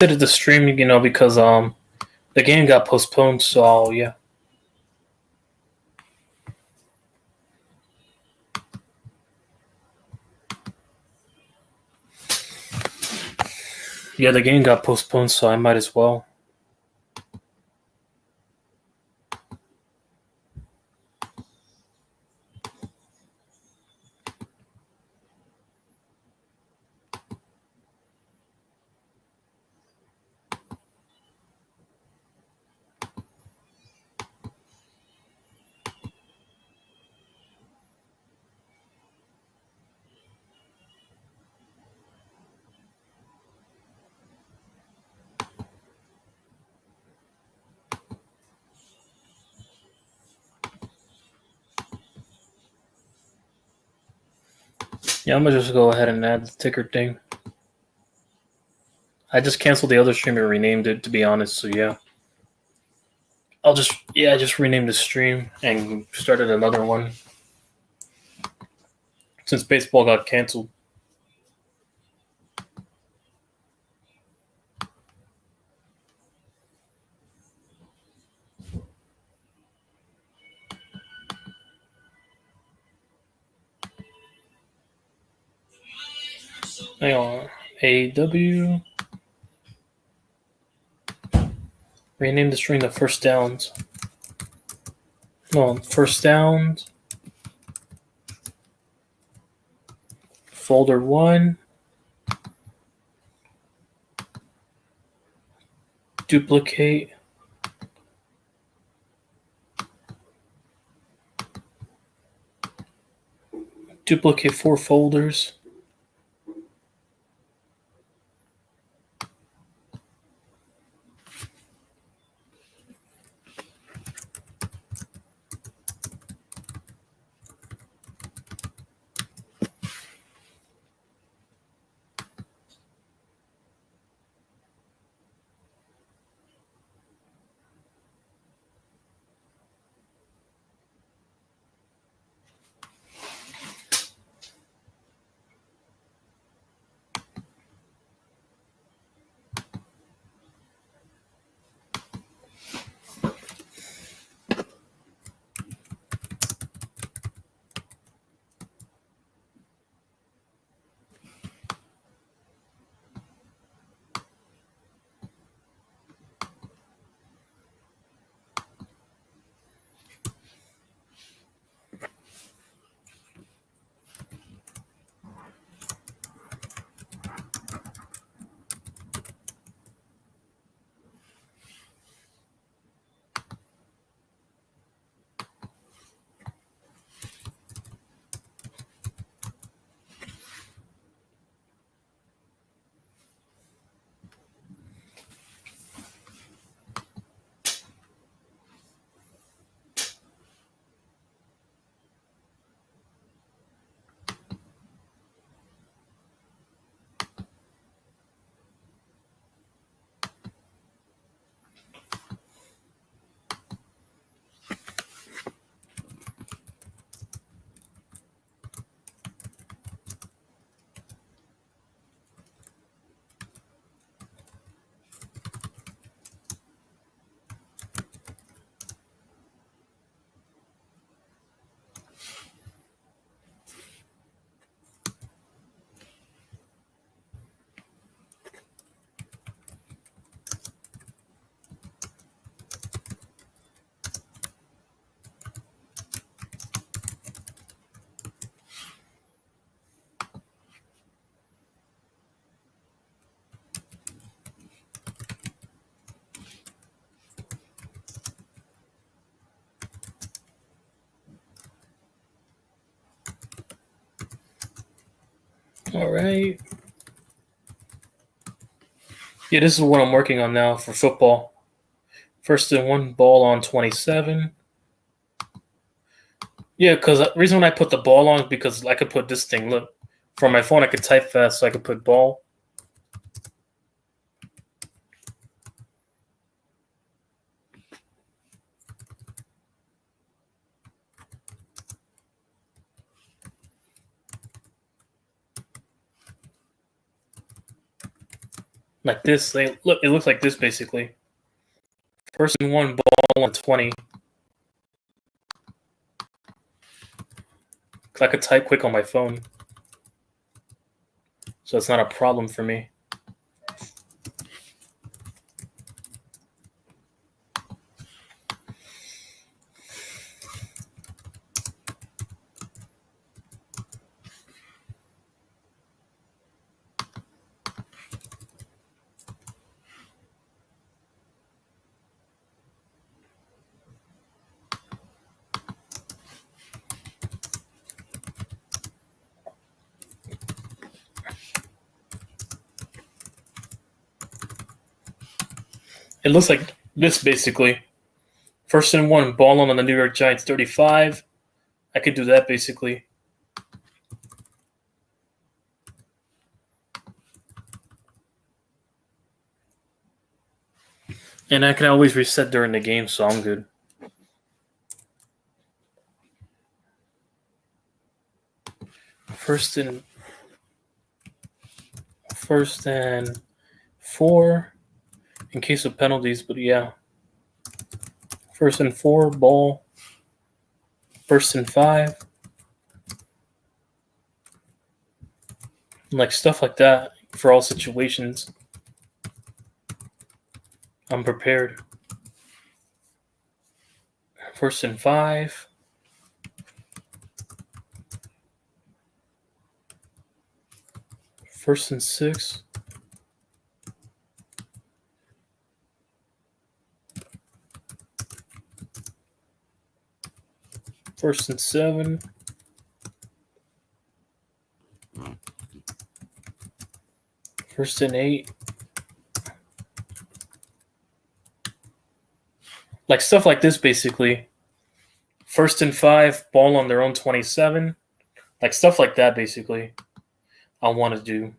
Did the stream, because the game got postponed. So yeah. Yeah, the game got postponed, so I might as well. Yeah, I'm gonna just go ahead and add the ticker thing. I just canceled the other stream and renamed it, to be honest. So yeah, I just renamed the stream and started another one since baseball got canceled. Hang on, AW. Rename the stream to First Downs. No, First Downs. Folder 1. Duplicate. Duplicate 4 folders. All right. Yeah, this is what I'm working on now for football. First and 1 ball on 27. Yeah, because the reason when I put the ball on is because I could put this thing. Look, from my phone I could type fast, so I could put ball. Like this. Look, it looks like this basically. First and 1 ball on 20. I could type quick on my phone, so it's not a problem for me. It looks like this basically. First and 1 ball on the New York Giants 35. I could do that basically. And I can always reset during the game, so I'm good. First and 4 in case of penalties, but yeah. First and 4 ball. First and 5. Like stuff like that for all situations. I'm prepared. First and 5. First and 6. First and 7. First and 8. Like stuff like this basically. First and 5, ball on their own 27. Like stuff like that basically. I want to do.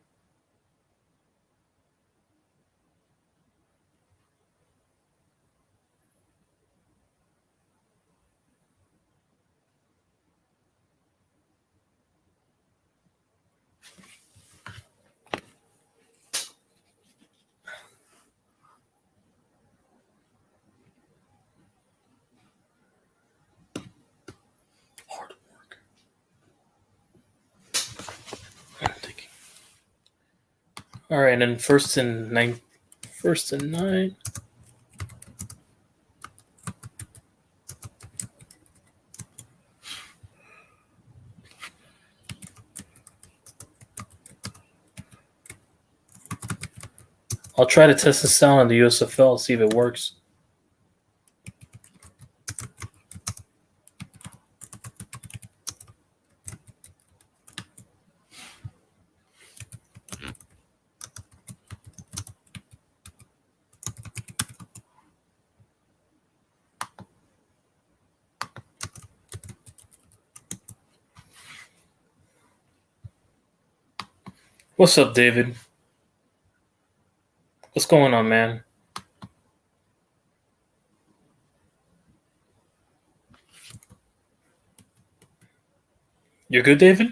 Hard work. I'm thinking. All right, and then first and 9. I'll try to test this out on the USFL, see if it works. What's up, David? What's going on, man? You're good, David?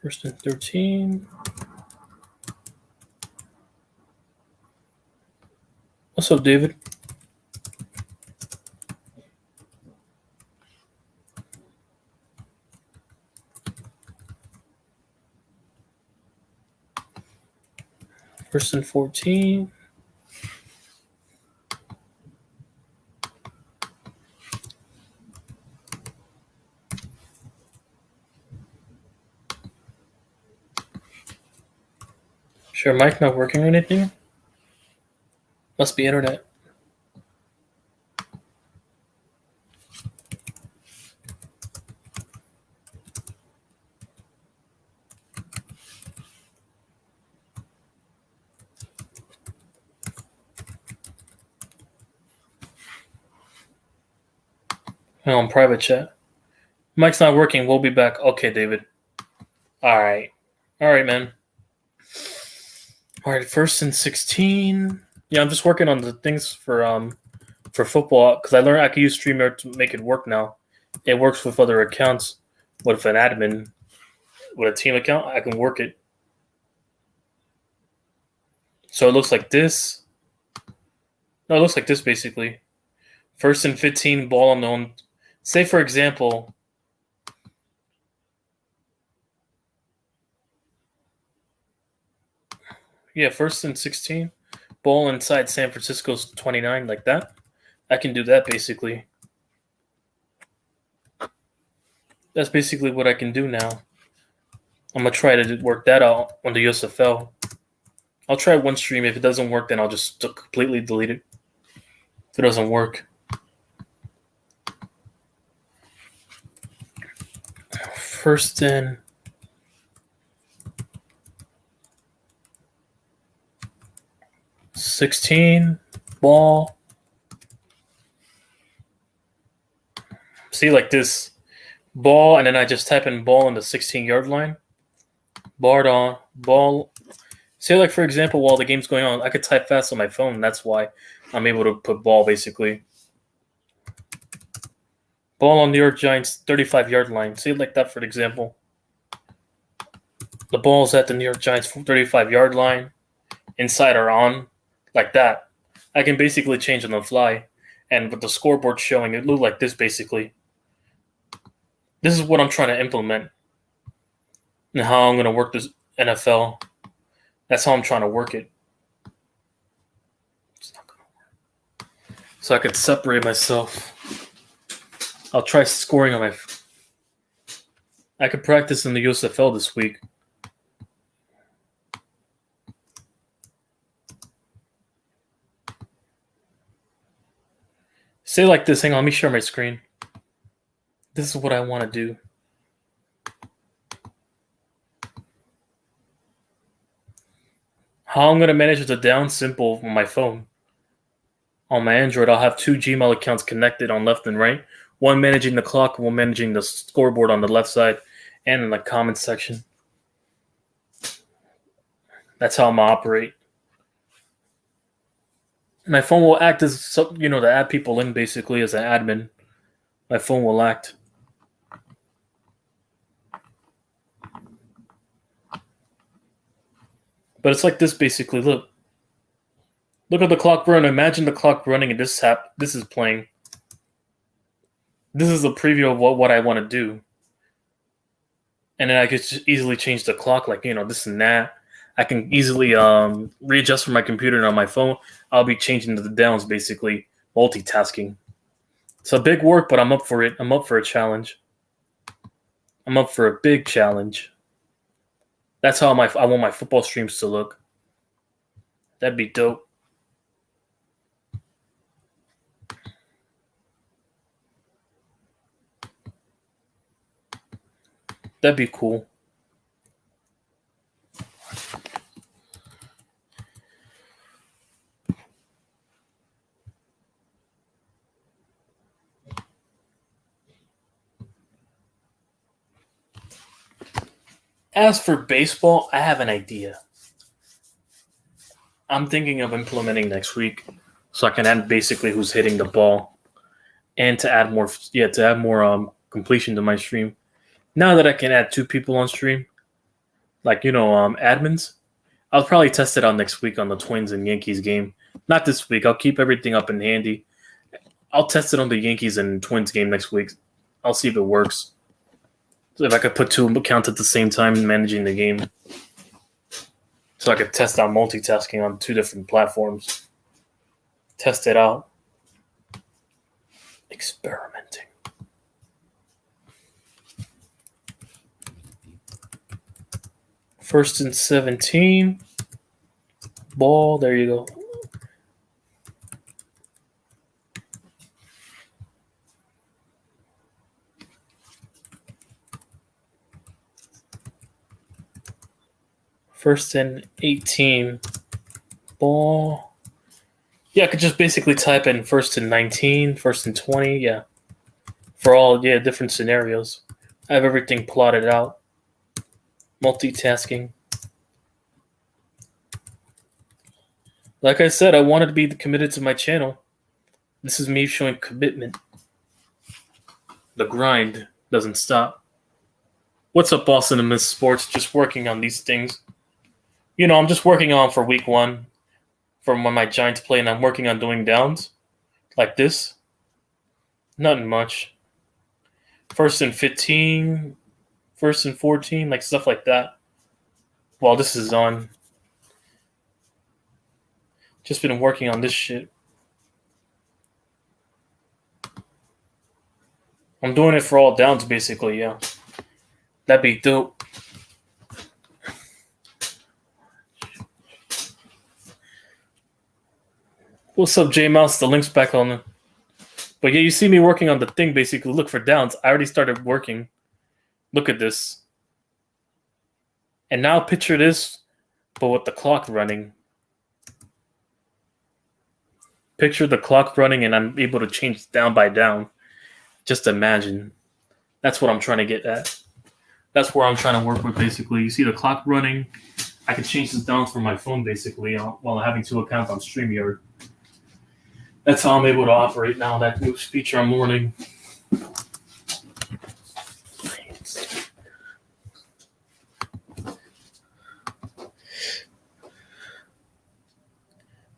First and 13. What's up, David? First and 14. Sure, mic not working or anything? Must be internet. On private chat. Mic's not working. We'll be back. Okay, David. All right, man. All right, 1st and 16. Yeah, I'm just working on the things for football because I learned I can use StreamYard to make it work now. It works with other accounts. With an admin, with a team account, I can work it. So it looks like this. No, it looks like this basically. 1st and 15, ball on the own. Say for example, yeah, 1st and 16, ball inside San Francisco's 29, like that. I can do that basically. That's basically what I can do now. I'm gonna try to work that out on the USFL. I'll try one stream. If it doesn't work, then I'll just completely delete it. If it doesn't work. 1st and 16, ball. See, like this, ball, and then I just type in ball on the 16-yard line. Barred on, ball. Say, like, for example, while the game's going on, I could type fast on my phone. That's why I'm able to put ball, basically. Ball on New York Giants 35-yard line. See, like that, for example. The ball's at the New York Giants 35-yard line. Inside or on, like that. I can basically change on the fly. And with the scoreboard showing, it looked like this, basically. This is what I'm trying to implement. And how I'm going to work this NFL. That's how I'm trying to work it. It's not going to work. So I could separate myself. I'll try scoring on my. I could practice in the USFL this week. Say like this. Hang on, let me share my screen. This is what I want to do. How I'm going to manage the down, simple on my phone. On my Android, I'll have 2 Gmail accounts connected on left and right. One managing the clock, one managing the scoreboard on the left side and in the comments section. That's how I'm going to operate. My phone will act as, to add people in, basically, as an admin. My phone will act. But it's like this, basically. Look at the clock run. Imagine the clock running and this is playing. This is a preview of what I want to do. And then I could just easily change the clock, like, this and that. I can easily readjust from my computer and on my phone. I'll be changing the downs, basically, multitasking. It's a big work, but I'm up for it. I'm up for a challenge. I'm up for a big challenge. That's how I want my football streams to look. That'd be dope. That'd be cool. As for baseball, I have an idea. I'm thinking of implementing next week, so I can add basically who's hitting the ball, and to add more completion to my stream. Now that I can add 2 people on stream, like admins, I'll probably test it out next week on the Twins and Yankees game. Not this week. I'll keep everything up and handy. I'll test it on the Yankees and Twins game next week. I'll see if it works. So if I could put 2 accounts at the same time managing the game. So I could test out multitasking on 2 different platforms. Test it out. Experimenting. First and 17. Ball. There you go. First and 18. Ball. Yeah, I could just basically type in 1st and 19, 1st and 20. Yeah. For all, different scenarios. I have everything plotted out. Multitasking. Like I said, I wanted to be committed to my channel. This is me showing commitment. The grind doesn't stop. What's up, Boston and Miss Sports? Just working on these things. I'm just working on for week 1 from when my Giants play, and I'm working on doing downs like this. Nothing much. 1st and 15, 1st and 14, like stuff like that. While this is on. Just been working on this shit. I'm doing it for all downs, basically, yeah. That'd be dope. What's up, J Mouse? The link's back on the. But yeah, you see me working on the thing, basically. Look for downs. I already started working. Look at this. And now picture this, but with the clock running. Picture the clock running, and I'm able to change down by down. Just imagine. That's what I'm trying to get at. That's where I'm trying to work with, basically. You see the clock running. I can change this down from my phone, basically, while having 2 accounts on StreamYard. That's how I'm able to operate now, that new feature I'm learning.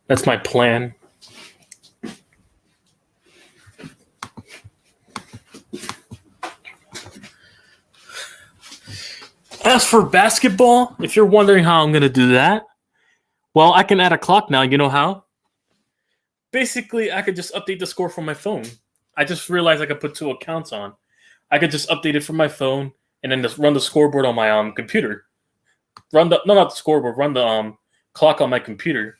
That's my plan. As for basketball, if you're wondering how I'm going to do that, well, I can add a clock now. You know how? Basically, I could just update the score from my phone. I just realized I could put 2 accounts on. I could just update it from my phone and then just run the scoreboard on my computer. Not the scoreboard, run the clock on my computer.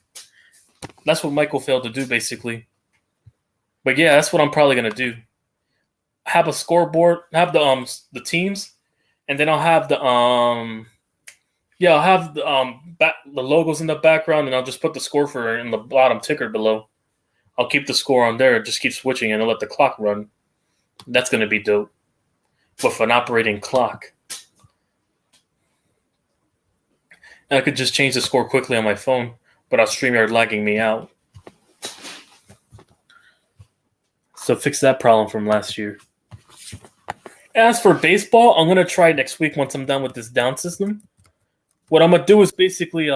That's what Michael failed to do, basically. But yeah, that's what I'm probably gonna do. Have a scoreboard, have the teams, and then I'll have the the logos in the background, and I'll just put the score for in the bottom ticker below. I'll keep the score on there, just keep switching, and I'll let the clock run. That's gonna be dope. With an operating clock. And I could just change the score quickly on my phone without StreamYard lagging me out. So fix that problem from last year. As for baseball, I'm gonna try next week once I'm done with this down system. What I'm gonna do is basically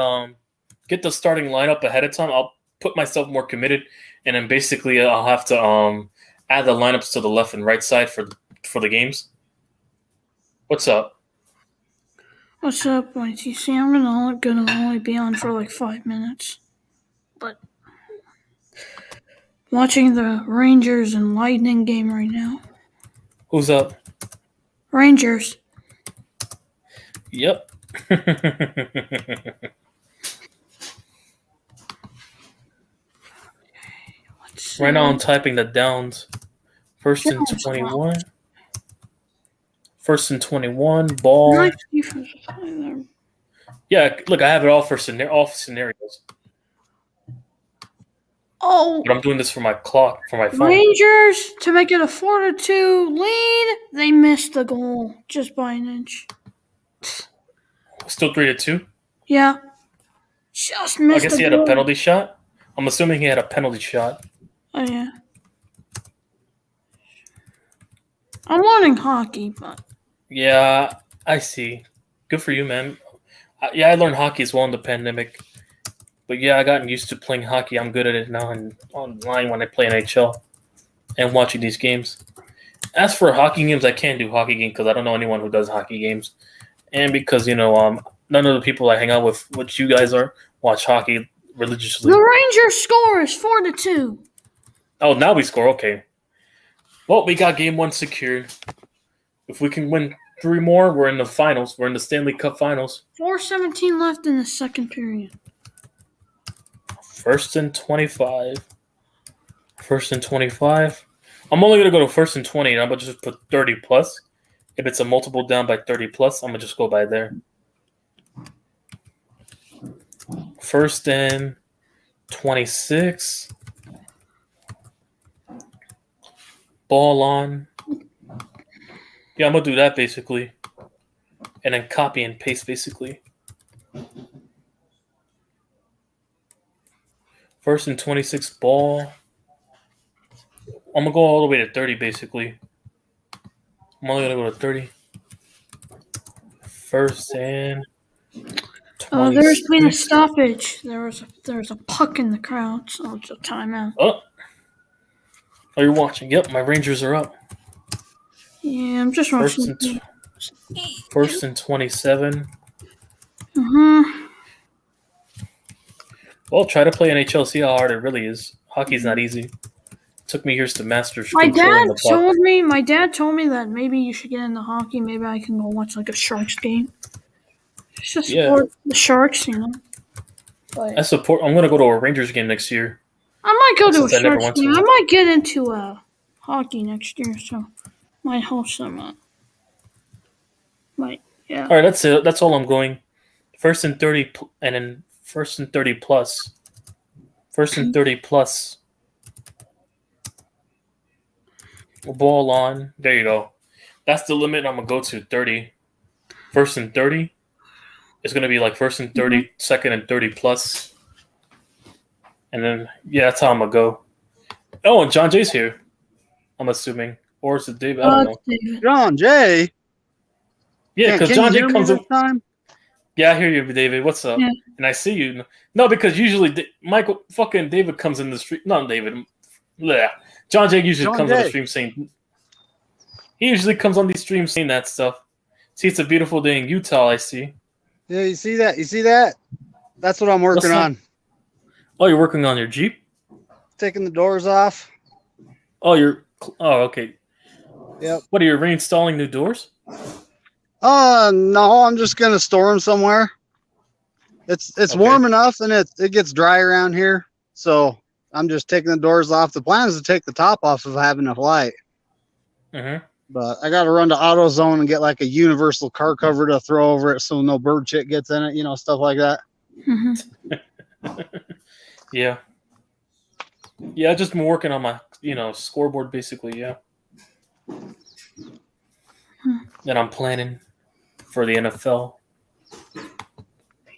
get the starting lineup ahead of time. I'll put myself more committed, and then basically I'll have to add the lineups to the left and right side for the games. What's up? What's up, YTC? I'm gonna only be on for like 5 minutes, but watching the Rangers and Lightning game right now. Who's up? Rangers. Yep. Right now I'm typing the downs. 1st and 21. 1st and 21. Ball. Nice defense there. Yeah, look, I have it all for all scenarios. Oh, but I'm doing this for my clock, for my phone. Rangers to make it a 4-2 lead. They missed the goal just by an inch. Still 3-2. Yeah, just missed. I guess he had a penalty shot. I'm assuming he had a penalty shot. Oh yeah. I'm learning hockey, but yeah, I see. Good for you, man. I learned hockey as well in the pandemic. But yeah, I gotten used to playing hockey. I'm good at it now and online when I play NHL and watching these games. As for hockey games, I can't do hockey games because I don't know anyone who does hockey games. And because, none of the people I hang out with, what you guys are, watch hockey religiously. The Rangers score is 4-2. Oh, now we score. Okay. Well, we got game 1 secured. If we can win 3 more, we're in the finals. We're in the Stanley Cup finals. 4:17 left in the second period. 1st and 25. 1st and 25. I'm only going to go to 1st and 20, and I'm going to just put 30 plus. If it's a multiple down by 30 plus, I'm going to just go by there. 1st and 26. Ball on. Yeah, I'm going to do that basically. And then copy and paste basically. First and 26 ball. I'm gonna go all the way to 30, basically. I'm only gonna go to 30. First and There's been a 26. stoppage. There's a puck in the crowd, so it's a timeout. Oh, you're watching. Yep, my Rangers are up. Yeah, I'm just watching. First and 27. Well, try to play NHL. See how hard it really is. Hockey's not easy. Took me years to master My controlling dad the puck. My dad told me that maybe you should get into hockey. Maybe I can go watch like a Sharks game. Just support the Sharks, you know. But I'm gonna go to a Rangers game next year. I might go to a Since I never Sharks went game. to I one. might get into hockey next year, so might host some. Yeah. All right, that's it. That's all I'm going. First and 30, and then first and 30 plus. First and 30 plus. Ball on. There you go. That's the limit I'm gonna go to. 30. First and 30. It's gonna be like first and 30, second and 30 plus. And then that's how I'm gonna go. Oh, and John Jay's here. I'm assuming, or is it Dave? I don't know. David. John Jay. Yeah, because John Jay comes in time. Yeah, I hear you, David. What's up? Yeah. And I see you. No, because usually Michael fucking David comes in the stream. Not David. Yeah. John Jay usually comes on the stream saying. He usually comes on these streams saying that stuff. See, it's a beautiful day in Utah. I see. Yeah, you see that? You see that? That's what I'm working on. Oh, you're working on your Jeep? Taking the doors off. Oh, okay. Yep. What, are you reinstalling new doors? No, I'm just gonna store them somewhere. It's warm enough and it gets dry around here, so I'm just taking the doors off. The plan is to take the top off if I have enough light. But I got to run to AutoZone and get like a universal car cover to throw over it so no bird shit gets in it, stuff like that. Yeah. Yeah, I've just been working on my, scoreboard basically, yeah. And I'm planning for the NFL.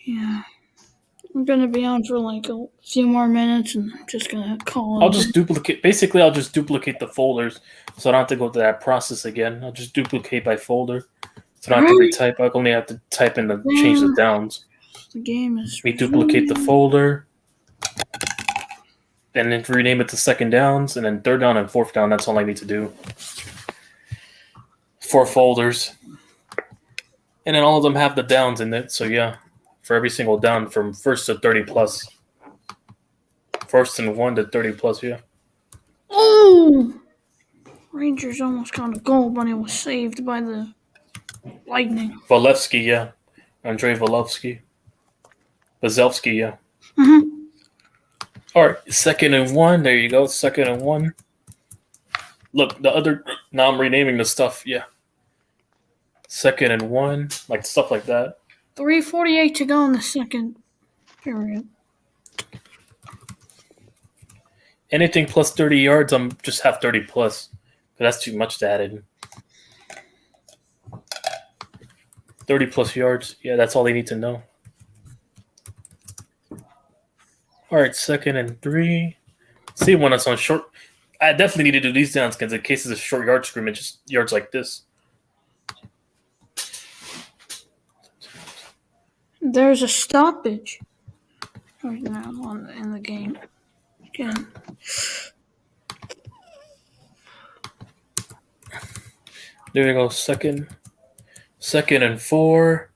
Yeah. I'm going to be on for like a few more minutes and I'm just going to call I'll just duplicate the folders so I don't have to go through that process again. I'll just duplicate by folder. So I don't have to retype. I only have to type in to change the downs. The game is... We duplicate the folder. And then rename it to second downs. And then third down and fourth down. That's all I need to do. 4 folders. And then all of them have the downs in it. So yeah. For every single down from first to 30 plus. First and 1 to 30 plus, yeah. Oh! Rangers almost got a goal, but it was saved by the Lightning. Valevsky, yeah. Andrei Valevsky. yeah. All right, second and 1. There you go. Second and 1. Look, now I'm renaming the stuff, yeah. Second and 1, like stuff like that. 3:48 to go in the second period. Anything plus 30 yards, I'm just have 30 plus. But that's too much to add in. 30 plus yards. Yeah, that's all they need to know. All right, second and 3. See, when it's on short, I definitely need to do these downs because in case it's a short yard scrimmage, just yards like this. There's a stoppage right now in the game. Again. There you go. Second and 4.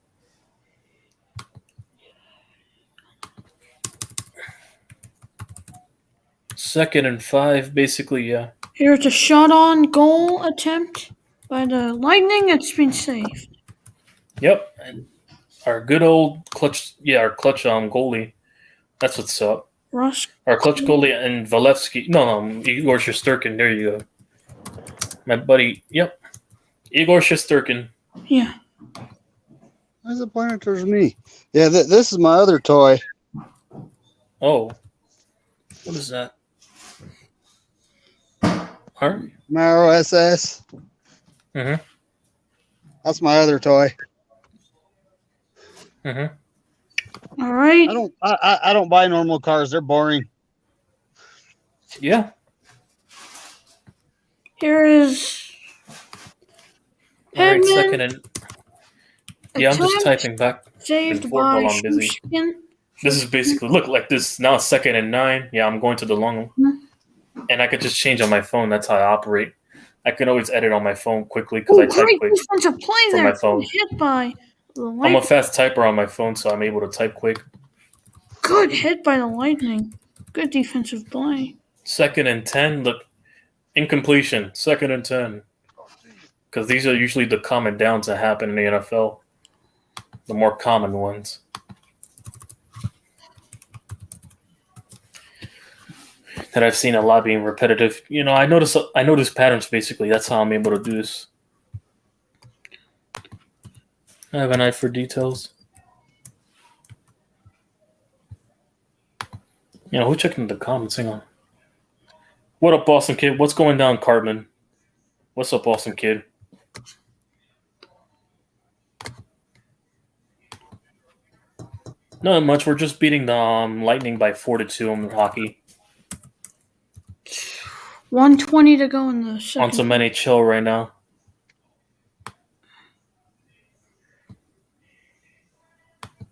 Second and 5, basically, yeah. Here's a shot on goal attempt by the Lightning. It's been saved. Yep. And our good old clutch, goalie. That's what's up. Our clutch goalie and Valevsky. No, Igor Shesterkin. There you go. My buddy. Yep. Igor Shesterkin. Yeah. Why is it pointing towards me? Yeah, this is my other toy. Oh. What is that? Maro SS. That's my other toy. All right. I don't buy normal cars. They're boring. Yeah. Here is All right, Headman. second and yeah, I'm just typing back and Saved forth while by I'm busy. Shoeskin. This is basically look like this now. Second and 9. Yeah, I'm going to the long one, and I could just change on my phone. That's how I operate. I can always edit on my phone quickly because I type Great quick defensive play from there. my phone. Hit by the I'm a lightning. fast typer on my phone, so I'm able to type quick. Good hit by the lightning. Good defensive play. Second and 10. Look, incompletion. Second and 10. Because these are usually the common downs that happen in the NFL. The more common ones. That I've seen a lot being repetitive. You know, I notice patterns basically. That's how I'm able to do this. I have an eye for details. You know, who's checking the comments? Hang on. What up, Boston Kid? What's going down, Cartman? What's up, Boston Kid? Not much. We're just beating the Lightning by 4-2 in hockey. 1:20 to go in the second. On some NHL right now.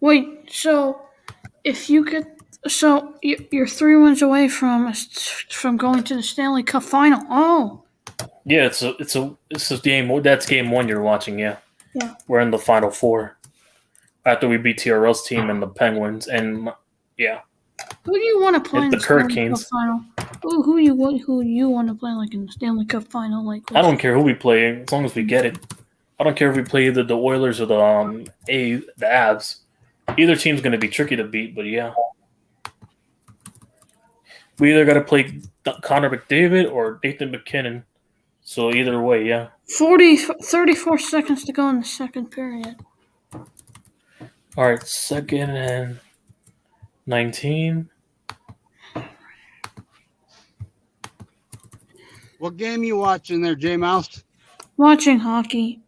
Wait, so if you get you're 3 wins away from going to the Stanley Cup final. Oh. Yeah, it's a game. That's game 1 you're watching. Yeah. Yeah. We're in the final 4 after we beat TRL's team and the Penguins, and yeah. Who do you want to play in the Hurricanes final? Who you want to play like in the Stanley Cup final? Like I don't care who we play as long as we get it. I don't care if we play either the Oilers or the Avs. Either team's going to be tricky to beat, but yeah. We either got to play Connor McDavid or Nathan McKinnon. So either way, yeah. 34 seconds to go in the second period. All right, second and 19. What game you watching there, J-Mouse? Watching hockey.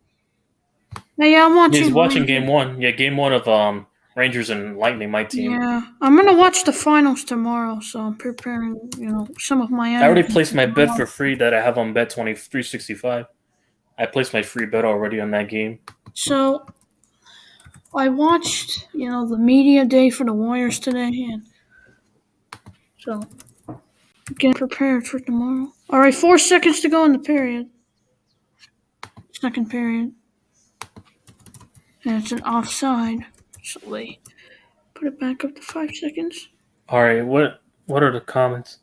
Yeah, I'm watching. He's watching game 1. Yeah, game 1 of Rangers and Lightning, my team. Yeah, I'm gonna watch the finals tomorrow, so I'm preparing. Some of my. I already placed my bet for free that I have on Bet 365. I placed my free bet already on that game. So, I watched the media day for the Warriors today, and so getting prepared for tomorrow. All right, 4 seconds to go in the period. Second period. And it's an offside. So they put it back up to 5 seconds. All right, what are the comments?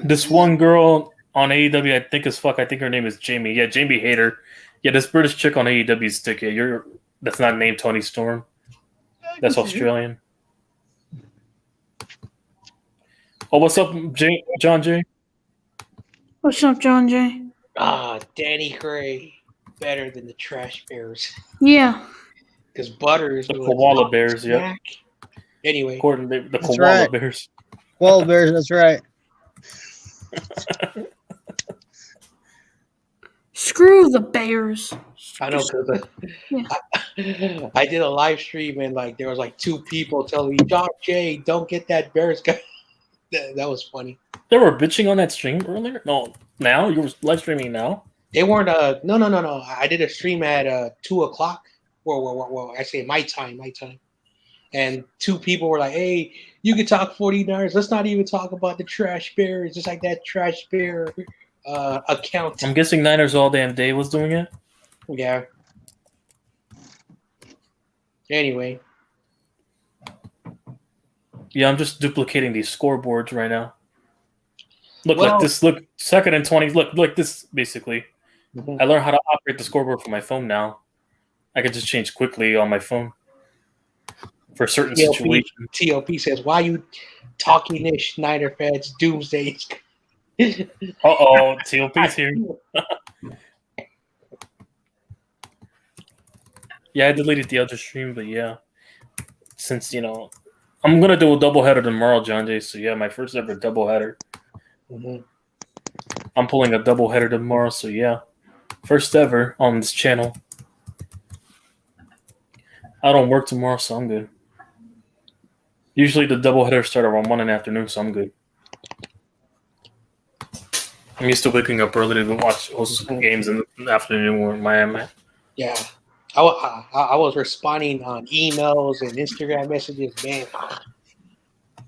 This one girl on AEW, I think I think her name is Jamie. Yeah, Jamie Hayter. Yeah, this British chick on AEW's stick. Yeah, that's not named Tony Storm. That's Australian. Oh, what's up, John J? What's up, John J? Danny Gray better than the Trash Bears. Yeah. Because Butter is the Koala Bears, yeah. Anyway. According to the Koala Bears. Koala Bears, that's right. Screw the Bears. I know, because I did a live stream and there was 2 people telling me, John Jay, don't get that Bears guy. That was funny. They were bitching on that stream earlier? No, now? You were live streaming now? They weren't, no. I did a stream at 2 o'clock. Well, I say my time. And 2 people were like, hey, you can talk 49ers. Let's not even talk about the Trash Bears. Just like that Trash Bear account. I'm guessing Niners All Damn Day was doing it? Yeah. Anyway. Yeah, I'm just duplicating these scoreboards right now. Like this. Look, second and 20. Look like this, basically. Mm-hmm. I learned how to operate the scoreboard from my phone now. I can just change quickly on my phone for certain situations. TOP says, why you talking ish, Niner fans, doomsday? Uh-oh, TOP's here. Yeah, I deleted the other stream, but yeah. Since, I'm going to do a doubleheader tomorrow, John Jay, so yeah, my first ever doubleheader. Mm-hmm. I'm pulling a doubleheader tomorrow, so yeah. First ever on this channel. I don't work tomorrow, so I'm good. Usually the doubleheader start around 1 in the afternoon, so I'm good. I'm used to waking up early to watch host games in the afternoon where Miami. Yeah. I was responding on emails and Instagram messages, man.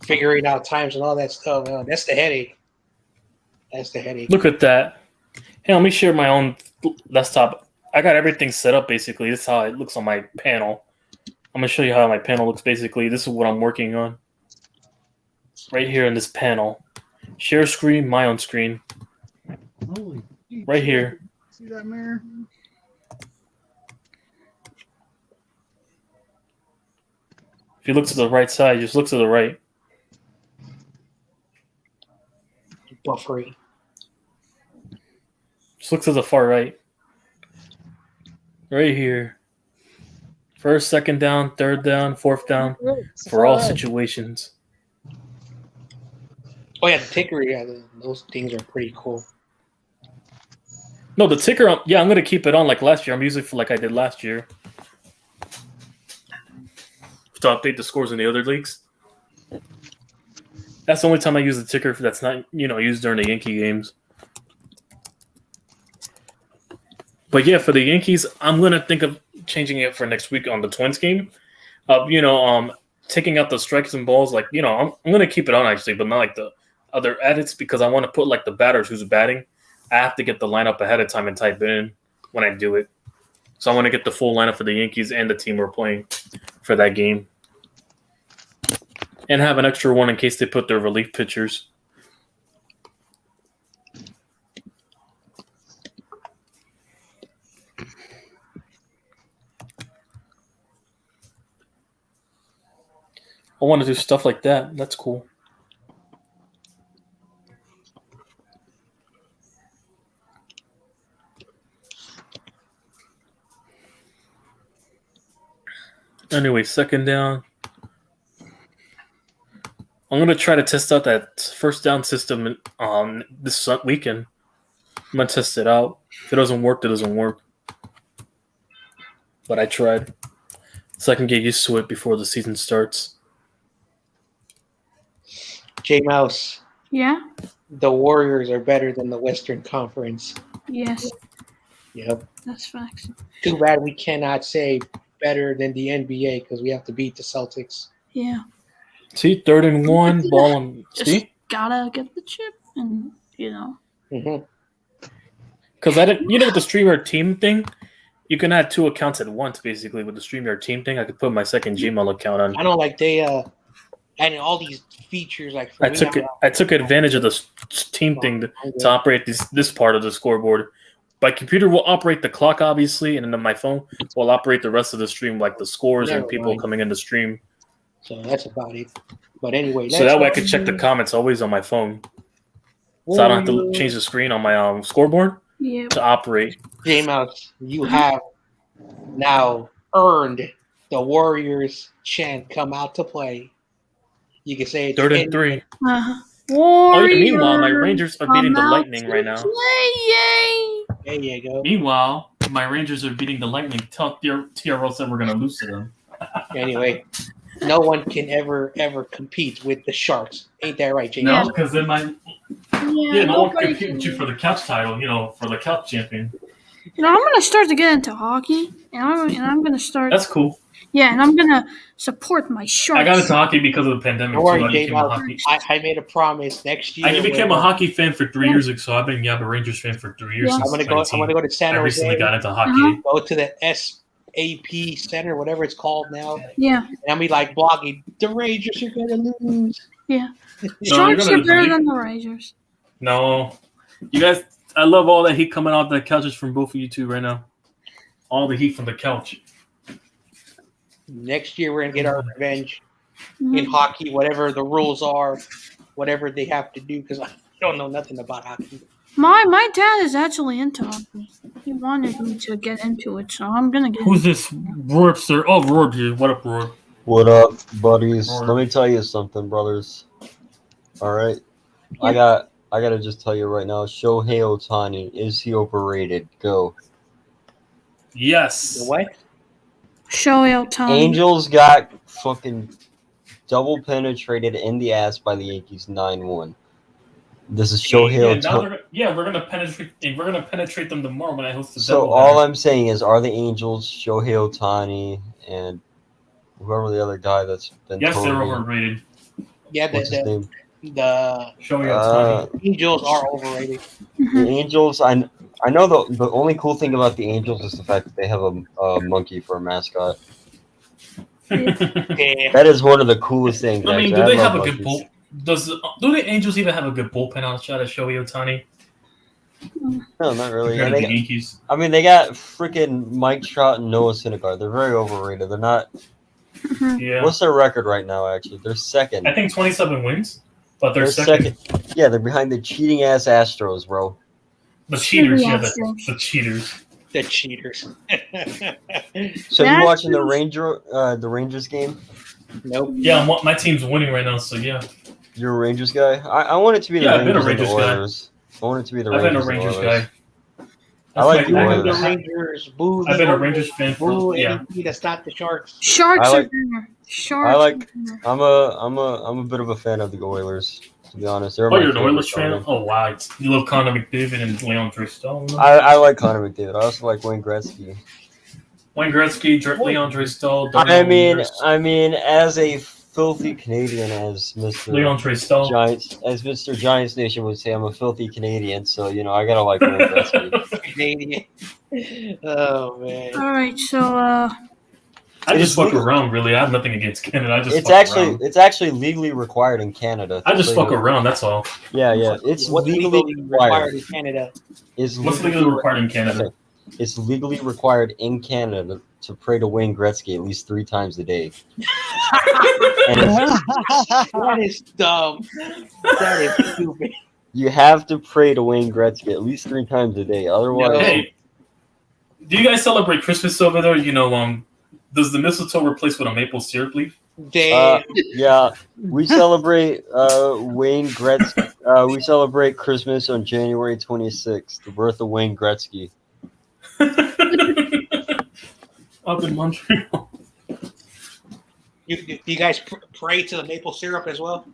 Figuring out times and all that stuff. Man, that's the headache. That's the headache. Look at that. Hey, let me share my own desktop. I got everything set up basically. This is how it looks on my panel. I'm going to show you how my panel looks basically. This is what I'm working on. Right here in this panel. Share screen, my own screen. Holy right here. See that mirror? If you look to the right side, just look to the right. Buffering. Just look to the far right. Right here. First, second down, third down, fourth down. For all situations. Oh yeah, the ticker. Yeah, those things are pretty cool. No, the ticker. Yeah, I'm gonna keep it on like last year. I'm using it for like I did last year to update the scores in the other leagues. That's the only time I use the ticker that's not used during the Yankee games. But yeah, for the Yankees, I'm gonna think of changing it for next week on the Twins game. Taking out the strikes and balls. Like I'm gonna keep it on actually, but not like the other edits because I want to put like the batters who's batting. I have to get the lineup ahead of time and type it in when I do it. So I want to get the full lineup for the Yankees and the team we're playing for that game. And have an extra one in case they put their relief pitchers. I want to do stuff like that. That's cool. Anyway, second down. I'm going to try to test out that first down system this weekend. I'm going to test it out. If it doesn't work, it doesn't work. But I tried. So I can get used to it before the season starts. J Mouse. Yeah? The Warriors are better than the Western Conference. Yes. Yep. That's facts. Too bad we cannot say better than the NBA because we have to beat the Celtics. Yeah. See, 3rd and 1, ball on. Just See? gotta get the chip and, Mm-hmm. Because I didn't, with the StreamYard team thing, you can add 2 accounts at once, basically. With the StreamYard team thing, I could put my second Gmail account on. I know, like they adding all these features. Like I took advantage of the team thing to operate this part of the scoreboard. My computer will operate the clock, obviously, and then my phone will operate the rest of the stream, like the scores and people coming in the stream. So that's about it. But anyway, so that way I can check the comments always on my phone, so I don't have to change the screen on my scoreboard to operate. J-Mouse, you have now earned the Warriors chant "Come out to play." You can say it's 3rd and 3. Warriors, meanwhile, my Rangers are beating the Lightning right now. Yay! There you go. Meanwhile, my Rangers are beating the Lightning. Tell TRL said we're going to lose to them. Anyway, no one can ever compete with the Sharks. Ain't that right, Jay? No, because then no one can nobody compete with you for the couch title, for the couch champion. I'm gonna start to get into hockey, and I'm gonna start. That's cool. Yeah, and I'm gonna support my Sharks. I got into hockey because of the pandemic. Don't worry, Jay. I made a promise next year. I became a hockey fan for 3 years ago. So I've been a Rangers fan for 3 years. Yeah. I'm gonna go to San Jose. I recently got into hockey. Go to the SAP Center, whatever it's called now. Yeah. And I'll be like blogging. The Rangers are gonna lose. Yeah. No, Sharks are better than the Rangers. No, you guys. I love all that heat coming off the couches from both of you two right now. All the heat from the couch. Next year, we're going to get our revenge in hockey, whatever the rules are, whatever they have to do, because I don't know nothing about hockey. My dad is actually into hockey. He wanted me to get into it, so I'm going to get Who's this Roar, sir? Oh, Roar here. What up, Roar? What up, buddies? Roar. Let me tell you something, brothers. All right? Yeah. I got to just tell you right now, Shohei Ohtani, is he overrated? Go. Yes. The what? Shohei Ohtani. Angels got fucking double penetrated in the ass by the Yankees 9-1. This is Shohei Ohtani. We're gonna penetrate. We're gonna penetrate them tomorrow when I host the. So all I'm saying is, are the Angels Shohei Ohtani and whoever the other guy that's been? Yes, they're overrated. Yeah, what's his name? The Shohei Ohtani. Angels are overrated. The Angels, I know the only cool thing about the Angels is the fact that they have a monkey for a mascot. Yeah. That is one of the coolest things. I mean, actually. do they have a monkeys. good bull? Do the Angels even have a good bullpen outside of Shohei Ohtani? No, not really. Compared Yeah, to the Yankees. I mean, they got freaking Mike Trout and Noah Syndergaard. They're very overrated. They're not. Yeah. What's their record right now? Actually, they're second. I think 27 wins, but they're second. Yeah, they're behind the cheating ass Astros, bro. The cheaters, yeah, the cheaters. The cheaters. So you watching the Rangers game? Nope. Yeah, my team's winning right now, so yeah. You're a Rangers guy. I want it to be the Rangers and the Oilers. I want it to be the Rangers. I've been a Rangers guy. I like the The Oilers. Rangers. Boo. I've been a Rangers fan for That's not the Sharks. Sharks I like- are better. Sharks. I'm a bit of a fan of the Oilers. To be honest, they're Oh, my you're an favorite Oilers fan? team. Oh, wow. You love Connor McDavid and Leon Draisaitl. I like Connor McDavid. I also like Wayne Gretzky. Wayne Gretzky, Leon Draisaitl. I mean, as a filthy Canadian, as Mr. Leon Draisaitl. Giants, as Mr. Giants Nation would say, I'm a filthy Canadian, so I gotta like Wayne Gretzky. Canadian. Oh man. All right, so I just fuck around, really. I have nothing against Canada. It's actually legally required in Canada. I just fuck around, that's all. Yeah. It's What's legally required in Canada? What's legally required in Canada? It's legally required in Canada to pray to Wayne Gretzky at least 3 times a day. That is dumb. That is stupid. You have to pray to Wayne Gretzky at least 3 times a day. Otherwise, Hey, do you guys celebrate Christmas over there? Does the mistletoe replace with a maple syrup leaf? yeah, we celebrate Wayne Gretzky. We celebrate Christmas on January 26th, the birth of Wayne Gretzky. Up in Montreal. You guys pray to the maple syrup as well?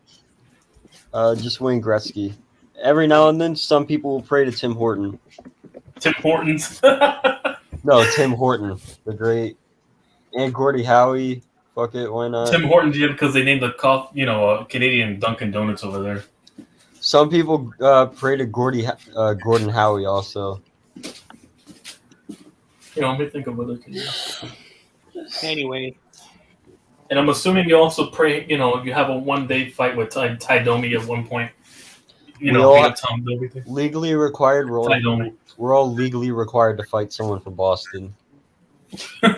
Just Wayne Gretzky. Every now and then, some people will pray to Tim Horton. Tim Hortons. No, Tim Horton, the great, and Gordie Howe. Fuck it, why not? Tim Hortons, yeah, because they named the Canadian Dunkin' Donuts over there. Some people pray to Gordon Howe also. Let me think of other things. Anyway. And I'm assuming you also pray, you have a one-day fight with Ty Domi at one point. Tom Domi. Legally required. We're all legally required to fight someone from Boston. You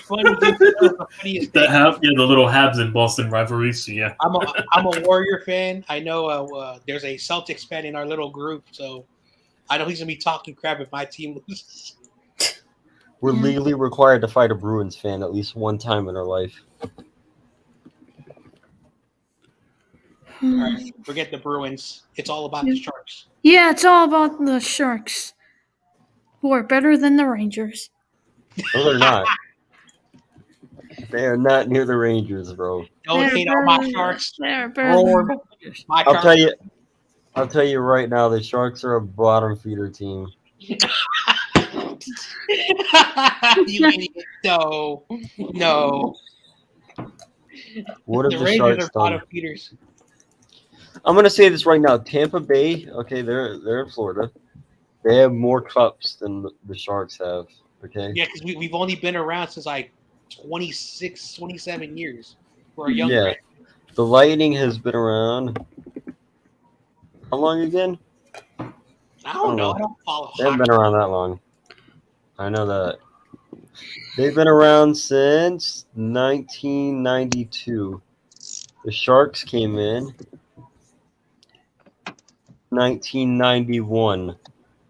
funny. The little Habs and Boston rivalry. So yeah, I'm a Warrior fan. I know there's a Celtics fan in our little group, so I know he's gonna be talking crap if my team loses. We're legally required to fight a Bruins fan at least one time in our life. All right, forget the Bruins. It's all about the Sharks. yeah, it's all about the Sharks, who are better than the Rangers. No, they're not. They are not near the Rangers, bro. Don't hate on my Sharks. They're better than the Rangers. I'll tell you right now, the Sharks are a bottom feeder team. You idiot. No. What have The the Rangers Sharks are done? bottom feeders. I'm gonna say this right now. Tampa Bay, okay, they're in Florida. They have more cups than the Sharks have. Okay. Yeah, because we've only been around since like 26, 27 years. We're a young Yeah. The Lightning has been around. How long again? I don't know. I don't follow They haven't hockey. been around that long. I know that. They've been around since 1992. The Sharks came in 1991.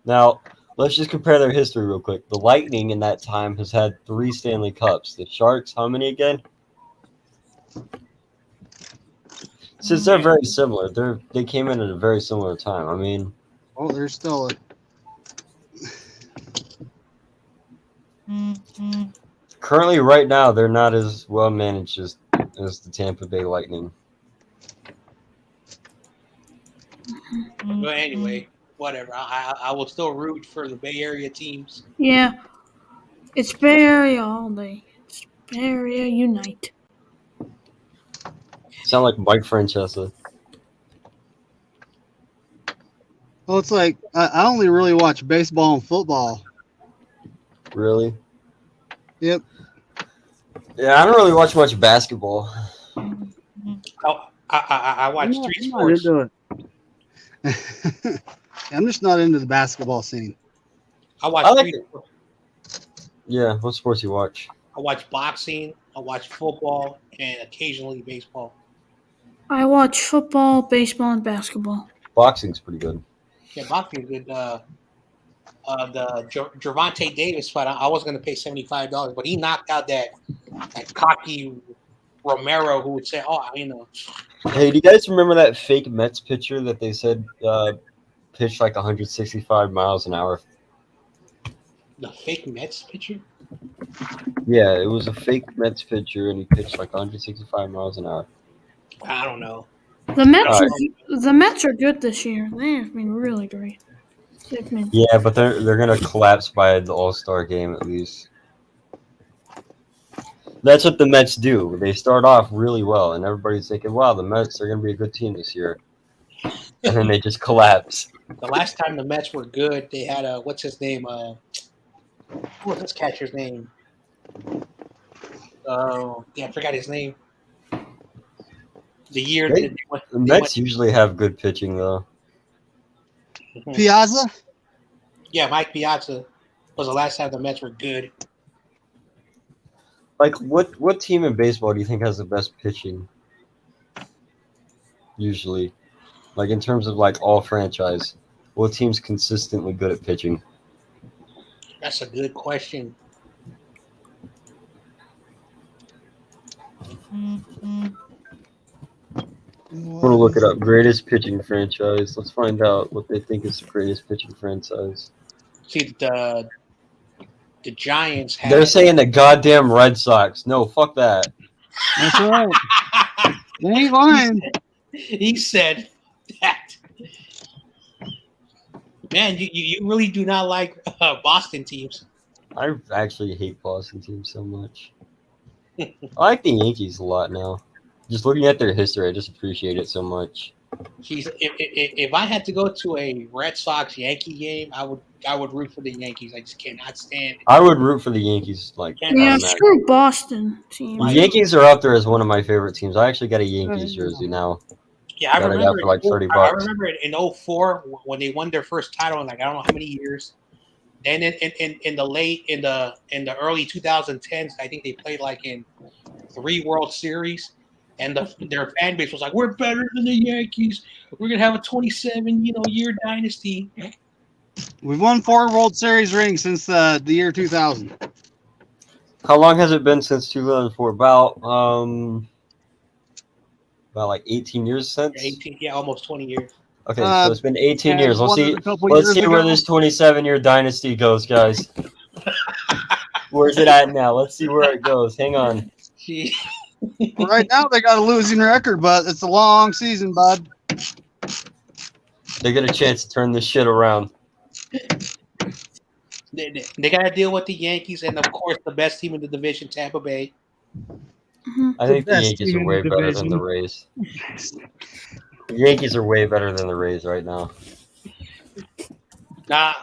Now, let's just compare their history real quick. The Lightning in that time has had 3 Stanley Cups. The Sharks, how many again? Since they're very similar, they came in at a very similar time. I mean, they're still. currently, right now, they're not as well managed as the Tampa Bay Lightning. But anyway, whatever. I will still root for the Bay Area teams. Yeah, it's Bay Area all day. It's Bay Area unite. Sound like Mike Francesa. Well, it's like I only really watch baseball and football. Really? Yep. Yeah, I don't really watch much basketball. Oh, I watch three I'm not sports. into it. I'm just not into the basketball scene. I watch I like three. it. Yeah, what sports you watch? I watch boxing. I watch football and occasionally baseball. I watch football, baseball, and basketball. Boxing's pretty good. Yeah, boxing is good. The Gervonta Davis fight. I was going to pay $75, but he knocked out that cocky Romero who would say, "Oh, Hey, do you guys remember that fake Mets pitcher that they said pitched like 165 miles an hour? the fake Mets pitcher." Yeah, it was a fake Mets pitcher, and he pitched like 165 miles an hour. I don't know. The Mets, All the Mets are good this year. They have been really great. They've been, Yeah, but they're gonna collapse by the All-Star game at least. That's what the Mets do. They start off really well, and everybody's thinking, "Wow, the Mets are gonna be a good team this year," and then they just collapse. The last time the Mets were good, they had what's his name? What was this catcher's name? Yeah, I forgot his name. The year They- that went, The Mets usually have good pitching, though. Piazza? yeah, Mike Piazza was the last time the Mets were good. Like, what team in baseball do you think has the best pitching? Usually, like in terms of like all franchise, what team's consistently good at pitching? That's a good question. I'm gonna look it up. Greatest pitching franchise. Let's find out what they think is the greatest pitching franchise. See, the Giants had. They're saying the goddamn Red Sox. No, fuck that. That's right. They ain't lying. He said that. Man, you really do not like Boston teams. I actually hate Boston teams so much. I like the Yankees a lot now. Just looking at their history, I just appreciate it so much. Jeez, if I had to go to a Red Sox Yankee game, I would root for the Yankees. I just cannot stand it. I would root for the Yankees. Like, Yeah, yeah, automatically. screw Boston team. The Yankees are up there as one of my favorite teams. I actually got a Yankees jersey now. Yeah, I That I got remember. for like $30. I remember it in 2004 when they won their first title in like I don't know how many years. Then in the early 2010s, I think they played like in 3 World Series, and their fan base was like, "We're better than the Yankees. We're gonna have a 27 year dynasty." We've won 4 World Series rings since the year 2000. How long has it been since 2004? About like 18 years since. 18, yeah, almost 20 years. Okay, so it's been 18 and years. Let's won it see. a couple Let's years see where ago. this 27-year dynasty goes, guys. Where's it at now? Let's see where it goes. Hang on. Gee. Right now they got a losing record, but it's a long season, bud. They get a chance to turn this shit around. They got to deal with the Yankees and, of course, the best team in the division, Tampa Bay. I think the best Yankees team are in way the better than the division. Rays. The Yankees are way better than the Rays right now. Nah,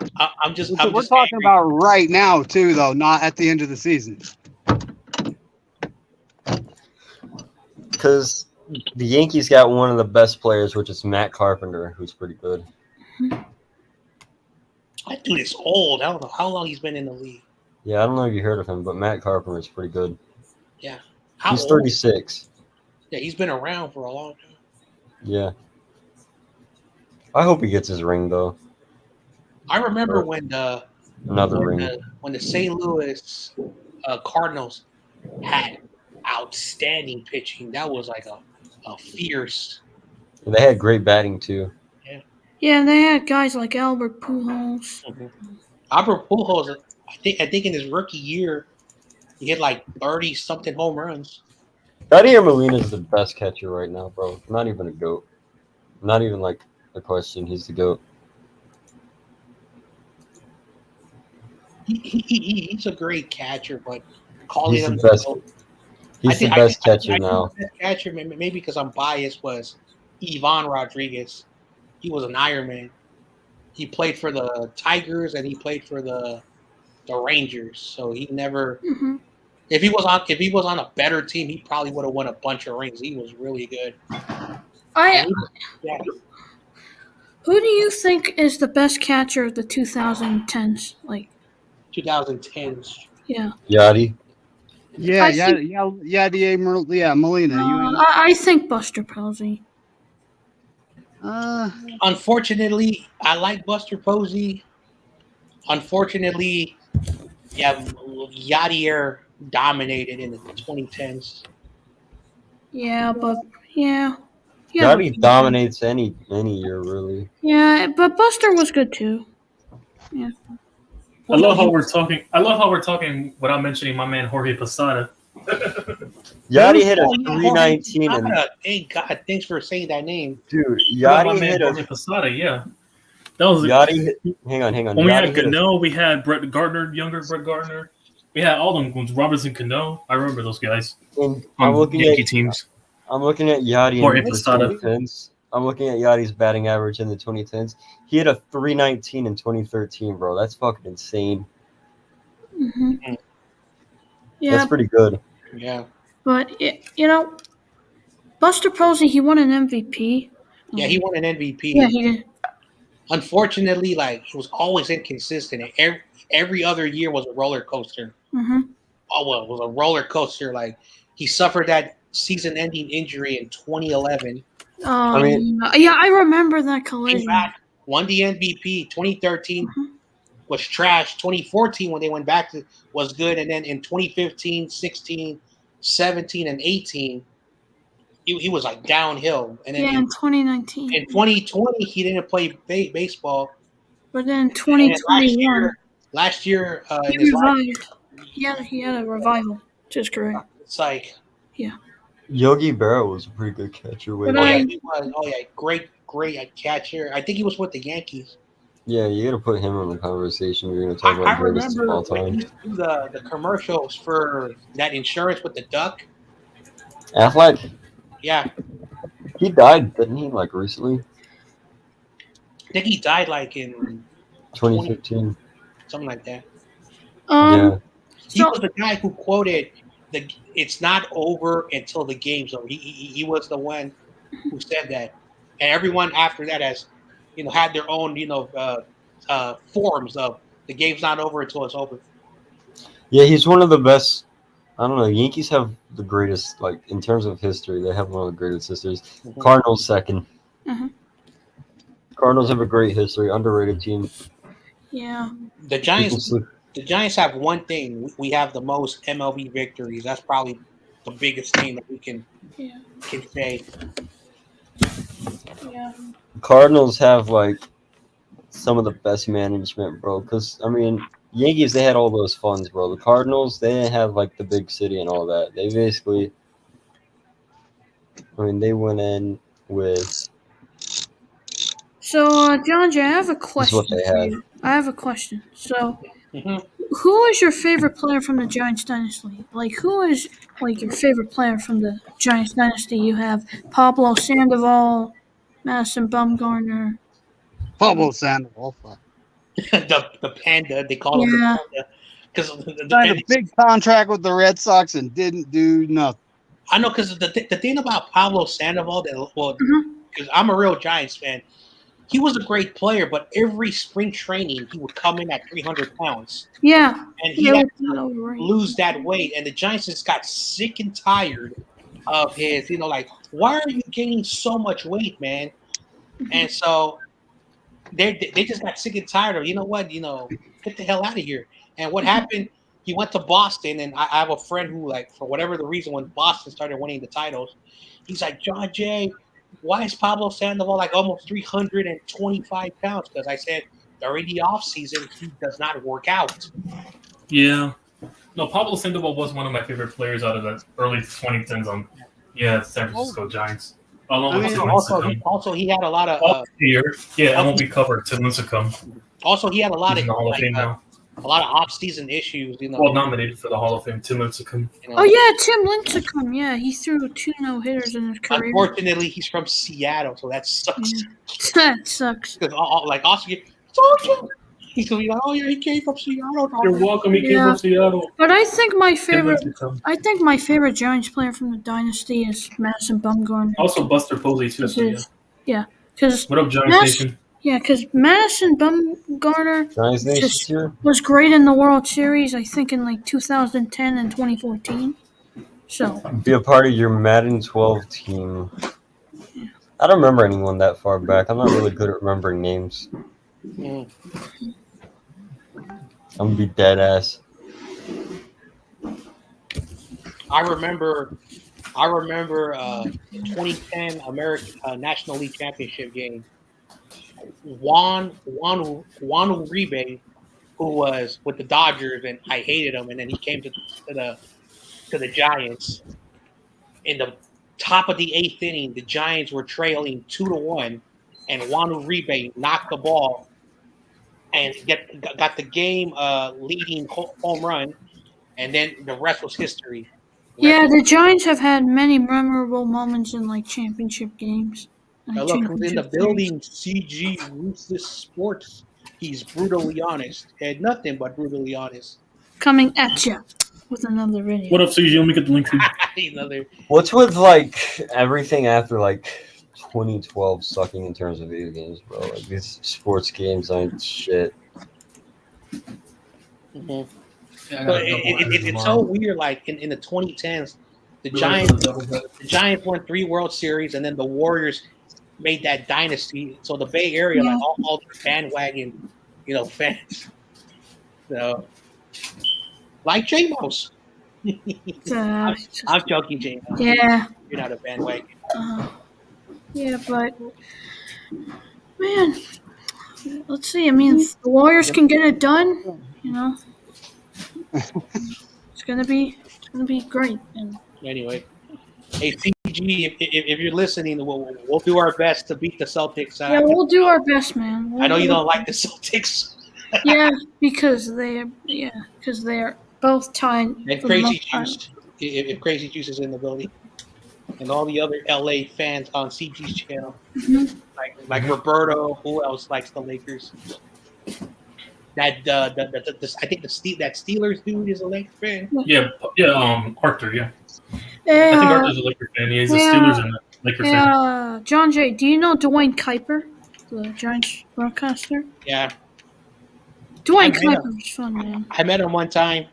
I'm just. We're talking about right now, too, though, not at the end of the season. Because the Yankees got one of the best players, which is Matt Carpenter, who's pretty good. That dude is old. I don't know how long he's been in the league. Yeah, I don't know if you heard of him, but Matt Carpenter is pretty good. Yeah. How He's old? 36. Yeah, he's been around for a long time. Yeah. I hope he gets his ring, though. I remember when the Another ring. when the St. Louis Cardinals had outstanding pitching. That was like a fierce. They had great batting, too. Yeah, they had guys like Albert Pujols. Albert Pujols, I think in his rookie year, he hit like 30-something home runs. Yadier Molina is the best catcher right now, bro. Not even a GOAT. Not even like a question. He's the GOAT. He's a great catcher, but calling He's him the best. GOAT, He's the best catcher now. The best catcher, maybe because I'm biased, was Ivan Rodriguez. He was an Ironman. He played for the Tigers and he played for the Rangers. So he never. Mm-hmm. If he was on a better team, he probably would have won a bunch of rings. He was really good. Who do you think is the best catcher of the 2010s? Like 2010s. Yeah. Yachty. Molina. I think Buster Posey. Unfortunately, I like Buster Posey. Unfortunately, Yadier dominated in the 2010s. Yeah, but yeah. Yachty dominates any year, really. Yeah, but Buster was good too. Yeah. I love how we're talking without mentioning my man Jorge Posada. Yachty hit a 319 and thank God, thanks for saying that name. Dude, Yachty hit Jorge Posada, yeah. That was Yachty. Hang on. When we had Cano, we had Brett Gardner, younger Brett Gardner. We had all them Robertson Cano. I remember those guys. I'm looking Yankee at teams. I'm looking at Yachty Jorge in the Posada. 2010s. I'm looking at Yachty's batting average in the 2010s. He had a 319 in 2013, bro. That's fucking insane. Mm-hmm. Yeah, that's pretty good. Yeah, but Buster Posey, he won an MVP. Yeah, he won an MVP. Yeah, he did. Unfortunately, he was always inconsistent. Every other year was a roller coaster. Mm-hmm. Oh well, it was a roller coaster. He suffered that season-ending injury in 2011. I remember that collision. Came back, won the MVP. 2013 was trash. 2014, when they went back was good, and then in 2015, 16, 17, and 18, he was downhill. And then in 2019. In 2020, he didn't play baseball. But then 2021, last year he revived. He had a revival, which is correct. It's Yogi Berra was a pretty good catcher. He was. Great catcher. I think he was with the Yankees. Yeah, you got to put him in the conversation. We're going to talk about greatest of all time. I remember when he used to do the commercials for that insurance with the duck. Affleck? Yeah. He died, didn't he, recently? I think he died in 2015. Something like that. Yeah. He was the guy who quoted "It's not over until the game's over." He was the one who said that, and everyone after that has, had their own, forms of the game's not over until it's over. Yeah, he's one of the best. I don't know. Yankees have the greatest, in terms of history, they have one of the greatest histories. Mm-hmm. Cardinals second. Mm-hmm. Cardinals have a great history, underrated team. Yeah. The Giants have one thing. We have the most MLB victories. That's probably the biggest thing that we can say. Yeah. Cardinals have some of the best management, bro. Because Yankees, they had all those funds, bro. The Cardinals, they didn't have the big city and all that. They basically, they went in with. So, John Jay, I have a question. That's what they had. I have a question. So, who is your favorite player from the Giants dynasty? Who is your favorite player from the Giants dynasty? You have Pablo Sandoval, Madison Bumgarner. Pablo Sandoval. the Panda, they call him the Panda. Because signed a big contract with the Red Sox and didn't do nothing. I know, because the thing about Pablo Sandoval, because I'm a real Giants fan, he was a great player, but every spring training he would come in at 300 pounds. Yeah. And he had to lose that weight. And the Giants just got sick and tired of his, why are you gaining so much weight, man? And so they just got sick and tired of, get the hell out of here. And what happened, he went to Boston, and I have a friend who, for whatever the reason, when Boston started winning the titles, he's like, John Jay, why is Pablo Sandoval almost 325 pounds? Because I said during the offseason, he does not work out. Yeah. No, Pablo Sandoval was one of my favorite players out of the early 2010s San Francisco Giants. Along I with mean, Tim Lincecum. Also, he had a lot of. Off here, yeah, I won't be covered. Tim Lincecum. Also, he had a lot He's of in the Hall of like, Fame now. a lot of off-season issues. Well, nominated for the Hall of Fame. Tim Lincecum. Oh yeah, Tim Lincecum. Yeah, he threw 2 no-hitters in his career. Unfortunately, he's from Seattle, so that sucks. Yeah. That sucks. Because like Oscar, told you. He's gonna be like, oh yeah, he came from Seattle. You're welcome. He came Yeah. from Seattle. But I think my Tim favorite, Lincecum. Giants player from the dynasty is Madison Bumgarner. Also Buster Posey too. So yeah. Because What up, Giants Nation? Madison Bumgarner Giants Nation just here. was great in the World Series. I think in like 2010 and 2014. So Be a part of your Madden 12 team. I don't remember anyone that far back. I'm not really good at remembering names. Mm. I'm gonna be dead ass. I remember the 2010 American National League Championship game. Juan Uribe, who was with the Dodgers, and I hated him, and then he came to the Giants. In the top of the 8th inning, the Giants were trailing 2-1, and Juan Uribe knocked the ball and got the game leading home run, and then the rest was history. yeah, the Giants have had many memorable moments in like championship games. Now look who's in the building. CG Ruthless Sports. He's brutally honest. Had nothing but brutally honest. Coming at you with another video. What up, CG? Let me get the link. Another. What's with like everything after like 2012 sucking in terms of video games, bro? Like these sports games aren't shit. Mm-hmm. But it's so weird. Like in the 2010s, the Giants won 3 World Series, and then the Warriors made that dynasty. So the Bay Area, like all the bandwagon, fans. So, like J-Mo's. I'm joking, J-Mo. Yeah. You're not a bandwagon. Yeah, but man, let's see. I mean, if the Warriors can get it done, it's gonna be great. And anyway, hey CG, if you're listening, we'll do our best to beat the Celtics. Yeah, we'll do our best, man. I know you don't like the Celtics. Yeah, because they're both tied. And Crazy Juice, if Crazy Juice is in the building, and all the other LA fans on CG's channel, like Roberto, who else likes the Lakers? That I think that Steelers dude is a Lakers fan. Yeah, Arthur. Yeah, I think Arthur's a Lakers fan. He's a Steelers and a Lakers fan. Yeah, John Jay, do you know Dwayne Kuiper, the Giants broadcaster? Yeah. Dwayne Kuiper is fun, man. I met him one time.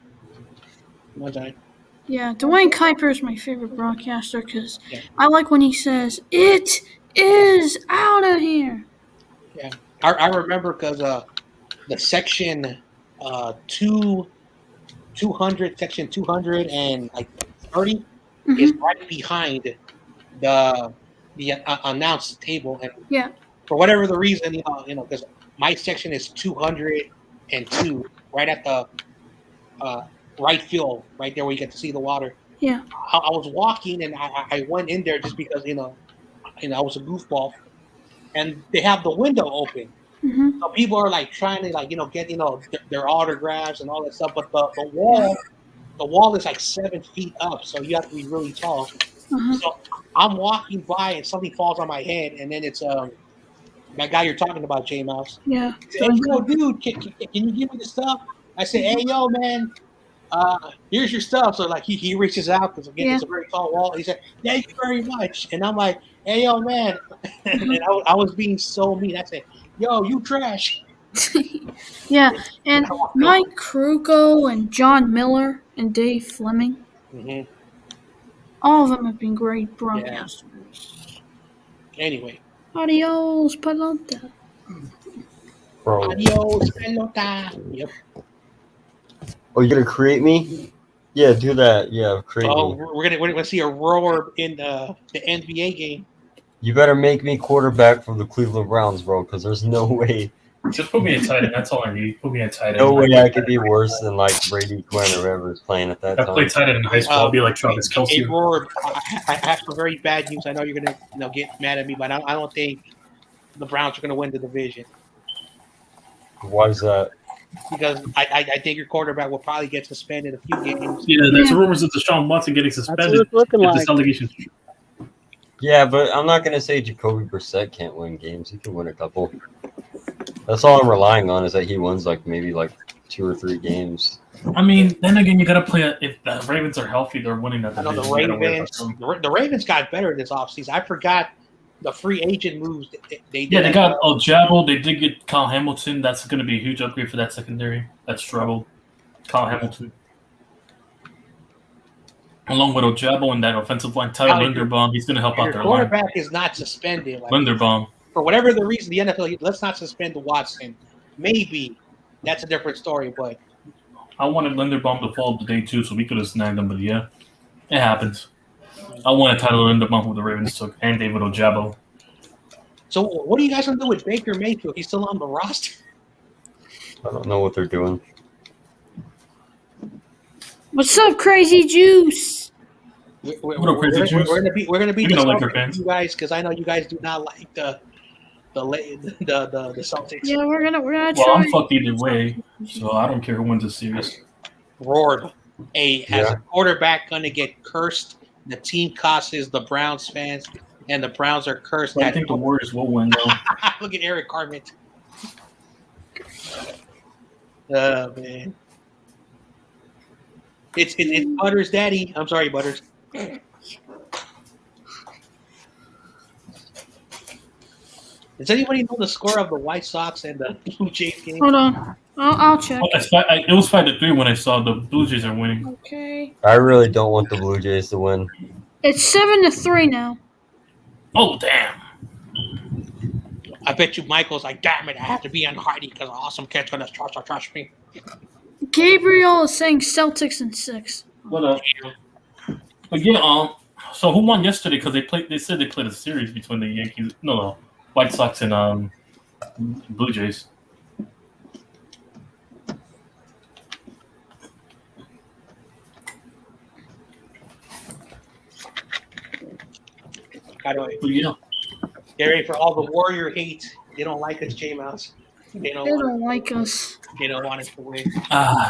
Yeah, Dwayne Kuiper is my favorite broadcaster because I like when he says, "It is out of here." Yeah, I remember because the section 200, section 200 and like 30 is right behind the announced table, and for whatever the reason, because my section is 202, right at the right field, right there where you get to see the water. Yeah. I was walking and I went in there just because I was a goofball, and they have the window open. Mm-hmm. So people are like trying to get their autographs and all that stuff, but the wall is like 7 feet up, so you have to be really tall. So I'm walking by and something falls on my head, and then it's that guy you're talking about, J Mouse. Yeah. Hey, yo, dude, can you give me the stuff? I say, hey, yo, man, here's your stuff. So like he reaches out because again it's a very tall wall. He said, thank you very much, and I'm like, hey, yo, man, and I was being so mean. I said, yo, you trash. Yeah, and Mike Kruko and John Miller and Dave Fleming. Mm-hmm. All of them have been great broadcasters. Yeah. Anyway. Adios, pelota. Bro. Adios, pelota. Yep. Oh, you gonna create me? Yeah, do that. Yeah, create me. We're gonna see a roar in the NBA game. You better make me quarterback for the Cleveland Browns, bro, because there's no way Just put me a tight end. That's all I need. Put me a tight end. No way I could be worse than like Brady Quinn or whoever's playing at that I time. played tight end in high school. I'll be like Travis Kelce. Hey, Roar, I have some very bad news. I know you're gonna get mad at me, but I don't think the Browns are gonna win the division Why is that? because I think your quarterback will probably get suspended a few games. Yeah, there's rumors of Deshaun Watson getting That's what suspended. it's looking If like. this allegation. Yeah, but I'm not gonna say Jacoby Brissett can't win games. He can win a couple. That's all I'm relying on is that he wins like maybe like 2 or 3 games. I mean, then again, you gotta play. If the Ravens are healthy, they're winning that I know division. the You gotta worry about Ravens. them. The Ravens got better this offseason. I forgot the free agent moves they did. Yeah, they got Ojabo. They did get Kyle Hamilton. That's going to be a huge upgrade for that secondary. That struggled. Kyle Hamilton. Along with Ojabo and that offensive line, Tyler Linderbaum, he's going to help out Your their line. quarterback is not suspended. Like, Linderbaum. for whatever the reason, the NFL, let's not suspend Watson. Maybe that's a different story, but I wanted Linderbaum to fall today too, so we could have snagged him. But yeah, it happens. I wanted Tyler Linderbaum, who the Ravens took, and David Ojabo. so what are you guys gonna do with Baker Mayfield? He's still on the roster. I don't know what they're doing. What's up, Crazy Juice? We're Crazy Juice? gonna be You're gonna like disappointed our fans. you guys because I know you guys do not like the Celtics. Yeah, we're gonna Well, try. I'm fucked either way, so I don't care who wins the series. Roared. As a quarterback gonna get cursed, the team causes the Browns fans, and the Browns are cursed. But I think the Warriors will win, though. Look at Eric Carpenter. Oh man. It's Butters' daddy. I'm sorry, Butters. Does anybody know the score of the White Sox and the Blue Jays game? Hold on. I'll check. It was 5-3 when I saw the Blue Jays are winning. Okay. I really don't want the Blue Jays to win. It's 7-3 now. Oh, damn. I bet you Michael's like, damn it, I have to be on Hardy because awesome catch gonna trash me. Gabriel is saying Celtics in 6. But yeah, so who won yesterday? Because they said they played a series between the Yankees, White Sox and Blue Jays. By the way, But yeah, get ready for all the Warrior hate. They don't like us, J-Mouse. They don't like us. They don't want us to win.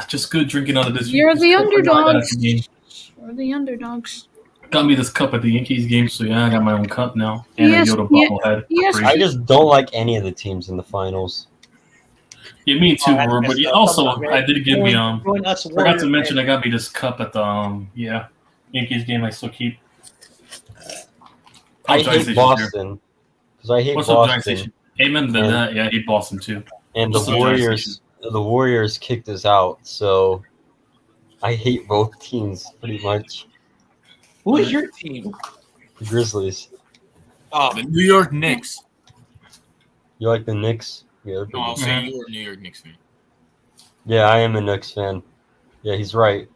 just good drinking out of this. You're the cup I got at underdogs. the game. We're the underdogs. Got me this cup at the Yankees game, so yeah, I got my own cup now. And Yes, a Yoda yeah, bobblehead. yes. Free. I just don't like any of the teams in the finals. Yeah, me too, that's Roar. But messed yeah, up. also, Come on, man. I did give me Join us, forgot Warrior to mention fans. I got me this cup at the Yankees game. I still keep. I Giants hate Station Boston because I hate What's up, Giants Boston. Station? Amen to that. Yeah, I hate Boston too. And the What's up, Giants Warriors, Station? the Warriors kicked us out, so I hate both teams pretty much. Who is your team? The Grizzlies. Oh, The New York Knicks. You like the Knicks? Yeah, No, I'll say you were a New York Knicks fan. yeah, I am a Knicks fan. Yeah, he's right.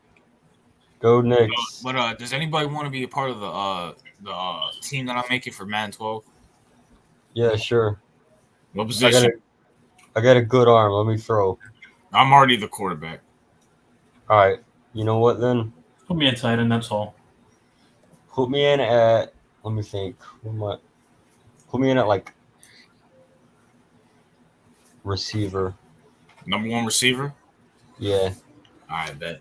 Go Knicks. But does anybody want to be a part of the team that I'm making for Madden 12? Yeah, sure. What position? I got a good arm. Let me throw. I'm already the quarterback. All right. You know what then? Put me in tight end. That's all. Put me in at. Let me think. Put me in at like receiver. Number 1 receiver? Yeah, I bet.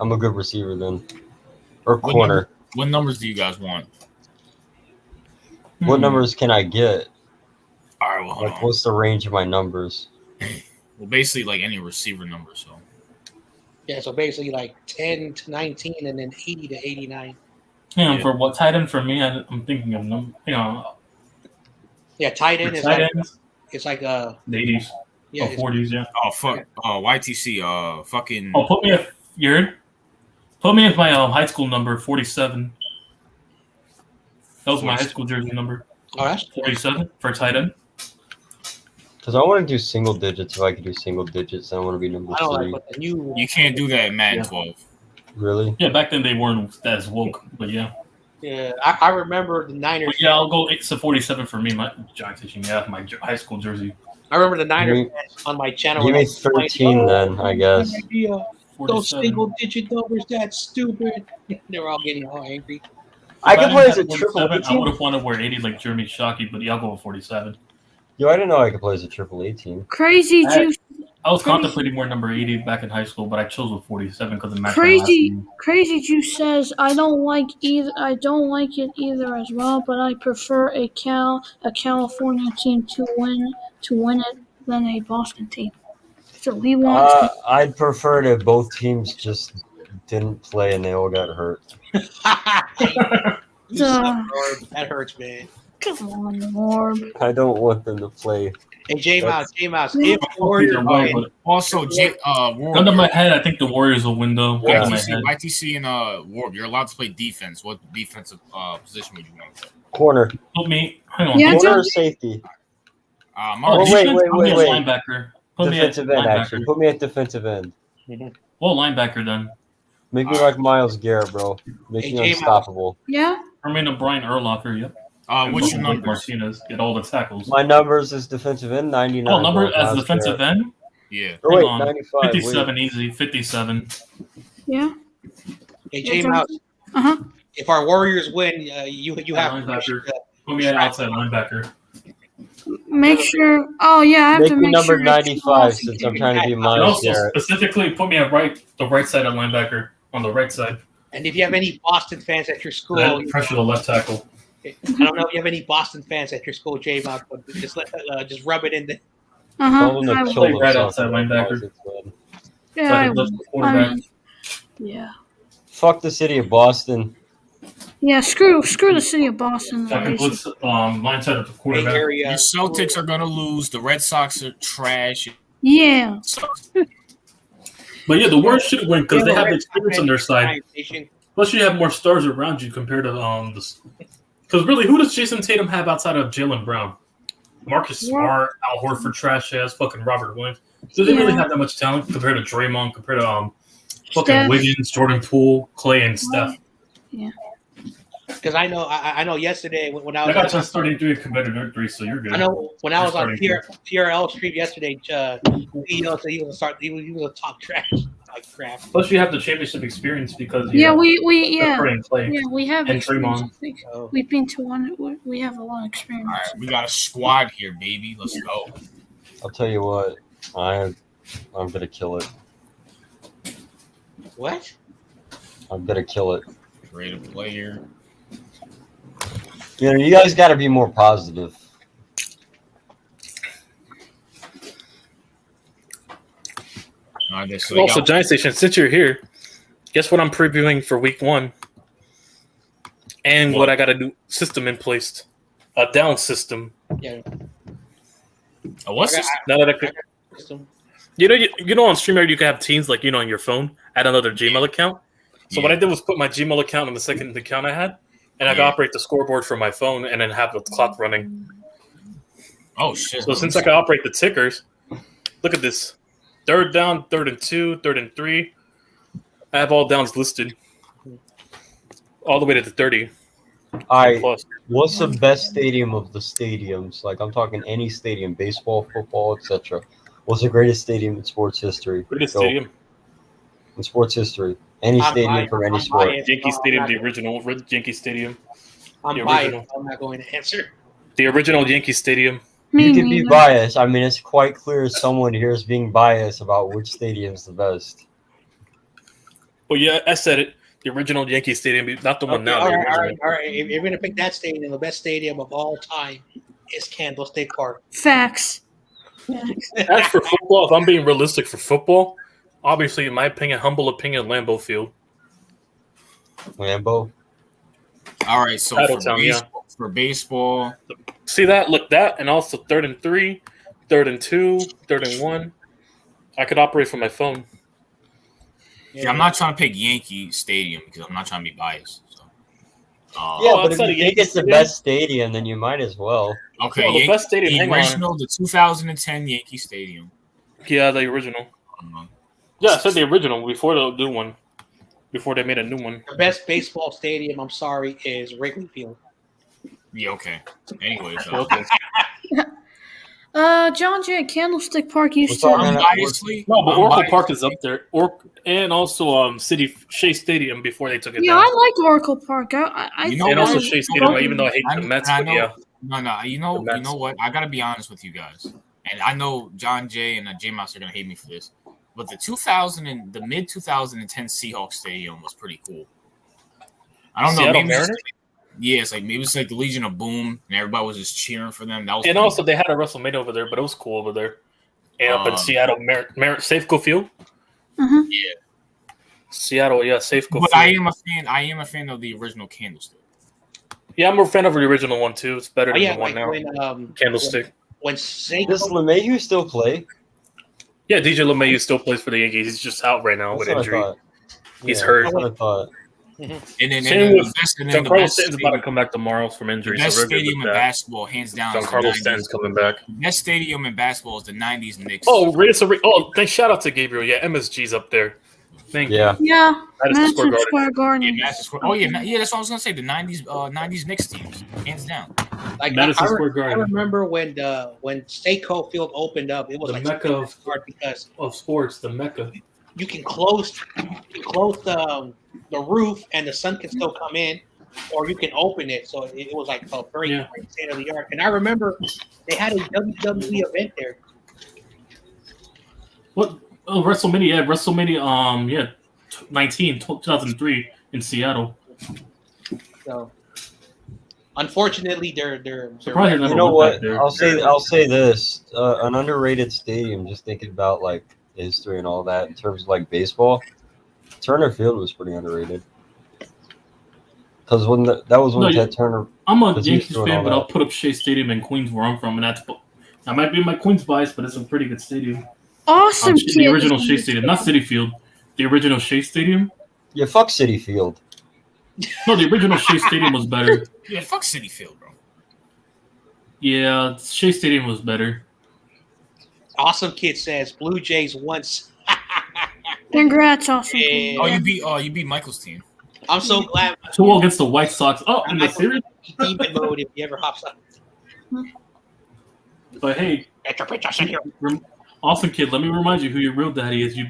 I'm a good receiver then. Or What corner. What numbers do you guys want? What numbers can I get? All right, well, hold Like, on. what's the range of my numbers? Well, basically, like any receiver number. So yeah. So basically, like 10 to 19, and then 80 to 89. Yeah, for what tight end for me, I'm thinking of them. Yeah, tight end For is tight like ends, it's like the 80s, yeah. or 40s, yeah. oh fuck, YTC, fucking. Oh, put me at Put me at my high school number 47. That was my high school jersey number. Oh, that's 47 for tight end. Because I want to do single digits. If I could do single digits, I want to be number I don't 3. like what the new. You can't do that in Madden Yeah. 12. Really? Yeah, back then they weren't as woke, but yeah. Yeah, I remember the Niners. But yeah, I'll go. It's a 47 for me. My Giants teaching. Yeah, my high school jersey. I remember the Niner Give me- fans on my channel. Give were me like, 13 then, I guess. Idea. Those 47. single-digit numbers, that's stupid. They were all getting all angry. I If could didn't play as have a triple 47, I team. would have wanted to wear 80 like Jeremy Shockey, but yeah, I'll go with 47. Yo, I didn't know I could play as a triple A team. Crazy I- Juice. I was Crazy. contemplating wearing number 80 back in high school, but I chose with 47 because it matched my last Crazy name. Crazy Juice says I don't like it either as well, but I prefer a California team to win it than a Boston team. So he wants I'd prefer that both teams just didn't play and they all got hurt. You suck, Norb. That hurts, man. come on, Norb. I don't want them to play. Hey, J-Mouse, if Either Warriors way, win, but Also, gun to my head, I think the Warriors will win though. Gun to my head. YTC and Warp, you're allowed to play defense. What defensive position would you want to play? Corner. Put me. Hang on. Yeah, Corner or just- safety? I'm Oh, already wait, defense? wait, Put me wait, at wait. linebacker. Put me at Defensive end, actually. linebacker. Put me at defensive end. Well, linebacker then. Make me like Myles Garrett, bro. Make Hey, me J-Mouse. unstoppable. Yeah? I mean, a Brian Urlacher. Yep. what's your Blake numbers? Martinez get all the tackles. My numbers is defensive end, 99. Oh, number bro. as Myles defensive Garrett. end. Yeah. Oh, wait, Hang on. 95. 57 Wait. easy. 57. Yeah? hey, J-Mouse, Uh-huh. if our Warriors win, you have Linebacker. to Put me at outside linebacker. Make sure. Oh, yeah, I have Make to me make number sure. 95 since I'm trying to be And Myles also Garrett. specifically put me at the right side of linebacker on the right side. And if you have any Boston fans at your school, Then pressure the left tackle. I don't know if you have any Boston fans at your school, J-Mouse, but just rub it in there. Uh-huh. Tell them I to will. kill Play right themselves. outside linebacker. Yeah, I So will. the quarterback. Yeah. Fuck the city of Boston. Yeah, screw the city of Boston. Second blitz, line side of the Bay quarterback. Area. Your Celtics are gonna lose. The Red Sox are trash. Yeah. But yeah, the Warriors should win because they Yeah, have Red experience on their side. Nation. Plus, you have more stars around you compared to this. Because really, who does Jason Tatum have outside of Jaylen Brown? Marcus Smart, Al Horford, trash ass, fucking Robert Williams. Do they really have that much talent compared to Draymond? Compared to fucking Steph. Wiggins, Jordan Poole, Clay, and Steph? Yeah. Because I know yesterday when I I was got just starting doing competitive victory, so you're good. I know when I was on Starting TRL stream yesterday, CEO said he was a talk trash like crap. Plus, you have the championship experience because Yeah, have we Curry, Clay. yeah, we have And experience. Draymond. I think. So, We've been to one. We have a lot of experience. All right, we got a squad here, baby. Let's go. I'll tell you what. I'm gonna kill it. what? I'm gonna kill it. Create a player. You know, you guys got to be more positive. I guess so. Also, Giant Station, since you're here, guess what I'm previewing for week 1? And what I got a new system in place. A down system. Yeah. What's this? Now that I could, you know on StreamYard you can have teams like, on your phone, add another Gmail account. So what I did was put my Gmail account on the second account I had, and I could operate the scoreboard from my phone and then have the clock running. Oh shit! So since I can operate the tickers, look at this. 3rd down, 3rd and 2, 3rd and 3. I have all downs listed. All the way to the 30. All right. Plus. What's the best stadium of the stadiums? Like, I'm talking any stadium, baseball, football, etc. What's the greatest stadium in sports history? Greatest Go. stadium. In sports history. Any stadium from any sport. Yankee Stadium, the original Yankee Stadium. I'm The biased. original. I'm not going to answer. The original Yankee Stadium. You can be biased. I mean, it's quite clear someone here is being biased about which stadium's the best. Well, yeah, I said it. The original Yankee Stadium, not the one now. All the right. original. If you're going to pick that stadium, the best stadium of all time is Candlestick Park. Facts. As for football, if I'm being realistic for football, obviously, in my opinion, humble opinion, Lambeau Field. Lambeau. All right, so for baseball, See that? Look, that, and also 3rd and 3, 3rd and 2, 3rd and 1. I could operate from my phone. yeah, I'm not trying to pick Yankee Stadium because I'm not trying to be biased. So. Yeah, Oh, but if outside you of think Yankee it's the Stadium? best stadium, then you might as well. Okay, Well, the Yankee, best stadium, the hang on. original, the 2010 Yankee Stadium. Yeah, the original. Uh, Yeah, I said the original before the new one. Before they made a new one. The best baseball stadium, I'm sorry, is Wrigley Field. Yeah, okay. Anyways, Okay. John Jay Candlestick Park used What's up, to. man? Unbiasedly, No, but Oracle unbiasedly, Park is up there. And also Shea Stadium before they took it Yeah, down. I liked Oracle Park. I You know think And also I- Shea Stadium, even though I hate I- the Mets, and I but know- yeah. No, you know Mets. what? I gotta be honest with you guys, and I know John Jay and J Mouse are gonna hate me for this, but the mid 2010 Seahawks Stadium was pretty cool. I don't know, Seattle maybe Mariners? maybe it was like the Legion of Boom, and everybody was just cheering for them. That was And pretty also they had a WrestleMania over there, but it was cool over there. And up in Seattle, Safeco Field. Mhm. Seattle, yeah, Safeco But Field. I am a fan of the original Candlestick. Yeah, I'm a fan of the original one too. It's better Oh than yeah, the one like now. when Candlestick. when Does Seiko, LeMahieu still play? Yeah, DJ LeMahieu still plays for the Yankees. He's just out right now That's with what I injury. thought. He's Yeah, hurt. That's what I thought. And then Same with the Giancarlo best Stanton's about to come back tomorrow from injury, the best so we're good stadium with in that. basketball, hands down. is the Giancarlo 90s. Stanton's coming back. The best stadium in basketball is the '90s Knicks. Oh, thanks. Shout out to Gabriel. Yeah, MSG's up there. Thank Yeah. Yeah, Madison Square Madison Garden. Square Garden. Yeah, Madison Square. Oh yeah, that's what I was gonna say. The '90s Knicks teams, hands down. like Madison I Square Garden. remember when Seiko Field opened up, it was The like Mecca of- hard because Of sports, the Mecca. you can close the roof and the sun can still come in, or you can open it. So it was like a very Yeah. state of the art. And I remember they had a WWE event there. What? Oh, WrestleMania. Yeah, WrestleMania. 2003 in Seattle. So unfortunately, they're Surprised they never You know went back what? there. I'll say this: an underrated stadium. Just thinking about like history and all that in terms of like baseball. Turner Field was pretty underrated because that was when No, Ted Turner. I'm a Because he's Yankees doing fan, all but that. I'll put up Shea Stadium in Queens where I'm from, and that might be my Queens bias, but it's a pretty good stadium. Awesome. The kid. original Shea Stadium, not City Field. The original Shea Stadium. Yeah, fuck City Field. No, the original Shea Stadium was better. Yeah, fuck City Field, bro. Yeah, Shea Stadium was better. Awesome Kid says Blue Jays once. Congrats, awesome. Yeah. Oh, you beat Michael's team. I'm so glad 2-0 against the White Sox. Oh, in the Michael- series. demon mode if he ever hops up. But hey, Awesome Kid, let me remind you who your real daddy is. You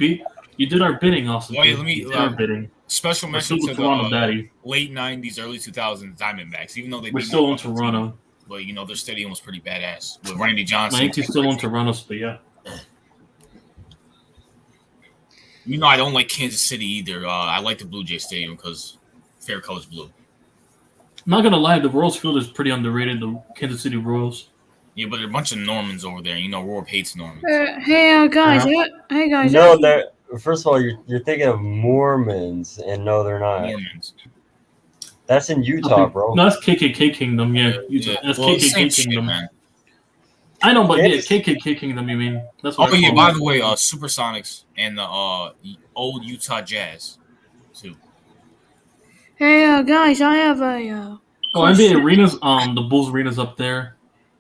did our bidding, Awesome Oh, yeah, Kid. let me, You did our bidding. Special We're mention still to the Toronto the daddy. late '90s, early 2000s Diamondbacks. Even though they We're beat still my in fucking Toronto. team, but you know their stadium was pretty badass with Randy My Johnson. Yankees still in Toronto, so yeah. You know I don't like Kansas City either. I like the Blue Jay Stadium because fair colors blue. I'm not gonna lie, the Royals Field is pretty underrated. The Kansas City Royals. Yeah, but there are a bunch of Normans over there. You know, Rourke hates Normans. Hey guys. Hey guys. No, that first of all, you're thinking of Mormons, and no, they're not. Normans. That's in Utah, bro. No, that's KKK Kingdom. Yeah, Utah. That's Well, same KKK shit, Kingdom. man. I know, but yeah, Yes. KKK Kingdom. You mean? That's what Oh I yeah, call by it. the way, Supersonics and the old Utah Jazz too. Hey guys, I have a. Oh, NBA arenas. The Bulls arenas up there.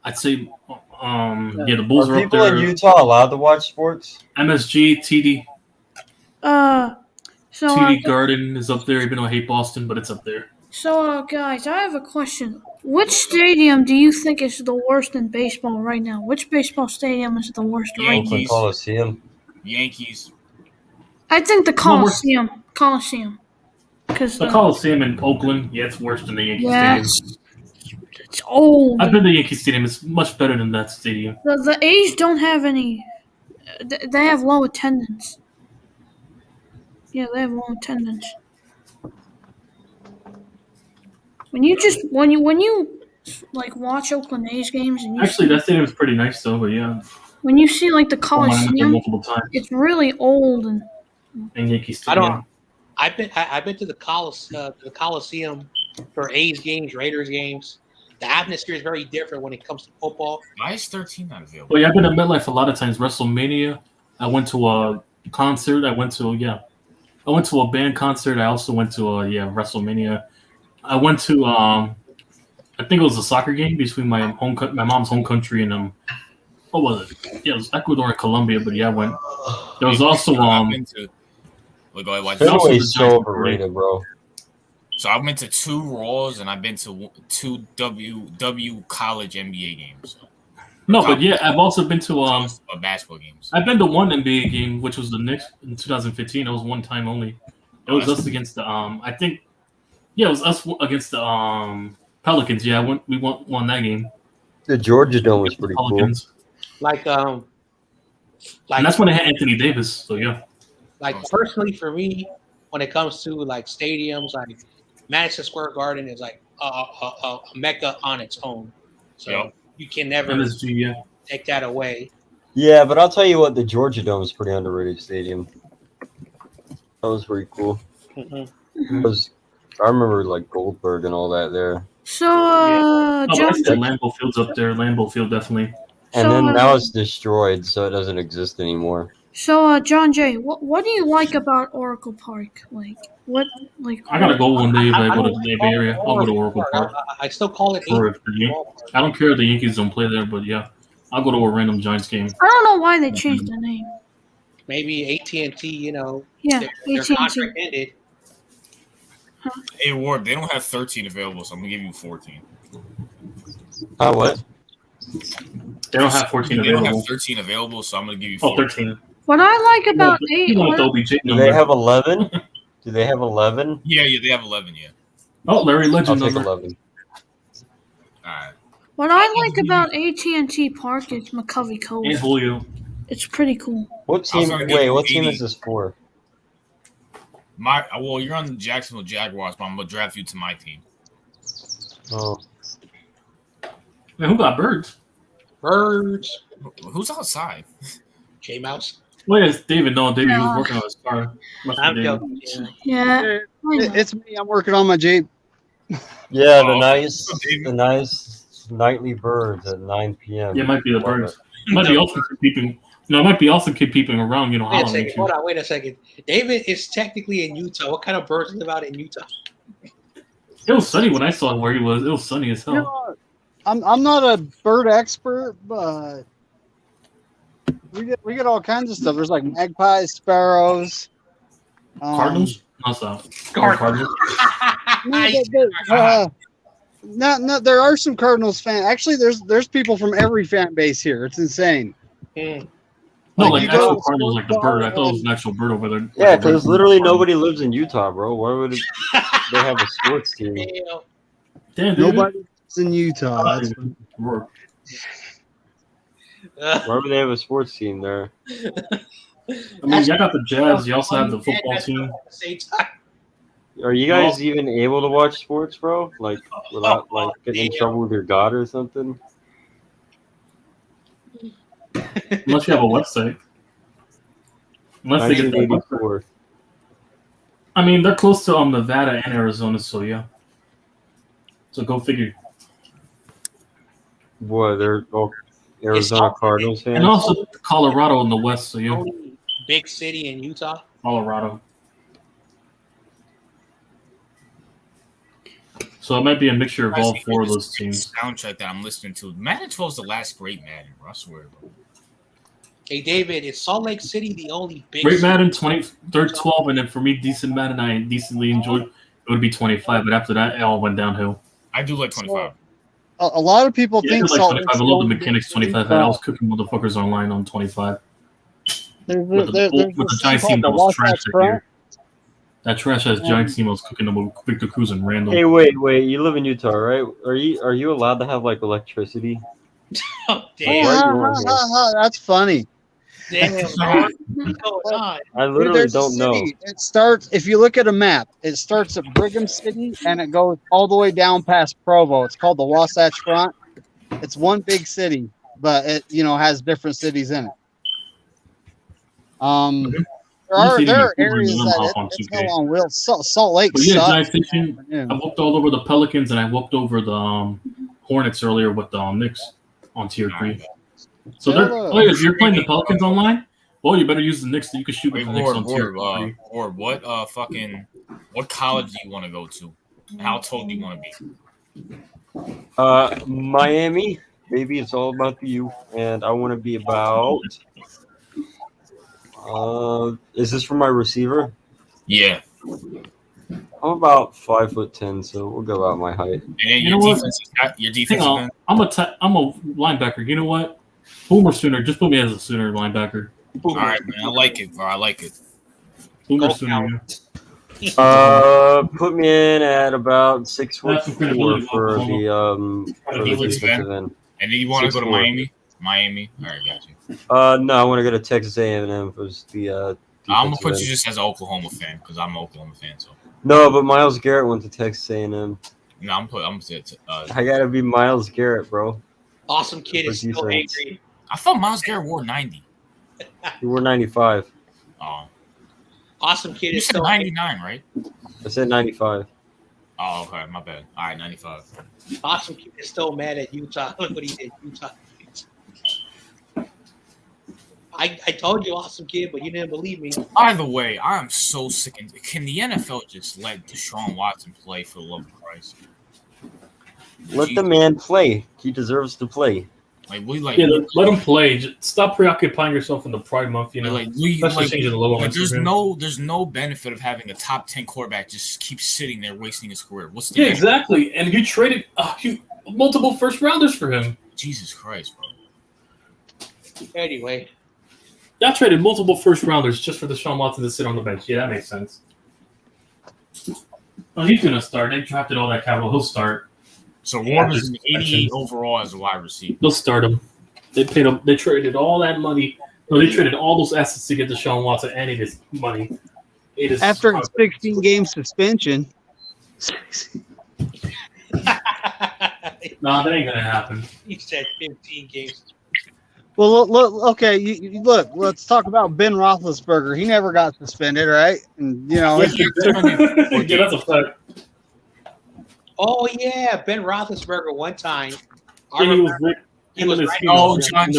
I'd say. Yeah, the Bulls Are are up people there. in Utah allowed to watch sports? MSG, TD, So TD Garden is up there. Even though I hate Boston, but it's up there. guys, I have a question. Which stadium do you think is the worst in baseball right now? Which baseball stadium is the worst right now? Oakland Yankees. Coliseum. Yankees. I think the No, we're- Coliseum. Because The Coliseum in Oakland, yeah, it's worse than the Yankee Yeah. Stadium. it's old. I've been to the Yankee Stadium. It's much better than that stadium. The A's don't have any. They have low attendance. Yeah, they have low attendance. When you like watch Oakland A's games and you Actually, that stadium is pretty nice though. But yeah, when you see like the I went there Coliseum, multiple times it's really old and in Yankee I Stadium. don't. I've been to the Coliseum for A's games, Raiders games. The atmosphere is very different when it comes to football. Why is 13 not available? Well, yeah, I've been to MetLife a lot of times. WrestleMania. I went to a concert. I went to a band concert. I also went to WrestleMania. I went to I think it was a soccer game between my mom's home country and what was it? Yeah, it was Ecuador and Colombia. But yeah, I went. There was also I've been to. Like, I watched- also the Fenway's so Giants overrated, bro. So I've been to 2 Raws and I've been to 2 W college NBA games. So. No, but yeah, I've also been to basketball games. I've been to one NBA game, which was the Knicks in 2015. It was one time only. It was us against the I think, yeah, it was us against the Pelicans. Yeah, we won that game. The Georgia Dome was pretty cool. Like and that's when they had Anthony Davis. So yeah. Like personally for me, when it comes to like stadiums, like Madison Square Garden is like a mecca on its own. So you can never take that away. Yeah, but I'll tell you what, the Georgia Dome is a pretty underrated stadium. That was pretty cool. Mm-hmm. I remember like Goldberg and all that there. So, John, Lambeau Field's up there. Lambeau Field definitely. And then now it's destroyed, so it doesn't exist anymore. So, John Jay, what do you like about Oracle Park? I gotta go one day if I go to the Bay Area. I'll go to Oracle Park. I still call it. I don't care if the Yankees don't play there, but yeah, I'll go to a random Giants game. I don't know why they changed the name. Maybe AT&T, Yeah, their contract ended. Huh? Hey Ward, they don't have 13 available, so I'm gonna give you 14. What? They don't have 14 available. They don't have 13 available, so I'm gonna give you 14. 13. What I like about Do they have 11? Do they have 11? Yeah, they have 11. Yeah. Oh, Larry Legend. I'll take 11. All right. What I like about AT&T Park is McCovey Cove. And Julio. It's pretty cool. What team? Wait, what team is this for? You're on the Jacksonville Jaguars, but I'm gonna draft you to my team. Oh. Man, who got birds? Birds. Who's outside? J Mouse. Wait, it's David. No, David was working on his car. I'm joking. Yeah. It's me. I'm working on my Jeep. Yeah, the nice nightly birds at 9 p.m. Yeah, it might be the birds. It might be also keep peeping around. Wait a second. David is technically in Utah. What kind of birds live out in Utah? It was sunny when I saw where he was. It was sunny as hell. I'm not a bird expert, but we get all kinds of stuff. There's like magpies, sparrows, cardinals. No, stop. Cardinals. No, there are some Cardinals fans. Actually, there's people from every fan base here. It's insane. No, like actual Cardinals, like the bird. I thought it was an actual bird over there. Yeah, because literally nobody lives in Utah, bro. Why would they have a sports team? Damn, nobody lives in Utah. Why would they have a sports team there? I mean, y'all got the Jazz. You also have the football team. Are you guys even able to watch sports, bro? Like, without like getting in trouble with your god or something? Unless you have a website. Unless they get the website. I mean, they're close to Nevada and Arizona, so yeah. So go figure. Boy, they're all Arizona Cardinals fans. And also Colorado in the West, so yeah. Big city in Utah. Colorado. So it might be a mixture of all four of those teams. Soundtrack that I'm listening to. Madden 12 is the last great Madden, bro. I swear, bro. Hey, David, is Salt Lake City the only big great Madden 12, and then for me, decent Madden I decently enjoyed. It would be 25, but after that, it all went downhill. I do like 25. A lot of people think like 25. I love the mechanics 25. I was cooking motherfuckers online on 25. With the Giants team that was trash that year. That trash ass Giants team was cooking them with Victor Cruz and Randall. Hey, wait! You live in Utah, right? Are you allowed to have like electricity? Oh, damn! That's funny. Damn! I literally don't know. It starts if you look at a map. It starts at Brigham City and it goes all the way down past Provo. It's called the Wasatch Front. It's one big city, but it has different cities in it. There are areas that it's no on wheels. Salt Lake sucks. I walked all over the Pelicans and I walked over the Hornets earlier with the Knicks on tier 3. So if you're playing the Pelicans online, well, you better use the Knicks so you can shoot with the Knicks on tier 3. Or what college do you want to go to? How tall do you want to be? Miami. Maybe it's all about the U, and I want to be about. Is this for my receiver? Yeah. I'm about 5'10", so we'll go out my height. And then You your know what? defense is your Hang defensive on. end. I'm a linebacker. You know what? Boomer Sooner. Just put me as a Sooner linebacker. All right, man. I like it, bro. I like it. Boomer Go Sooner. Put me in at about 6'4" That's some credibility, for the Credibility. defensive end. And then you want to go to 6'4". Miami? Miami. All right, got you. No, I want to go to Texas A&M for the I'm gonna defensive put end. you just as an Oklahoma fan because I'm an Oklahoma fan. So No, but Myles Garrett went to Texas A&M. no, I'm I gotta be Myles Garrett, bro. Awesome kid is For still defense. angry. I thought Myles Garrett wore 90. He wore 95. Oh, Awesome kid you is said still angry. 99, right? I said 95. Oh, okay, my bad. All right, 95. Awesome kid is still mad at Utah. Look what he did, Utah. I told you, awesome kid, but you didn't believe me. Either way, I am so sick. Can the NFL just let Deshaun Watson play for the love of Christ? Let the man play. He deserves to play. Like we like. Yeah, let him play. Just stop preoccupying yourself in the Pride Month. You know, Like we especially like, changing the logo. like there's Instagram. there's no benefit of having a top 10 quarterback just keep sitting there wasting his career. What's the Yeah, benefit? exactly. And you traded multiple first rounders for him. Jesus Christ, bro. Anyway, Y'all traded multiple first rounders just for Deshaun Watson to sit on the bench. Yeah, that makes sense. Oh, he's gonna start. They drafted all that capital. He'll start. So Ward Yeah, was an 88 overall as a wide receiver. They'll start him. They paid him. They traded all that money. No, they traded all those assets to get Deshaun Watson and it is money. It is After a 16-game suspension. Nah, that ain't gonna happen. he said 15 games. Well, look, okay, look. Let's talk about Ben Roethlisberger. He never got suspended, right? And Yeah, that's a fact. Oh yeah, Ben Roethlisberger one time. I Yeah, remember, he was right. Oh, John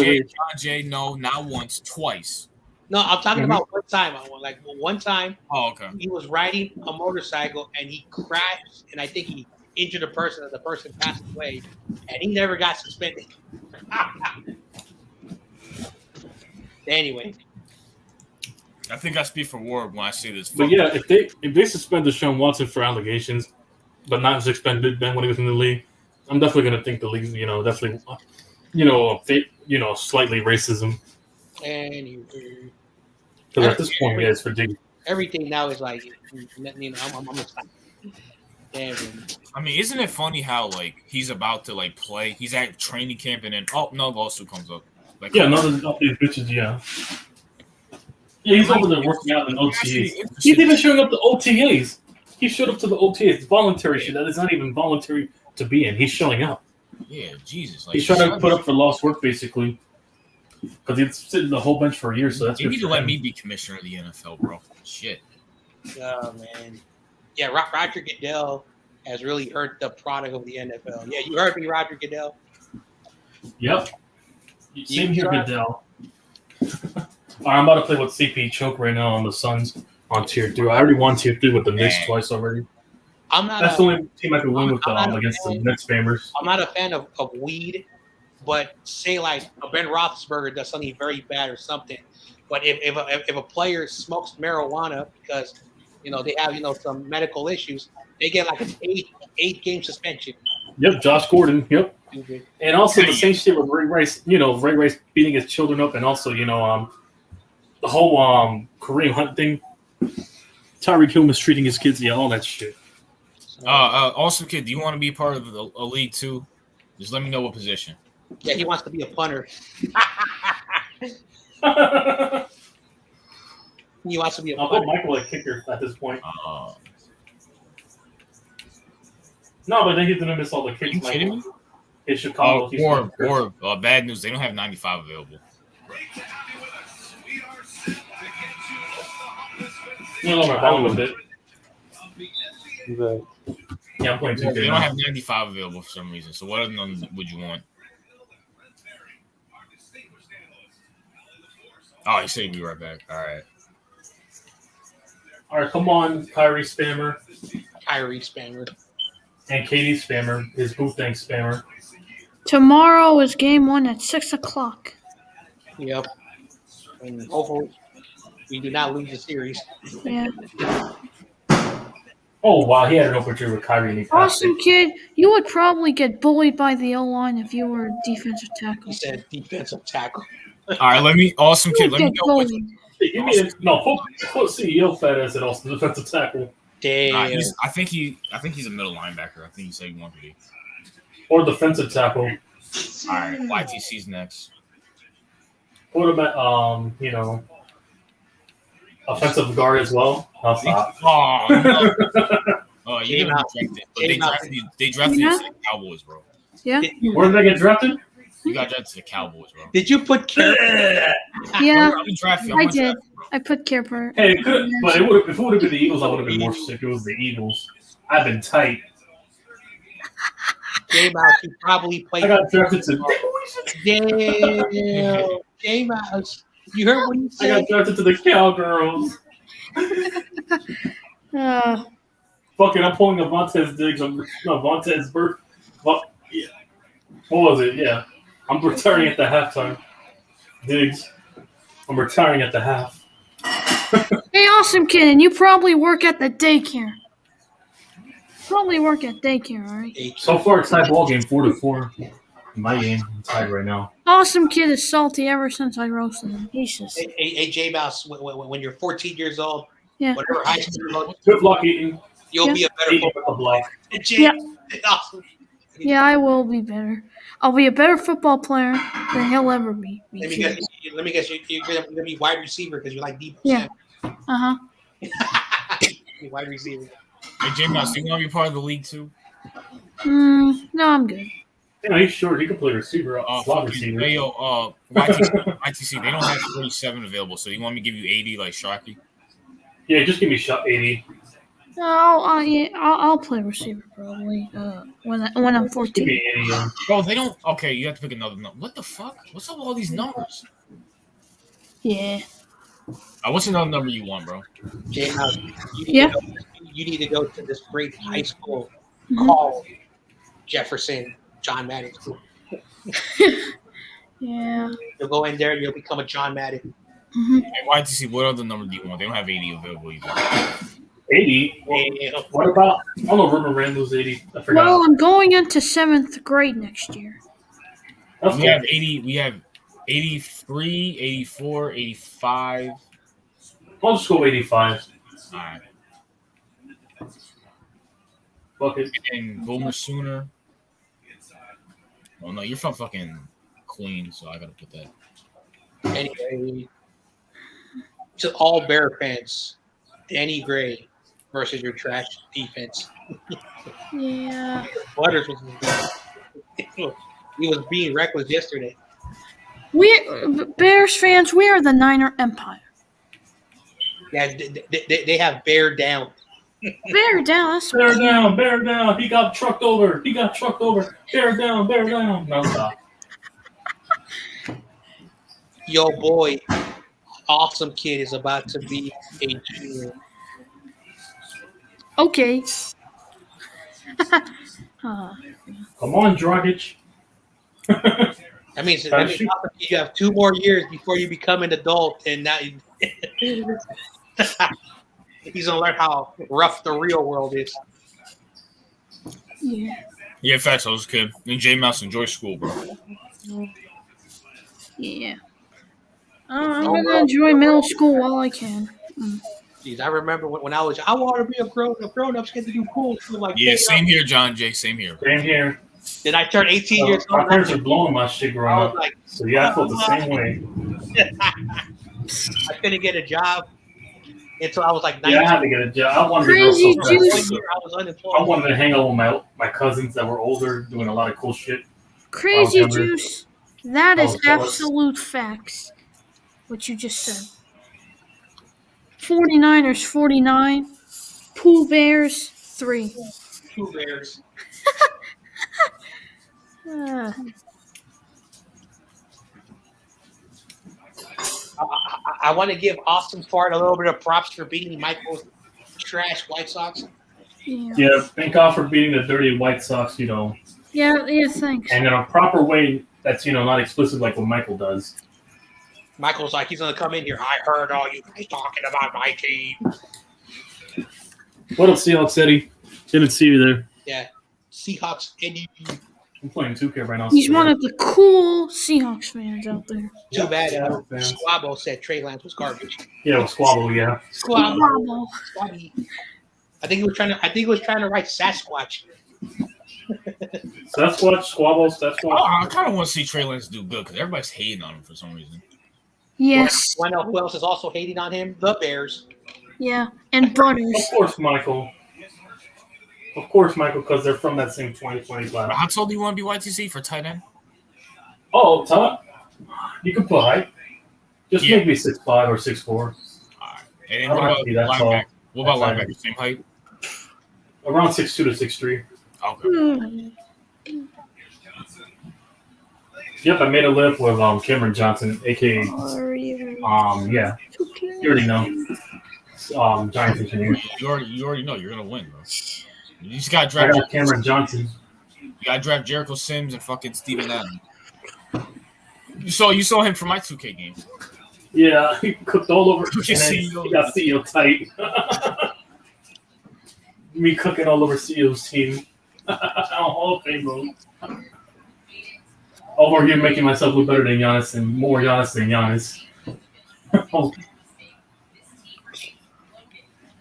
Jay, no, not once, twice. No, I'm talking Mhm. about one time. One time Oh, okay. he was riding a motorcycle and he crashed, and I think he injured a person, and the person passed away, and he never got suspended. Anyway, I think I speak for Ward when I say this. But yeah, if they suspend Deshaun Watson for allegations, but not suspend Big Ben when he was in the league, I'm definitely gonna think the league's definitely slightly racism. anyway, Because at this point, yeah, it's ridiculous. everything now is like, I'm gonna stop. Damn. I mean, isn't it funny how like he's about to like play? He's at training camp and then no lawsuit comes up. Like, Yeah, none of these bitches. Yeah, he's over there working out in OTAs. He's even showing up to OTAs. He showed up to the OTAs, voluntary shit that is not even voluntary to be in. He's showing up. Yeah, Jesus. Like, He's trying to put up for lost work, basically, because he's sitting on the whole bench for a year. So that's you good need to for let him. me be commissioner of the NFL, bro. Shit. Oh man, yeah. Roger Goodell has really hurt the product of the NFL. Yeah, you heard me, Roger Goodell. Yep. Same here, Goodell. All right, I'm about to play with CP Choke right now on the Suns on tier 3. I already won tier 3 with the Knicks twice already. I'm not. That's the only team I could win with I'm not against the fan. Knicks spammers. I'm not a fan of weed, but say like Ben Roethlisberger does something very bad or something. But if a player smokes marijuana because they have some medical issues, they get like an eight game suspension. Yep, Josh Gordon. Yep. Mhm. And also the same shit with Ray Rice. Ray Rice beating his children up, and also the whole Kareem Hunt thing. Tyreek Hill mistreating his kids. Yeah, all that shit. Also, kid, do you want to be part of a league too? Just let me know what position. Yeah, he wants to be a punter. He wants to be a I'll put punter. Michael at kicker at this point. No, but then he's gonna miss all the kicks. You kidding me? In Chicago. Or bad news, they don't have 95 available. No, I'm wrong with it. Okay. Yeah, I'm playing 2K. They don't have 95 available for some reason. So what other ones would you want? Oh, he said he'd be right back. All right. All right, come on, Kyrie Spammer Kyrie Spammer. and Katie Spammer, his booth thing Spammer. Tomorrow is game 1 at 6:00. Yep. And hopefully we do not lose the series. Yeah. Oh wow, he had an open tree with Kyrie and he passed Awesome it. kid, you would probably get bullied by the O-line if you were a defensive tackle. He said defensive tackle. All right, let me awesome You kid. would Let me get know what. bullied. Hey, give me put CEO fat ass at Austin defensive tackle Damn. I think he's a middle linebacker. I think he said he wanted to be. or defensive tackle. All right, YTC's next. Put him at offensive guard as well. I'll stop. Oh, no. Oh, you didn't Came draft it, but they drafted Yeah. you to the Cowboys, bro. Yeah. Where did I get drafted? You got drafted to the Cowboys, bro. Did you put Carrot? Yeah, I'm gonna draft you. I did. I put Carpenter. Hey, it could, but it would if it would have been the Eagles, I would have been more sick. It was the Eagles. I've been tight. J-Mouse, you probably played. I got drafted to. Damn. J-Mouse. You heard what he I got said? drafted to the Cowgirls. Fucking, I'm pulling a Vontez Diggs. Vontez Burke. Yeah. What was it? Yeah. I'm retiring at the halftime. Diggs. I'm retiring at the half. Hey, awesome kid, and you probably work at the daycare. Probably work at daycare, all right? So far, it's tied ball game 4-4. My game, I'm tied right now. Awesome kid is salty ever since I roasted him. He's just Hey, J-Mouse, when you're 14 years old, yeah. whatever high school you go, Good luck eating. you'll be a better Eating with the block. Yeah. Awesome. Yeah, I will be better. I'll be a better football player than he'll ever be. Let me guess. You're gonna be wide receiver because you like deep. Yeah. Uh-huh. Wide receiver. Hey, J-Mouse, do you want to be part of the league too? No, I'm good. Yeah, he's short. He can play receiver. Slot Fucking, receiver. hey, yo, YTC, they don't have 47 available, so you want me to give you 80 like Sharky? Yeah, just give me shot 80. No, yeah, I'll play receiver probably. When I'm Give 14. me 80. Bro, they don't. Okay, you have to pick another number. What the fuck? What's up with all these numbers? Yeah. What's another number you want, bro? J-Mouse, Yeah. You need to go to this great high school Mhm. called Jefferson John Madden School. Yeah. You'll go in there and you'll become a John Madden. Mhm. Hey, YTC, what other number do you want? They don't have 80 available either. 80? Yeah. What about? I don't know. Ruben Randall's 80. I forgot. Well, I'm going into 7th grade next year. That's We cool. have 80. We have 83, 84, 85. I'll just go 85. All right. Fuck it. And Boomer Sooner. Oh no, you're from fucking Queens, so I gotta put that. Anyway, to all Bear fans, Danny Gray versus your trash defense. Yeah. Butters he was being reckless yesterday. Bears fans, we are the Niner Empire. Yeah, they have Bear down. Bear down. That's Bear down, bear down. He got trucked over. Bear down, bear down. No, stop. Yo, boy, awesome kid is about to be a junior. okay. Come on, Dragic. That means you have 2 more years before you become an adult, and now he's gonna learn how rough the real world is. Yeah. Yeah, facts. I was a kid. And J Mouse enjoy school, bro. Yeah. I'm gonna enjoy middle school while I can. Jeez, I remember when I want to be a grown-ups get to do cool shit like Yeah, hey, same here, John J. Same here. Same here. Then I turned 18 years My old. parents are blowing my shit I growing was up. like, So yeah, I felt the same way. I couldn't get a job until I was like 19. Yeah, I had to get a job. I wanted to go Crazy so juice. fast. 1 year I was I unemployed. wanted to hang out with my cousins that were older, doing a lot of cool shit. Crazy younger. juice. That I is was jealous. absolute facts. What you just said. 49ers 49. Pooh Bears 3. 2 Bears. I want to give Austin Fart a little bit of props for beating Michael's trash White Sox. Yeah. Yeah, thank God for beating the dirty White Sox, Yeah, thanks. and in a proper way that's, not explicit like what Michael does. Michael's like, he's going to come in here. I heard all you guys talking about my team. What up, Seahawks Eddie? Didn't see you there. Yeah, Seahawks Eddie. I'm playing 2K right now. He's one of the cool Seahawks fans out there. Too bad Seahawks fans. Squabble said Trey Lance was garbage. Yeah, with Squabble, yeah. Squabble. Squabby. I think he was trying to write Sasquatch. Sasquatch, Squabble, Sasquatch. Oh, I kind of want to see Trey Lance do good because everybody's hating on him for some reason. Yes. Want to know who else is also hating on him? The Bears. Yeah. And Butters. Of course, Michael. Of course, Michael, because they're from that same 2020 class. How tall do you want to be YTC for tight end? Oh, Todd, you can put height. Just Yeah. make me 6'5" or 6'4". All right. And I then don't what have about to be that tall. linebacker? What about That's linebacker? Same height? Around 6'2" to 6'3". Hmm. Yep, I made a lift with Cameron Johnson, aka yeah, you already know. Giants engineer. You already know you're gonna win, bro. You just gotta I draft. got Cameron Johnson. You gotta draft Jericho Sims and fucking Steven Adams. You saw him from my 2K game. Yeah, he cooked all over. You And then he got CEO tight. Me cooking all over CEO's team. Hall of Fame, bro. Over here making myself look better than Giannis and more Giannis than Giannis.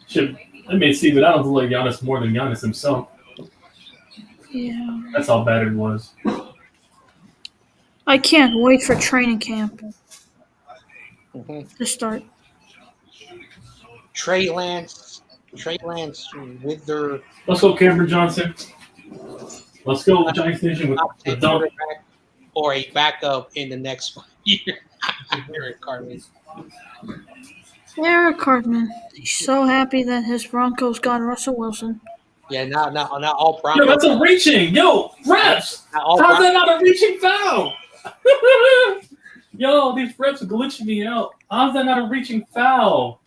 Shit, I made Steven Adams look like Giannis more than Giannis himself. Yeah. That's how bad it was. I can't wait for training camp to start. Trey Lance with their Let's go, Cameron Johnson. Let's go, Giants Nation with top the 10 dunk. quarterback or a backup in the next year. Eric Cartman. Eric Cartman. He's so happy that his Broncos got Russell Wilson. Yeah, not all Yo, Broncos. that's a reaching. Yo, refs. Not all How's that Broncos. not a reaching foul? Yo, these refs are glitching me out. How's that not a reaching foul?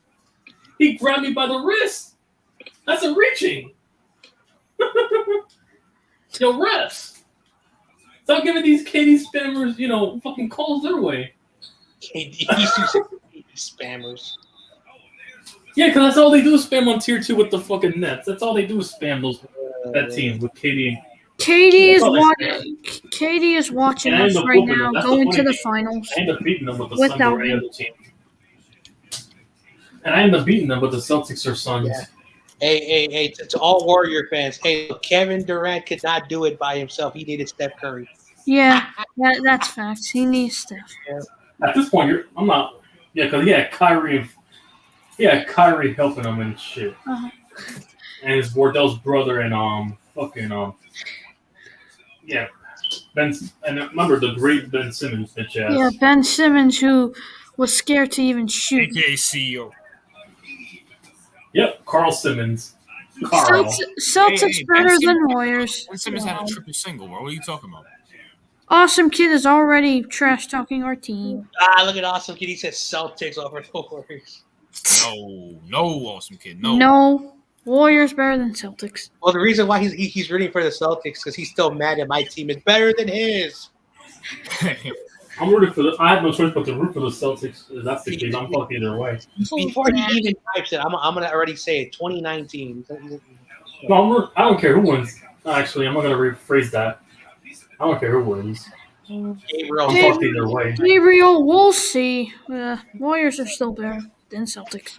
He grabbed me by the wrist. That's a reaching. Yo, refs. Stop giving these KD spammers, fucking calls their way. KD spammers. Yeah, because that's all they do is spam on tier 2 with the fucking Nets. That's all they do is spam that team with KD. KD is That's all they watching. KD is watching And I us end up right whooping now, them. That's going the to the funny finals. I end up beating them with the Without Suns or any him. other team. And I end up beating them with the Celtics or Suns. Yeah. Hey, to all Warrior fans, hey, Kevin Durant could not do it by himself. He needed Steph Curry. Yeah, that's facts. He needs Steph. At this point, I'm not. Yeah, because he had Kyrie helping him and shit. Uh-huh. And his Wardell's brother and yeah, Ben. And remember the great Ben Simmons, bitch ass. Yeah, Ben Simmons, who was scared to even shoot. AKA CEO. Yep, Carl Simmons. Carl. Celtics Hey, better Ben than Warriors. Ben Simmons had a triple single, bro. What are you talking about? Awesome Kid is already trash talking our team. Look at Awesome Kid. He said Celtics over the Warriors. No, awesome kid. No. No, Warriors better than Celtics. Well, the reason why he's rooting for the Celtics because he's still mad that my team is better than his. I'm rooting for I have no choice but to root for the Celtics. If that's the case, I'm fucked either way. Before he even types it, I'm gonna already say it. 2019. No, I don't care who wins. Actually, I'm not gonna rephrase that. I don't care who wins. Gabriel. I'm fucked either way. Gabriel, we'll see. Warriors are still better than Celtics.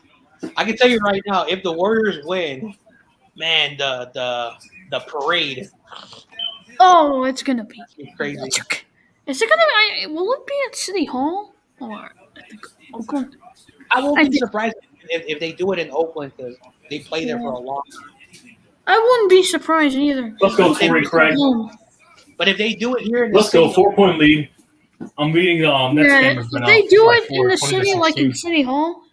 I can tell you right now, if the Warriors win, man, the parade Oh, it's gonna be is crazy. Is it gonna be? Will it be at City Hall or at the Oakland? I won't I be think- surprised if they do it in Oakland because they play there for a long time. I wouldn't be surprised either. Let's go, Torrey Craig. But if they do it here in the Let's go, city, 4-point lead. I'm beating the Nets Yeah, gamers if now. they do By it in the 20 city, like in 16. City Hall.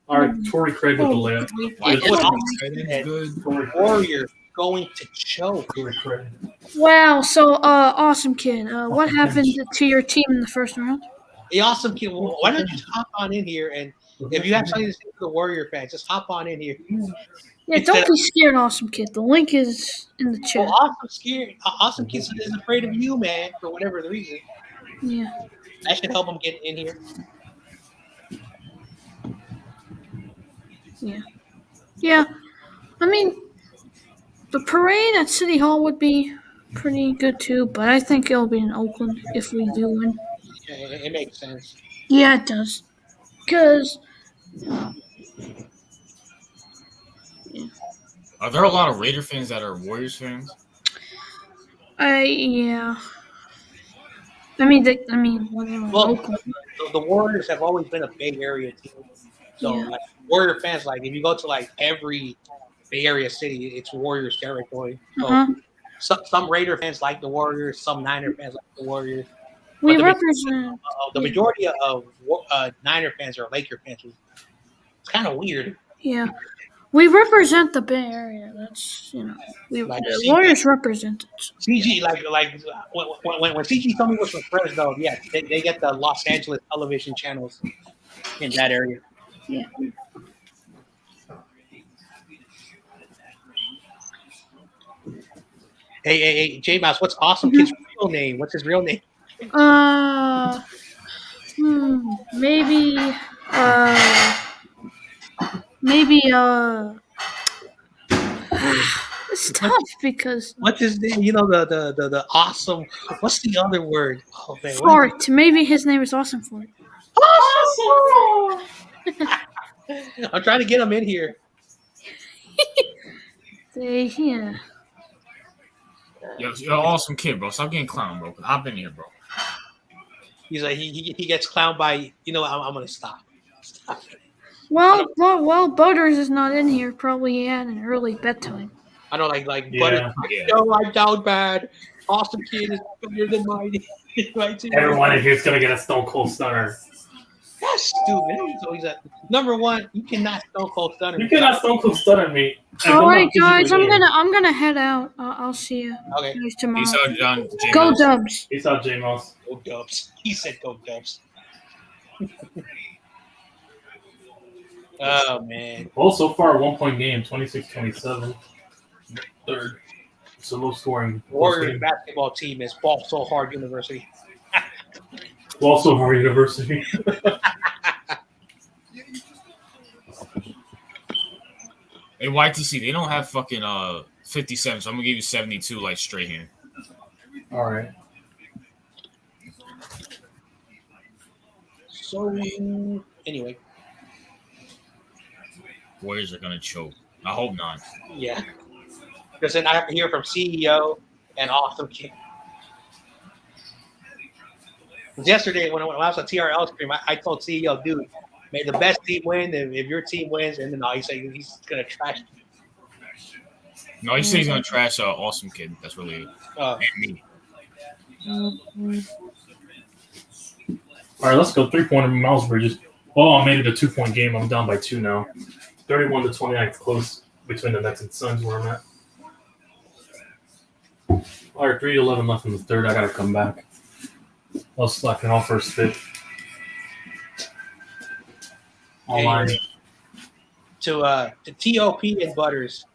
All right, Torrey Craig with the layup. Why It's can't fine. tight end's good? Torrey Craig. Warriors going to choke. Torrey Craig. Wow. So, awesome Kid. What happened to your team in the first round? The Awesome Kid, why don't you hop on in here and if you have something to say to the Warrior fans, just hop on in here. Yeah, don't be scared, awesome Kid. The link is in the chat. Well, Awesome Kid is afraid of you, man, for whatever the reason. Yeah. That should help him get in here. Yeah. I mean, the parade at City Hall would be pretty good too, but I think it'll be in Oakland if we do win. Yeah, it makes sense. Yeah, it does. Because Are there a lot of Raider fans that are Warriors fans? yeah. Whatever. Well, Oakland. the Warriors have always been a Bay Area team. So, Yeah. like, Warrior fans, like, if you go to, like, every Bay Area city, it's Warriors territory. So, some Raider fans like the Warriors, some Niner fans like the Warriors. We But represent. the majority of Niner fans are Laker fans. It's kind of weird. Yeah. We represent the Bay Area. That's Like, the Warriors represent it. CG, like when CG told me it was from Fresno, yeah, they get the Los Angeles television channels in that area. Yeah. Hey, J Mouse, what's Awesome Kid's real name? What's his real name? Maybe it's tough because What's his name? You know the awesome. What's the other word? Oh man, Fort. Maybe his name is Awesome Fort. Awesome. I'm trying to get him in here. Yeah. Yo, you're an awesome kid, bro. Stop getting clown, bro. Hop in here, bro. He's like he gets clowned by. I'm gonna stop. Well, Butters is not in here. Probably had an early bedtime. I don't like Yeah. but no, I down bad. Awesome Kid is better than my team. Everyone in here is gonna get a Stone Cold Stunner. That's stupid. So he's at number one. You cannot Stone Cold Stunner. You cannot Stone Cold Stunner me. All right, guys, I'm gonna head out. I'll see you Okay. guys tomorrow. Peace out, John. J. Go Mouse. Dubs. Peace out, J-Mouse. Go Dubs. He said go Dubs. Oh man. Well, so far, 1-point game, 26-27. Third. It's a low scoring. Warriors basketball team is Ball So Hard University. Also, Harvard University. Hey, YTC, they don't have fucking 57, so I'm gonna give you 72 like straight hand. All right. So anyway, Warriors are gonna choke. I hope not. yeah. Because then I have to hear from CEO and Awesome King. Yesterday when I was on TRL stream, I told CEO, dude, may the best team win. If your team wins, and then he said he's gonna trash. No, he said he's gonna trash Awesome Kid. That's really and me. All right, let's go. 3-pointer, Miles Bridges. Oh, I made it a 2-point game. I'm down by 2 now. 31-29, close between the Nets and Suns where I'm at. All right, 3:11 left in the third. I gotta come back. I was slacking off first fit. Online. To TOP and Butters,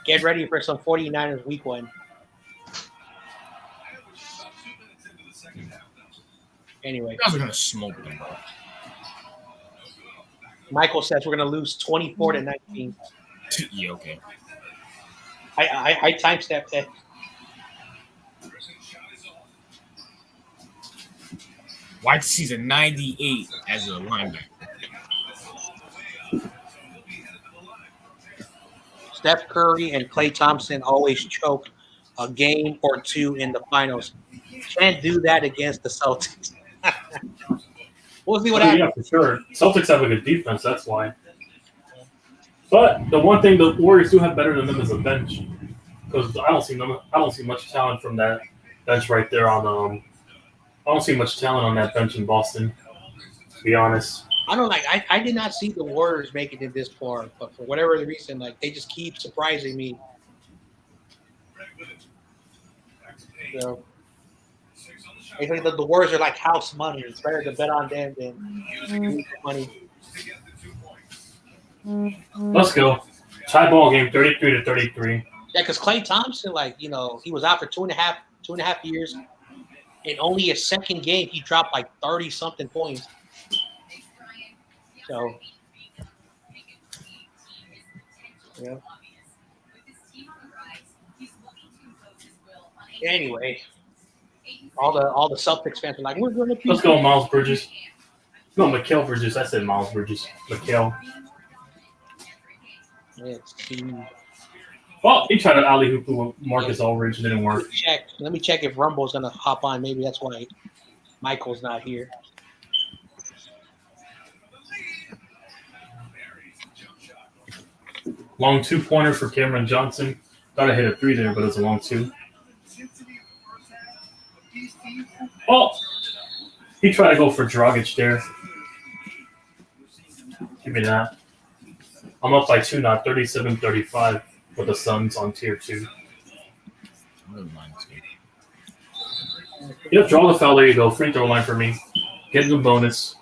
get ready for some 49ers week 1. Anyway, You guys are gonna smoke them, bro. Michael says we're gonna lose 24-19. Yeah, okay. I timestamped that. YTC's a 98 as a linebacker. Steph Curry and Klay Thompson always choke a game or two in the finals. Can't do that against the Celtics. We'll see what happens. Yeah, for sure. Celtics have a good defense. That's why. But the one thing the Warriors do have better than them is a bench, because I don't see much talent from that bench right there on I don't see much talent on that bench in Boston, to be honest. I did not see the Warriors making it this far, but for whatever the reason, like they just keep surprising me. So I think that the Warriors are like house money. It's better to bet on them than money. Let's go. Tie ball game, 33-33. Yeah, because Klay Thompson, he was out for two and a half years. In only his second game, he dropped like 30-something points. So, yeah. Anyway, all the Celtics fans are like, we're going to Let's go, Miles Bridges. No, Mikal Bridges. I said Miles Bridges. Mikal. Let's see. Well, he tried to alley hoop with Marcus Aldridge. Didn't work. Let me check if Rumble's gonna hop on. Maybe that's why Michael's not here. Long 2-pointer for Cameron Johnson. Thought I hit a 3 there, but it's a long 2. Oh! He tried to go for Dragic there. Give me that. I'm up by 2 now, 37-35 with the Suns on tier 2. Yep, draw the foul. There you go. Free throw line for me. Get the bonus.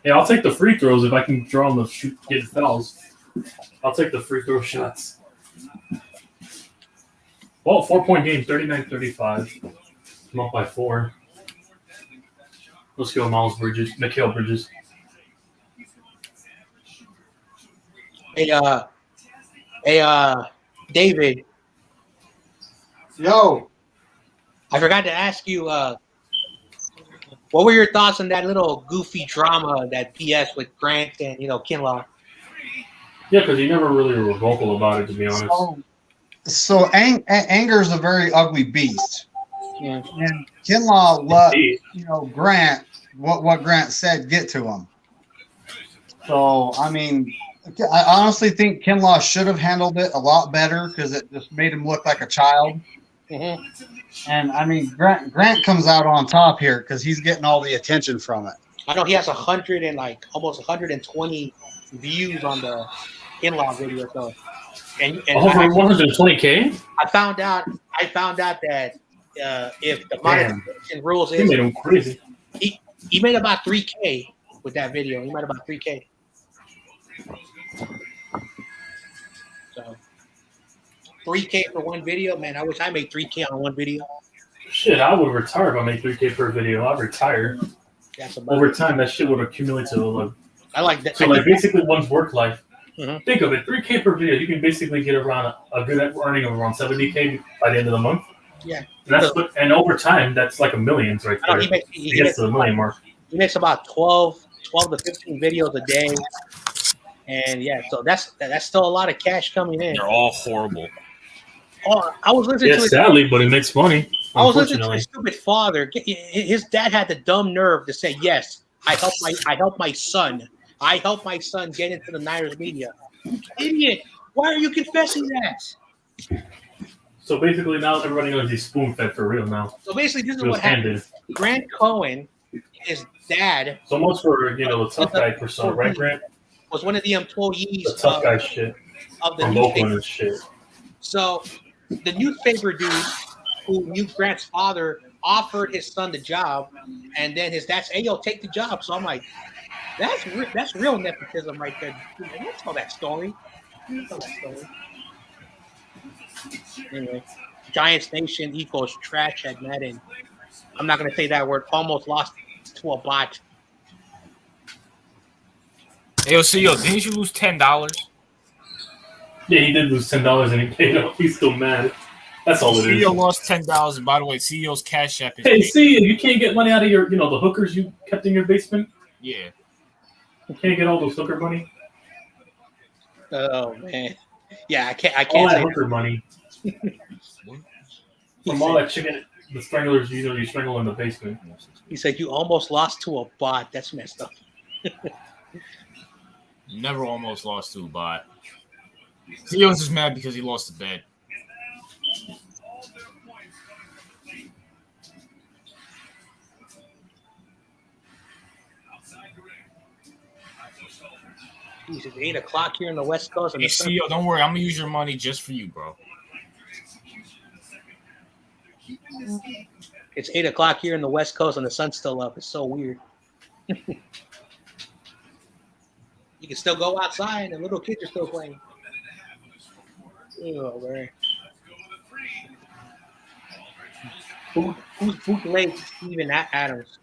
Yeah, I'll take the free throws if I can draw them to shoot, get fouls. I'll take the free throw shots. Well, 4-point game, 39-35. I'm up by 4. Let's go, Miles Bridges. Mikal Bridges. Hey, David. Yo. I forgot to ask you, what were your thoughts on that little goofy drama that PS with Grant and Kinlaw? Yeah, because you never really were vocal about it, to be honest. So anger is a very ugly beast. Yeah. And Kinlaw let Grant what Grant said get to him. So I mean, I honestly think Kinlaw should have handled it a lot better because it just made him look like a child. Mm-hmm. And I mean, Grant comes out on top here because he's getting all the attention from it. I know he has almost 120 views on the Kinlaw video. So, and over 120K. I found out that if the monetization rules he made him crazy. He made about 3K with that video. He made about 3K. So 3K for one video, man. I wish I made 3K on one video. Shit, I would retire if I made 3K per video. I'd retire. Over time, that shit would accumulate to I like that. So basically one's work life. Mm-hmm. Think of it, 3K per video. You can basically get around a good earning of around 70K by the end of the month. Yeah. And over time, that's like a million right there. He gets to the million mark. He makes about 12 to 15 videos a day. And yeah, so that's still a lot of cash coming in. They're all horrible. Oh, I was listening to sadly, but it makes money. I was listening to his stupid father. His dad had the dumb nerve to say, "Yes, I help my son. I help my son get into the Niners media." You idiot! Why are you confessing that? So basically, now everybody knows he's spoon-fed for real now. So basically, this is what happened. Grant Cohen, his dad. So much for the tough guy persona, right, Grant? Was one of the employees. The tough guy shit. Of the from newspaper. and shit. So the newspaper dude who knew Grant's father offered his son the job, and then his dad said, "Hey, yo, take the job." So I'm like, that's real nepotism right there. Let's tell that story. Anyway, Giants Nation equals trash at Madden. I'm not gonna say that word. Almost lost to a bot. Hey, didn't you lose $10? Yeah, he did lose $10 and he paid up. He's still mad. That's all it is. CEO lost $10. And by the way, CEO's Cash App is. Hey, CEO, you can't get money out of your, the hookers you kept in your basement? Yeah. You can't get all those hooker money? Oh, man. Yeah, I can't all that say hooker money. From all that chicken, the stranglers, you strangle in the basement. He said, "You almost lost to a bot." That's messed up. Never almost lost to a bot. CEO's just mad because he lost the bet. It's 8 o'clock here in the West Coast. Hey, CEO, don't worry. I'm going to use your money just for you, bro. It's 8 o'clock here in the West Coast and the sun's still up. It's so weird. You can still go outside and little kids are still playing. Oh, man. Who's bootleg Steven Adams?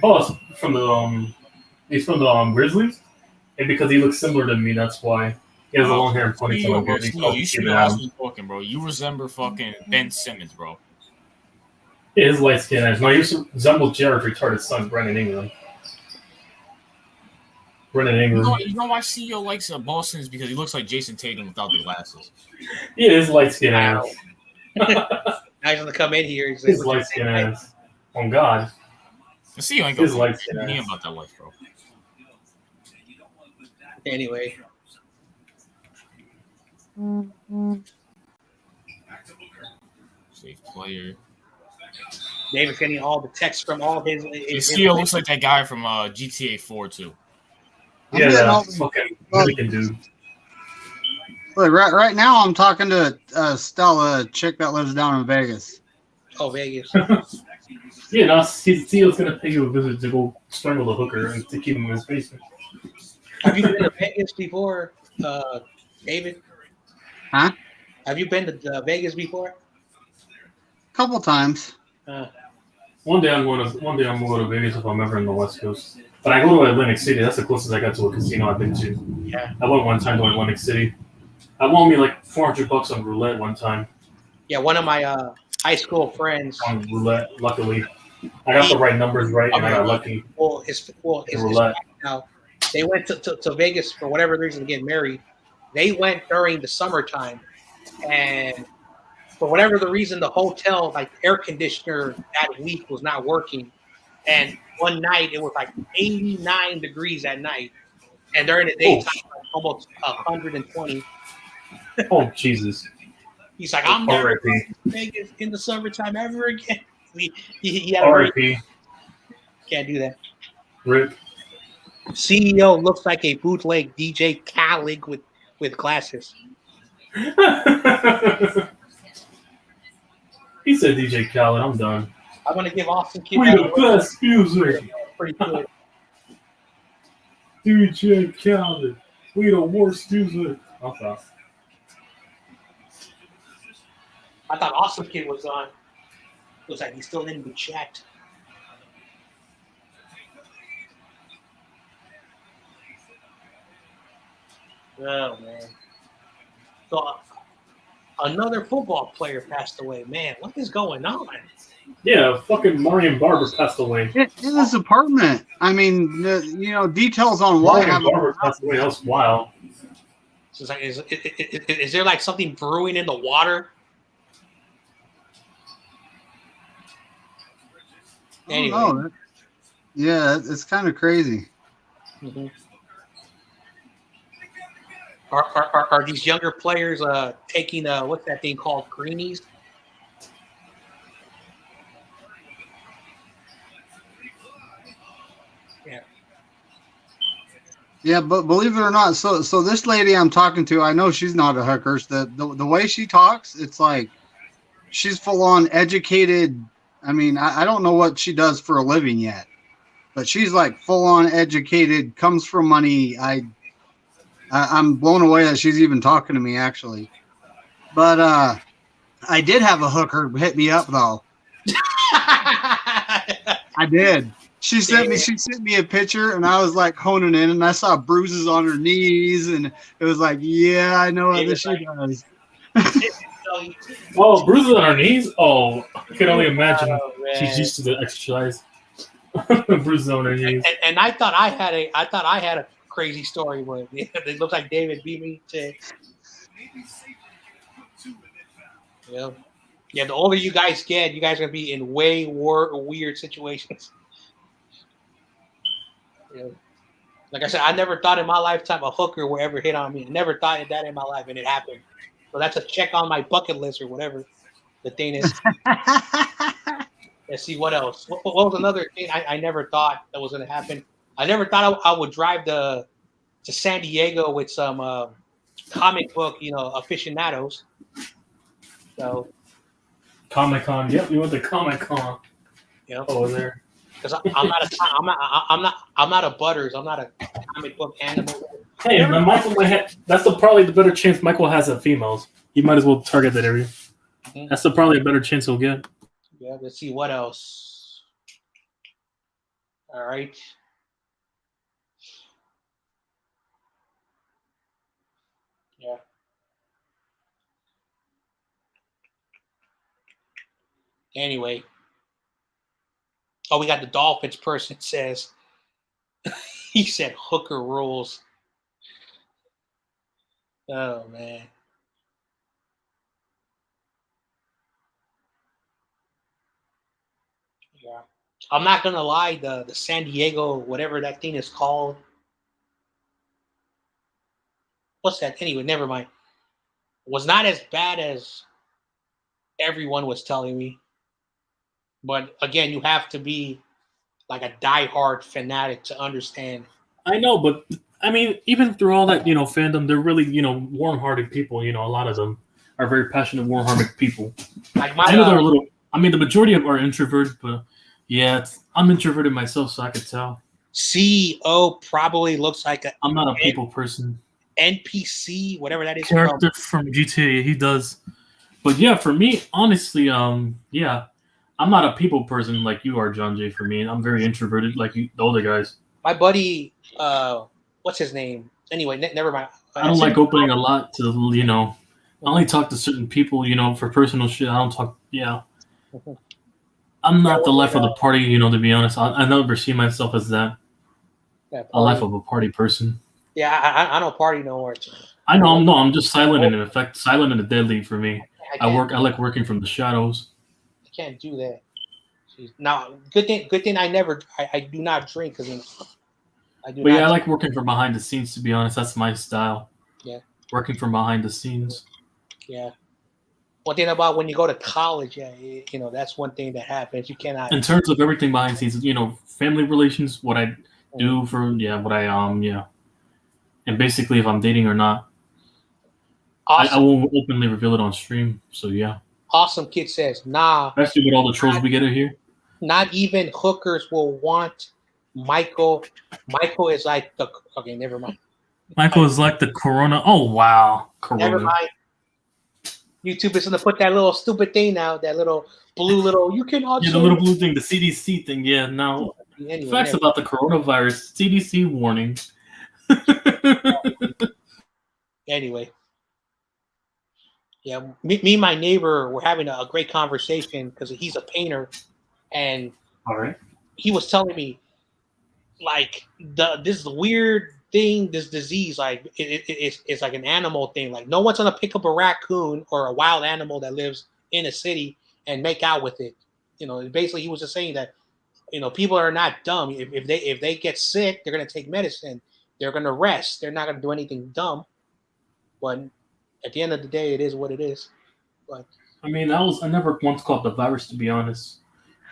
Oh, it's from the Grizzlies? And because he looks similar to me, that's why. He has the long hair and CEO, ponytail. bro, He CEO, calls you him should be Steven the last Adams. one talking, bro. You resemble fucking Ben Simmons, bro. Yeah, his light skin ass. No, he resembles Jared's retarded son, Brennan Ingram. Brennan Ingram. You know why CEO likes Boston is because he looks like Jason Tatum without the glasses. Yeah, his light skin ass. Now he's gonna come in here. He's His light skin ass. On God. The CEO ain't His gonna light skin he ass. ain't about that life, bro. Anyway, Safe player. David's getting all the texts from all his. The CEO looks like that guy from GTA 4 too. I'm Yeah, getting that all the- fucking Dominican dude. Look, right now I'm talking to Stella, a chick that lives down in Vegas. Oh, Vegas. Yeah, no, CEO's gonna pay you a visit to go strangle the hooker and to keep him in his basement. Have you been to Vegas before, David? Huh? Have you been to Vegas before? Couple times. One day I'm going to Vegas if I'm ever in the West Coast. But I go to Atlantic City. That's the closest I got to a casino I've been to. Yeah. I went one time to Atlantic City. I won me like $400 on roulette one time. Yeah, one of my high school friends. On roulette, luckily, I got the right numbers right, and I got lucky. Well, his roulette. now they went to Vegas for whatever reason to get married. They went during the summertime, and for whatever the reason, the hotel like air conditioner that week was not working. And one night it was like 89 degrees at night, and during the daytime like almost 120. Oh Jesus! He's like, I'm never going to Vegas in the summertime ever again. He had R.I.P. Can't do that. Rip. CEO looks like a bootleg DJ Khaled with glasses. He said DJ Khaled. I'm done. I'm gonna give Austin Kidd We the best music. pretty good. DJ Khaled. We the worst music. Okay. I thought Awesome Kid was on. Looks like he's still in the chat. Oh man. So another football player passed away. Man, what is going on? Yeah, fucking Marion Barber passed away. In his apartment. I mean, details on what Marion happened. Barber passed away. That was wild. So it's like, is there like something brewing in the water? Anyway. Oh, yeah, it's kind of crazy. Mm-hmm. Are these younger players taking what's that thing called, greenies? Yeah. Yeah, but believe it or not, so this lady I'm talking to, I know she's not a hooker. The way she talks, it's like she's full on educated. I mean, I don't know what she does for a living yet, but she's like full on educated, comes from money. I'm blown away that she's even talking to me, actually. But I did have a hooker hit me up though. I did. She sent me a picture, and I was like honing in, and I saw bruises on her knees, and it was like, yeah, I know what this she does. Oh, bruises on her knees? Oh, I can only imagine. Oh, She's used to the exercise. Bruises on her knees. And I thought I had a crazy story, but it looks like David beat me to. Yeah. The older you guys get, you guys are gonna be in way weird situations. Like I said, I never thought in my lifetime a hooker would ever hit on me. I never thought of that in my life, and it happened. So that's a check on my bucket list or whatever the thing is. Let's see what else. What was another thing I never thought that was going to happen? I never thought I would drive to San Diego with some comic book, aficionados. So Comic-Con. Yep, we went to Comic-Con. Over there. Because I'm not a Butters. I'm not a comic book animal. Hey, man, Michael might have, that's probably the better chance Michael has at females. You might as well target that area. Mm-hmm. That's probably a better chance he'll get. Yeah, let's see what else. All right. Yeah. Anyway. Oh, we got the Dolphins person says. He said Hooker rules. Oh man. Yeah. I'm not gonna lie, the San Diego, whatever that thing is called. What's that? Anyway, never mind. Was not as bad as everyone was telling me. But again, you have to be like a diehard fanatic to understand. I know, but I mean, even through all that, fandom, they're really, warm-hearted people. A lot of them are very passionate, warm-hearted people. Like my, I know they're a little. I mean, the majority of them are introverted, but yeah, I'm introverted myself, so I could tell. CEO probably looks like I'm not a people person. NPC, whatever that is. Character from GTA, he does. But yeah, for me, honestly, yeah, I'm not a people person like you are, John Jay. For me, I'm very introverted, like you, the older guys. My buddy, what's his name? Anyway, never mind. I don't like opening a lot to, I only talk to certain people, for personal shit. I don't talk, yeah. I'm not the life of the party, to be honest. I never see myself as that. A life of a party person. Yeah, I don't party no more. I know, I'm just silent and in effect, silent and deadly for me. I like working from the shadows. I can't do that. Jeez. Now, good thing I do not drink because I do. But yeah, I like working from behind the scenes. To be honest, that's my style. Yeah, working from behind the scenes. Yeah. One thing about when you go to college, yeah, that's one thing that happens. You cannot. In terms of everything behind the scenes, family relations, what I do for what I and basically if I'm dating or not. Awesome. I won't openly reveal it on stream. So yeah. Awesome Kid says, nah. Especially with all the trolls we get in here. Not even hookers will want Michael. Michael is like the okay, never mind. Michael is like the Corona. Oh wow, Corona. Never mind. YouTube is gonna put that little stupid thing now, that little blue little you cannot. Yeah, the little blue thing, the CDC thing. Yeah, now facts about the coronavirus. CDC warning. Anyway. Yeah, me and my neighbor were having a great conversation because he's a painter, and all right, he was telling me like this weird thing, this disease, like it's like an animal thing. Like no one's gonna pick up a raccoon or a wild animal that lives in a city and make out with it. Basically he was just saying that people are not dumb. If they get sick, they're gonna take medicine. They're gonna rest. They're not gonna do anything dumb. But at the end of the day, it is what it is. But I mean, I never once caught the virus, to be honest.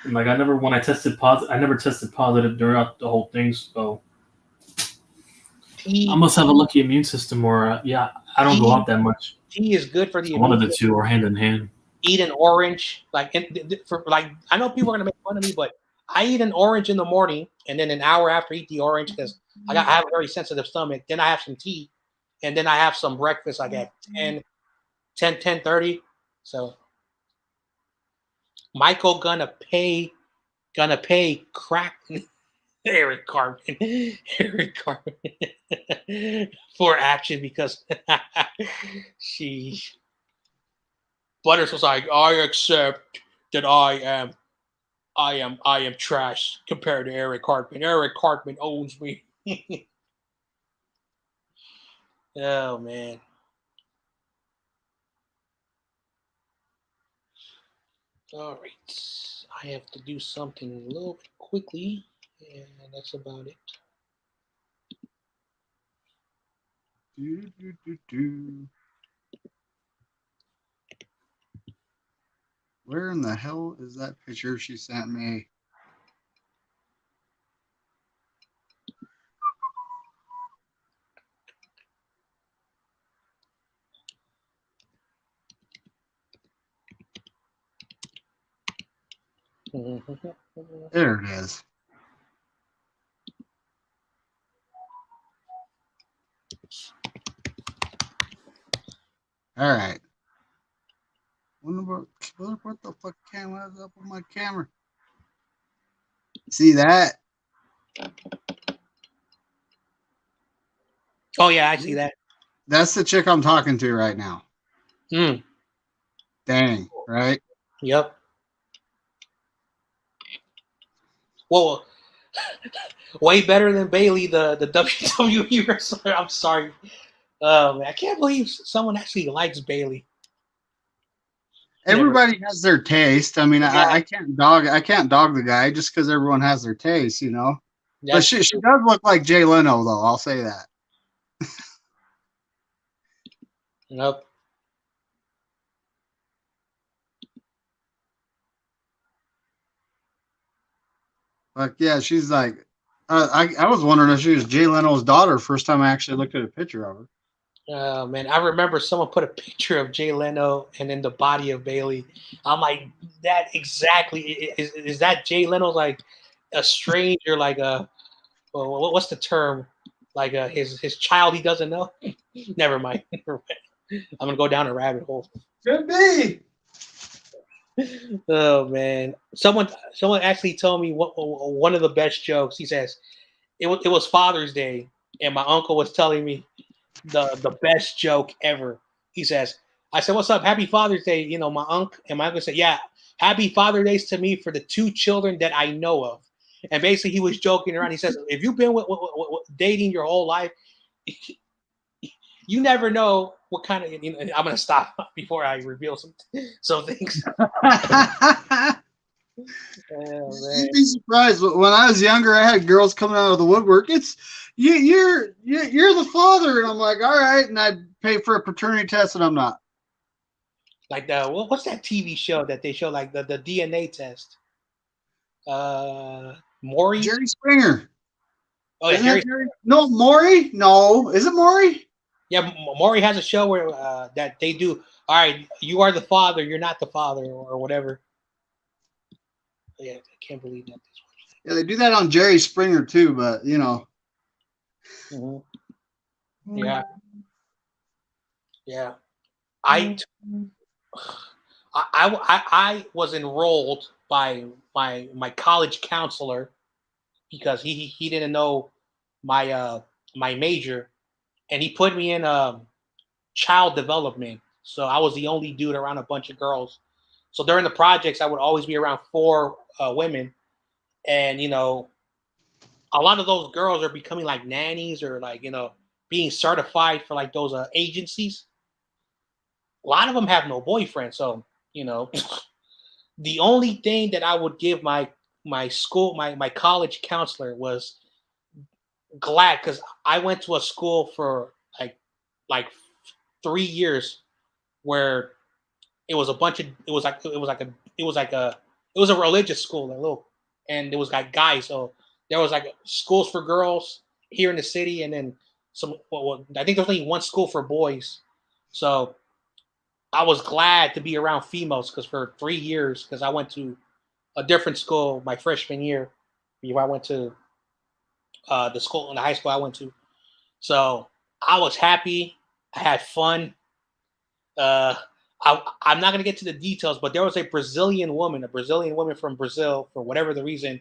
And I never tested positive throughout the whole thing. So I must have a lucky immune system, or I don't go out that much. Tea is good for the one of the two, or hand in hand. Eat an orange, I know people are gonna make fun of me, but I eat an orange in the morning, and then an hour after I eat the orange, because I have a very sensitive stomach. Then I have some tea. And then I have some breakfast like at 10:30. So Michael gonna pay crack Eric Carpenter for action because Butters was like, I accept that I am trash compared to Eric Cartman. Eric Cartman owns me. Oh man. All right. I have to do something a little bit quickly, and that's about it. Where in the hell is that picture she sent me? There it is. All right. What the fuck camera is up on my camera? See that? Oh yeah, I see that. That's the chick I'm talking to right now. Mm. Dang, right? Yep. Well, way better than Bailey, the WWE wrestler. I'm sorry. I can't believe someone actually likes Bailey. Everybody has their taste. I mean, Yeah. I can't dog the guy just because everyone has their taste, you know. But That's she does look like Jay Leno, though. I'll say that. Yep. But yeah, she's like, I was wondering if she was Jay Leno's daughter. First time I actually looked at a picture of her. Man, I remember someone put a picture of Jay Leno and then the body of Bailey. I'm like, that exactly is that Jay Leno's like a stranger, like a what's the term? Like his child he doesn't know. Never mind. I'm gonna go down a rabbit hole. Could be. Oh man, someone actually told me one of the best jokes. He says it was Father's Day, and my uncle was telling me the best joke ever. He says, I said, "What's up? Happy Father's Day." You know, my uncle said, "Yeah, Happy Father's Days to me for the 2 children that I know of." And basically, he was joking around. He says, "If you've been with dating your whole life, you never know what kind of." You know, I'm gonna stop before I reveal some things. You'd be surprised. When I was younger, I had girls coming out of the woodwork. It's you're the father, and I'm like, all right, and I'd pay for a paternity test, and I'm not. Like what's that TV show that they show like the DNA test? Maury? Jerry Springer. Oh yeah, Jerry? No, Maury. No, is it Maury? Yeah, Maury has a show where that they do. All right, you are the father. You're not the father, or whatever. Yeah, I can't believe that. Yeah, they do that on Jerry Springer too, but you know. Mm-hmm. Yeah. I was enrolled by my college counselor because he didn't know my my major, and he put me in child development. So I was the only dude around a bunch of girls. So during the projects, I would always be around 4 women, and you know, a lot of those girls are becoming like nannies or like being certified for like those agencies. A lot of them have no boyfriend, so you know, the only thing that I would give my college counselor was glad because I went to a school for like 3 years where it was a bunch of it was a religious school, like little, and it was like guys. So there was like schools for girls here in the city, and then some. Well, I think there's only one school for boys. So I was glad to be around females because for 3 years, because I went to a different school my freshman year, before I went to the school in the high school I went to. So I was happy. I had fun. I'm not going to get to the details, but there was a Brazilian woman from Brazil, for whatever the reason,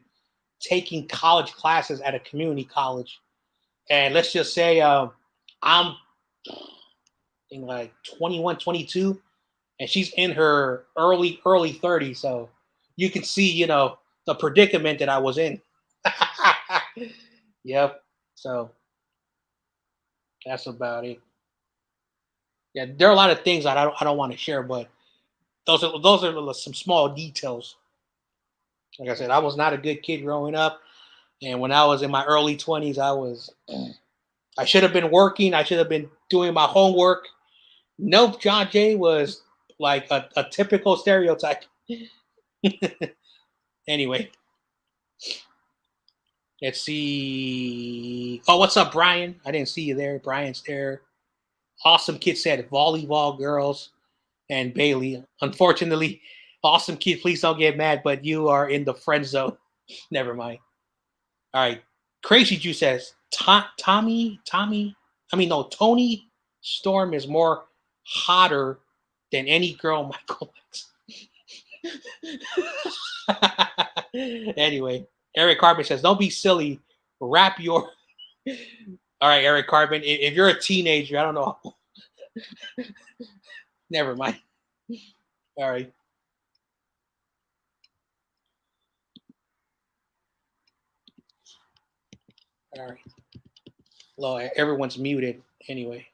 taking college classes at a community college. And let's just say I'm in like 21, 22, and she's in her early 30s. So you can see, the predicament that I was in. Yep. So that's about it. Yeah, there are a lot of things that I don't want to share, but those are some small details. Like I said, I was not a good kid growing up, and when I was in my early 20s, I should have been working. I should have been doing my homework. Nope, John Jay was like a typical stereotype. Anyway, let's see. Oh, what's up, Brian? I didn't see you there. Brian's there. Awesome Kid said volleyball girls and Bailey. Unfortunately, Awesome Kid, please don't get mad, but you are in the friend zone. Never mind. All right. Crazy Jew says Tony Storm is more hotter than any girl Michael likes. Anyway, Eric Carpenter says, don't be silly. Wrap your All right, Eric Carbon. If you're a teenager, I don't know. Never mind. All right. All right. Well, everyone's muted anyway.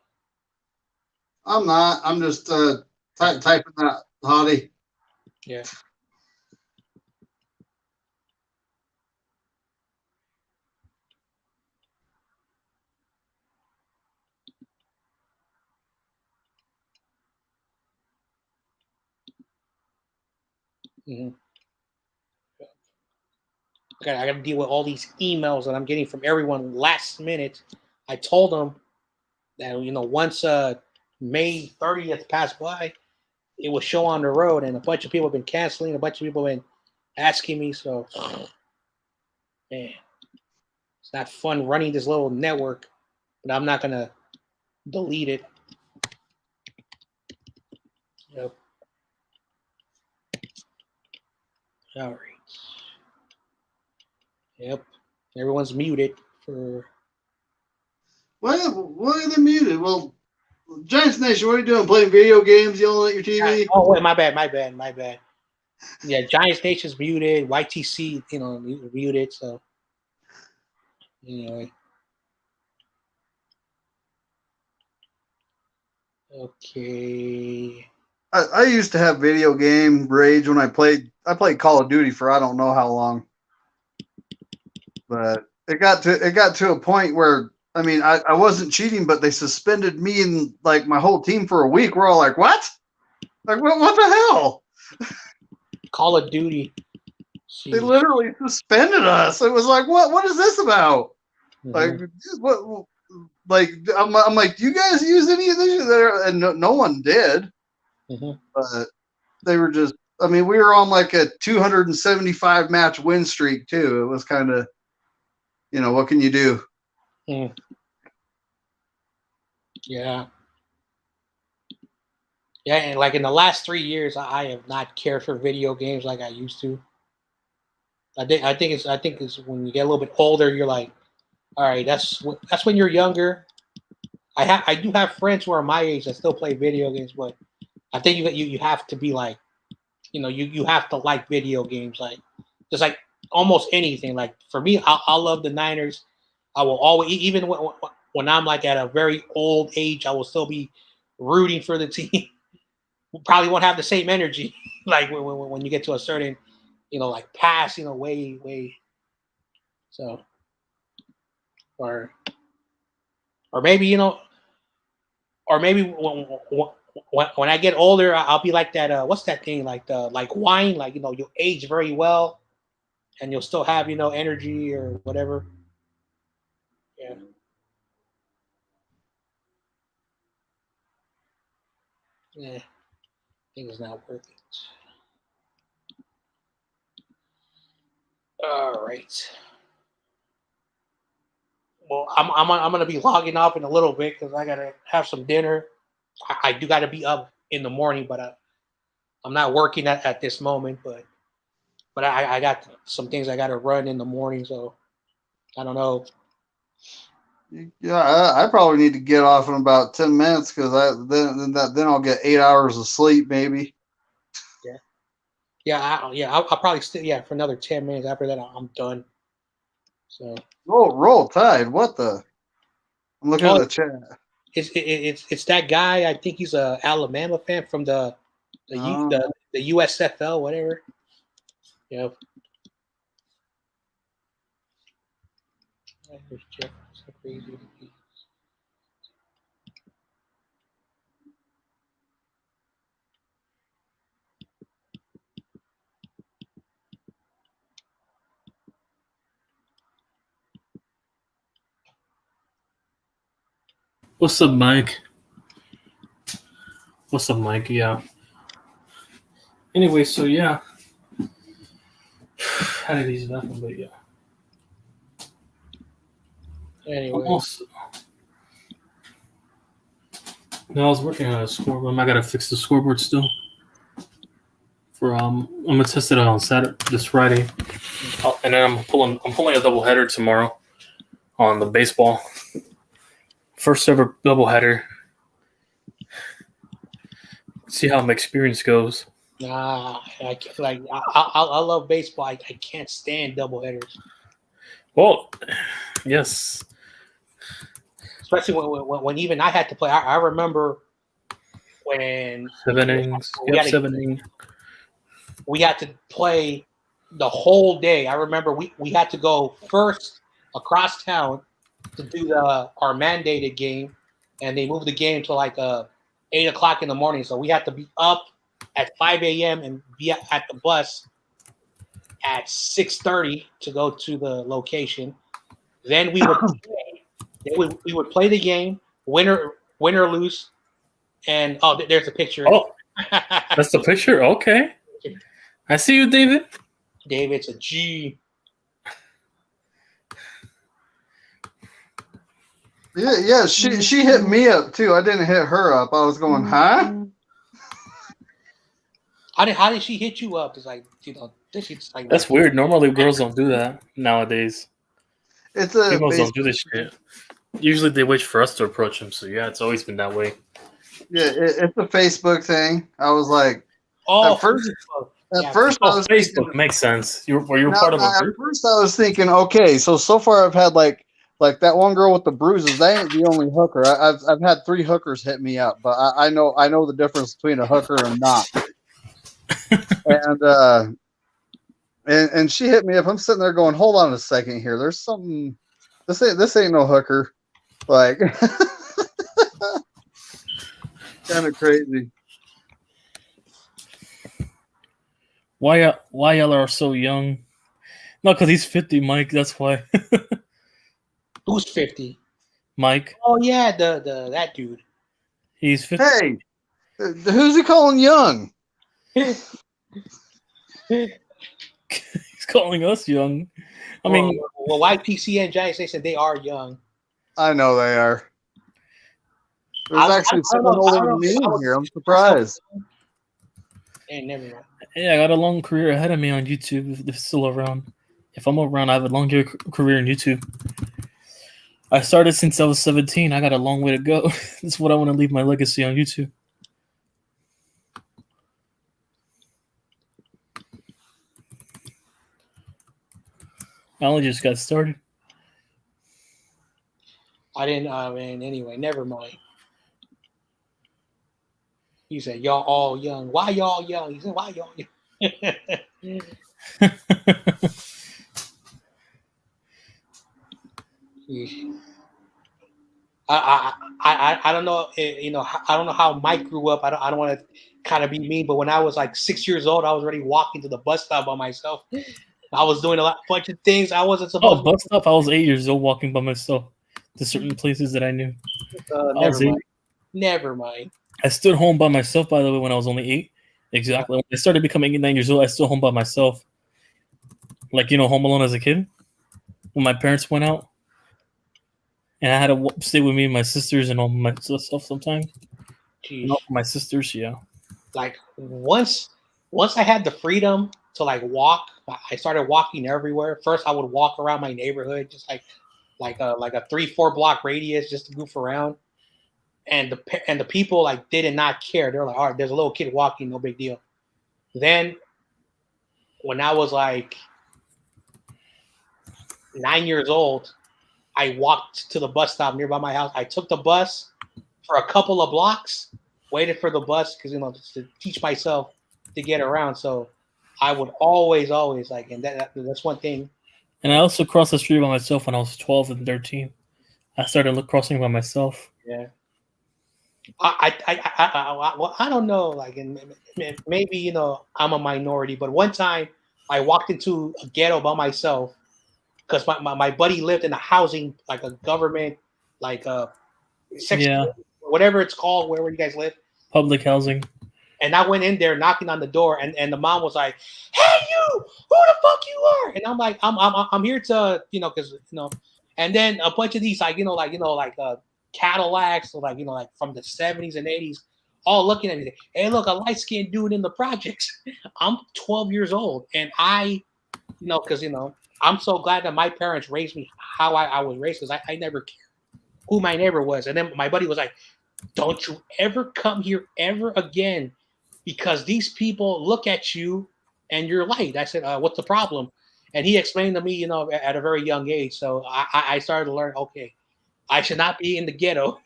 I'm not. I'm just typing that hottie. Yeah. Mm-hmm. I got to deal with all these emails that I'm getting from everyone last minute. I told them that once May 30th passed by, it will show on the road, and a bunch of people have been canceling. A bunch of people have been asking me. So, man, it's not fun running this little network, but I'm not gonna delete it. Yep. All right. Yep. Everyone's muted for. Why are they muted? Well, Giants Nation, what are you doing? Playing video games, yelling at your TV? Oh, wait, my bad. Yeah, Giants Nation's muted. YTC, muted. So, anyway. Okay. I used to have video game rage when I played Call of Duty for I don't know how long. But it got to a point where I wasn't cheating, but they suspended me and like my whole team for a week. We're all like, what? Like what the hell? Call of Duty. Jeez. They literally suspended us. It was like, what is this about? Mm-hmm. Like what? Like I'm like, do you guys use any of this? And no one did. Mm-hmm. But they were just. We were on like a 275 match win streak too. It was kind of, what can you do? Mm. Yeah. Yeah, and like in the last 3 years, I have not cared for video games like I used to. I think it's when you get a little bit older, you're like, all right, that's when you're younger. I do have friends who are my age that still play video games, but I think you have to be like, you have to like video games, like just like almost anything. Like for me, I love the Niners. I will always, even when I'm like at a very old age, I will still be rooting for the team. Probably won't have the same energy like when you get to a certain, like pass, way. So, or maybe or maybe when I get older, I'll be like that. What's that thing? Like wine, like you'll age very well, and you'll still have energy or whatever. Yeah. Yeah. I think it's not worth it. All right. Well, I'm gonna be logging off in a little bit because I gotta have some dinner. I do gotta be up in the morning, but I'm not working at this moment. But I got some things I gotta run in the morning, so I don't know. Yeah, I probably need to get off in about 10 minutes because then I'll get 8 hours of sleep maybe. Yeah. I'll probably stay for another 10 minutes. After that, I'm done. So roll Tide. What the? I'm looking at the chat. It's that guy. I think he's a Alabama fan from the USFL, whatever. Yeah. What's up, Mike? Yeah. Anyway, so yeah. Had it easy nothing, but yeah. Anyway. No, I was working on a scoreboard. I gotta fix the scoreboard still. I'm gonna test it out on Saturday, this Friday, and then I'm pulling a double header tomorrow on the baseball. First ever doubleheader. See how my experience goes. Nah, I love baseball. I can't stand doubleheaders, Well, yes. especially when even I had to play. I remember when 7 innings. we had 7 innings. we had to play the whole day. I remember we had to go first across town to do our mandated game, and they moved the game to like 8 o'clock in the morning. So we had to be up at 5 a.m. and be at the bus at 6:30 to go to the location. Then we would we would play the game, win or lose, and there's a picture. Oh, that's the picture. Okay, I see you, David. David's a G. Yeah, she hit me up too. I didn't hit her up. I was going, huh? How did she hit you up? It's like, she's like, That's weird. Normally, girls don't do that nowadays. It's a Females don't do this shit. Usually, they wait for us to approach them. So yeah, it's always been that way. Yeah, it's a Facebook thing. I was like, at first I was Facebook thinking, makes sense. Were you part of a group? At first, I was thinking, okay, so far I've had like that one girl with the bruises. They ain't the only hooker. I've had 3 hookers hit me up, but I know the difference between a hooker and not. And she hit me up. I'm sitting there going, hold on a second here. There's something. This ain't no hooker. Like, kind of crazy. Why y'all are so young? No, because he's 50, Mike. That's why. Who's 50? Mike. Oh yeah, the that dude. He's 50. Hey, who's he calling young? He's calling us young. I mean, well, YPC and Giants Nation, they are young. I know they are. There's actually someone older than me in here. I'm surprised. And never mind. Yeah, I got a long career ahead of me on YouTube. If it's still around, if I'm around, I have a long career in YouTube. I started since I was 17. I got a long way to go. That's what I want to leave my legacy on YouTube. I only just got started. I didn't. Man. Anyway, never mind. He said, "Y'all all young. Why y'all young?" He said, "Why y'all young?" I don't know. I don't know how Mike grew up. I don't want to kind of be mean, but when I was like 6 years old, I was already walking to the bus stop by myself. I was doing bunch of things I wasn't supposed. Bus stop. I was 8 years old, walking by myself to certain places that I knew. Never mind. I stood home by myself, by the way, when I was only 8. Exactly. When I started becoming 8, 9 years old, I stood home by myself. Like, Home Alone as a kid. When my parents went out. And I had to stay with me and my sisters and all my stuff sometimes. My sisters, yeah. Like, once I had the freedom to, like, walk, I started walking everywhere. First, I would walk around my neighborhood, just like a 3-4 block radius just to goof around. And the people like did not care. They're like, all right, there's a little kid walking, no big deal. Then when I was like 9 years old, I walked to the bus stop nearby my house. I took the bus for a couple of blocks, waited for the bus because to teach myself to get around. So I would always like, and that's one thing. And I also crossed the street by myself when I was 12 and 13. I started crossing by myself. Yeah. I don't know, like, and maybe I'm a minority, but one time I walked into a ghetto by myself because my buddy lived in a housing, like a government, like a section, whatever it's called, wherever you guys live, public housing. And I went in there knocking on the door, and the mom was like, "Hey, you, who the fuck you are?" And I'm like, I'm here to, because and then a bunch of these like Cadillacs, or like from the 70s and 80s, all looking at me. Hey, look, a light-skinned dude in the projects. I'm 12 years old, and because I'm so glad that my parents raised me how I was raised, because I never cared. who my neighbor was. And then my buddy was like, don't you ever come here ever again, because these people look at you and you're light. I said, what's the problem? And he explained to me, you know, at a very young age. So I started to learn, okay, I should not be in the ghetto.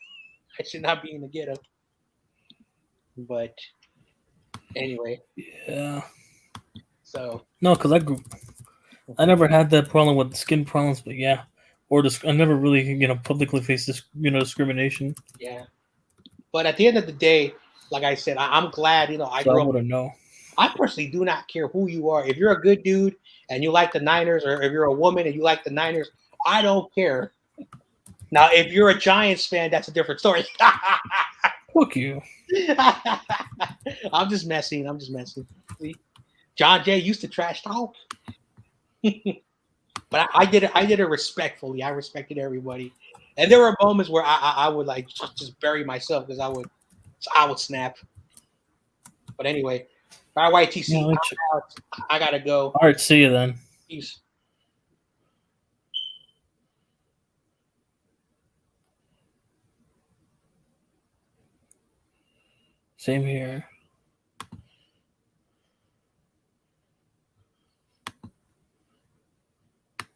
I should not be in the ghetto. But anyway. Yeah. So. No, because I never had that problem with skin problems, but yeah. Or I never really, you know, publicly faced this, you know, discrimination. Yeah. But at the end of the day, like I said, I'm glad, you know, I grew up. Wouldn't know. I personally do not care who you are. If you're a good dude and you like the Niners, or if you're a woman and you like the Niners, I don't care. Now, if you're a Giants fan, that's a different story. Fuck you. I'm just messing. See? John Jay used to trash talk. But I did it respectfully. I respected everybody. And there were moments where I would like just bury myself because I would snap. But anyway, YTC, No, I gotta go. All right, see you then. Peace. Same here.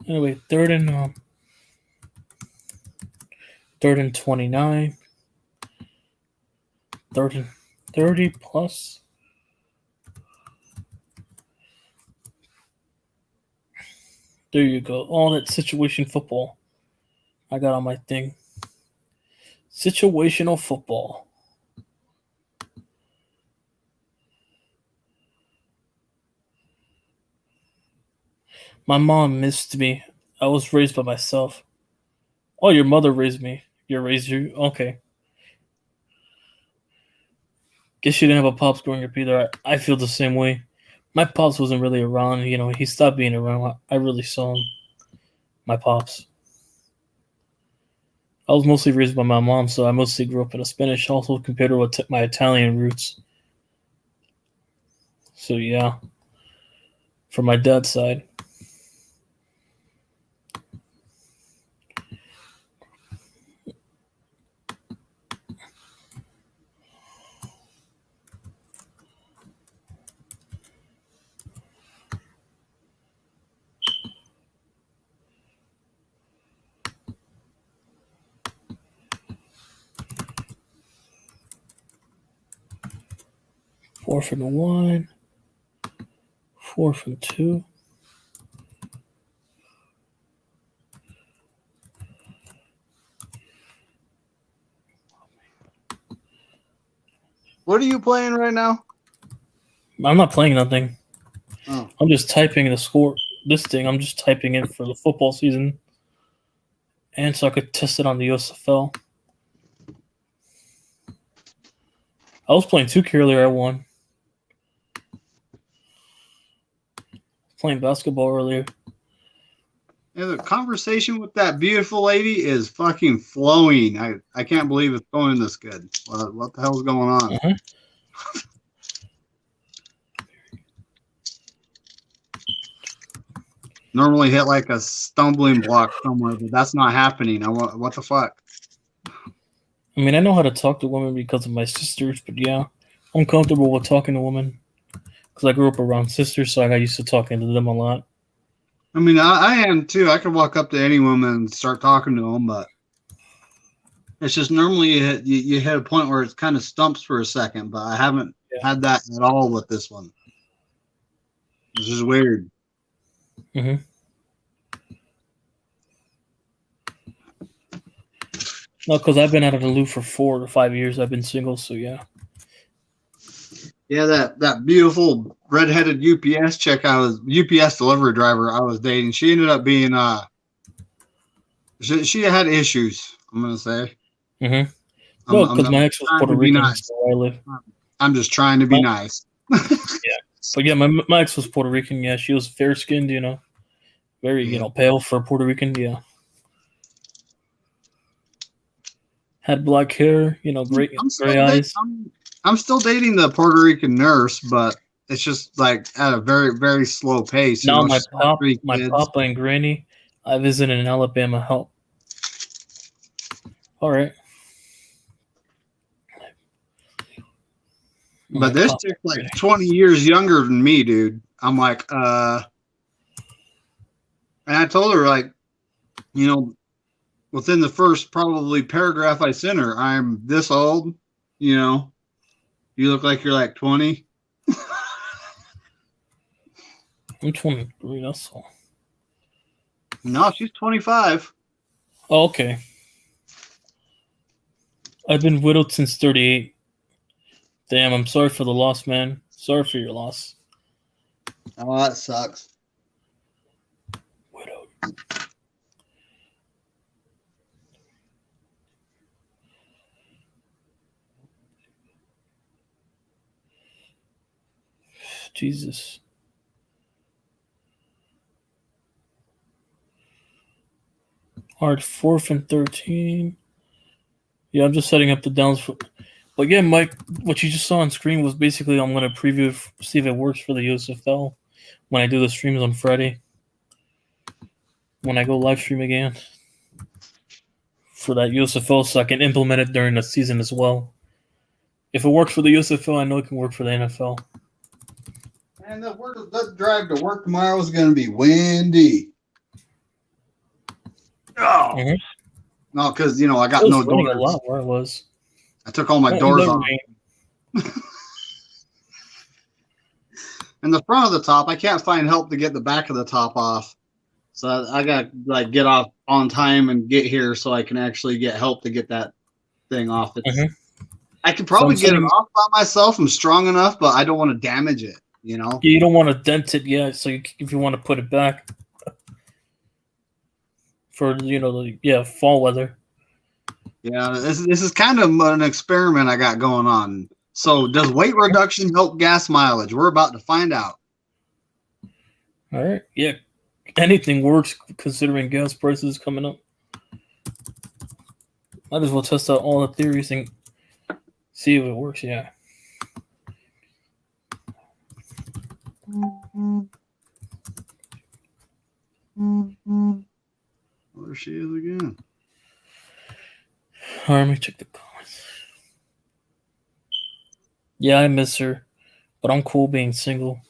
Anyway, third and 29. Third and 30 plus. There you go. All that situation football. I got on my thing. Situational football. My mom missed me. I was raised by myself. Oh, your mother raised me. You raised you? Okay. Guess you didn't have a pops growing up either. I feel the same way. My pops wasn't really around. You know, he stopped being around. I really saw him. My pops. I was mostly raised by my mom, so I mostly grew up in a Spanish household compared to my Italian roots. So, yeah. From my dad's side. Four from the 1. 4 from 2. What are you playing right now? I'm not playing nothing. Oh. I'm just typing the score. This thing, I'm just typing it for the football season. And so I could test it on the USFL. I was playing 2K earlier. I won. Playing basketball earlier. Yeah, the conversation with that beautiful lady is fucking flowing. I can't believe it's going this good. What the hell's going on? Uh-huh. Normally hit like a stumbling block somewhere, but that's not happening. What the fuck? I mean, I know how to talk to women because of my sisters, but yeah, I'm comfortable with talking to women because I grew up around sisters, so I got used to talking to them a lot. I mean, I am too. I could walk up to any woman and start talking to them, but it's just normally you hit a point where it kind of stumps for a second, but I haven't had that at all with this one. This is weird. Mm-hmm. No, because I've been out of the loop for 4 or 5 years. I've been single, so yeah. Yeah, that beautiful redheaded UPS UPS delivery driver I was dating. She ended up being she had issues. I'm gonna say. Mm-hmm. Well, because my ex was Puerto Rican, so I live. I'm just trying to be nice. Yeah, but yeah, my ex was Puerto Rican. Yeah, she was fair skinned. You know, very pale for Puerto Rican. Yeah. Had black hair, gray eyes. I'm still dating the Puerto Rican nurse, but it's just like at a very, very slow pace. Now my papa and granny, I visited in Alabama help. All right. But this chick's like 20 years younger than me, dude. I'm like, and I told her, like, you know, within the first probably paragraph I sent her, I'm this old, you know, you look like you're like 20. I'm 23, that's all. No, she's 25. Oh, okay. I've been widowed since 38. Damn, I'm sorry for the loss, man. Sorry for your loss. Oh, that sucks. Widowed. Jesus. Hard 4th and 13. Yeah, I'm just setting up the downs for. But yeah, Mike, what you just saw on screen was basically I'm going to preview, see if it works for the USFL when I do the streams on Friday. When I go live stream again for that USFL, so I can implement it during the season as well. If it works for the USFL, I know it can work for the NFL. And the drive to work tomorrow is going to be windy. Oh. Mm-hmm. No, because, you know, I got no doors. A lot where it was. I took all my doors off. And the front of the top, I can't find help to get the back of the top off. So I got to like get off on time and get here so I can actually get help to get that thing off. I could probably get it off by myself. I'm strong enough, but I don't want to damage it, you know? You don't want to dent it yet, so if you want to put it back for, you know, fall weather. Yeah, this is kind of an experiment I got going on. So does weight reduction help gas mileage? We're about to find out. All right. Yeah. Anything works considering gas prices coming up. Might as well test out all the theories and see if it works. Yeah. There she is again. All right, let me check the comments. Yeah, I miss her, but I'm cool being single,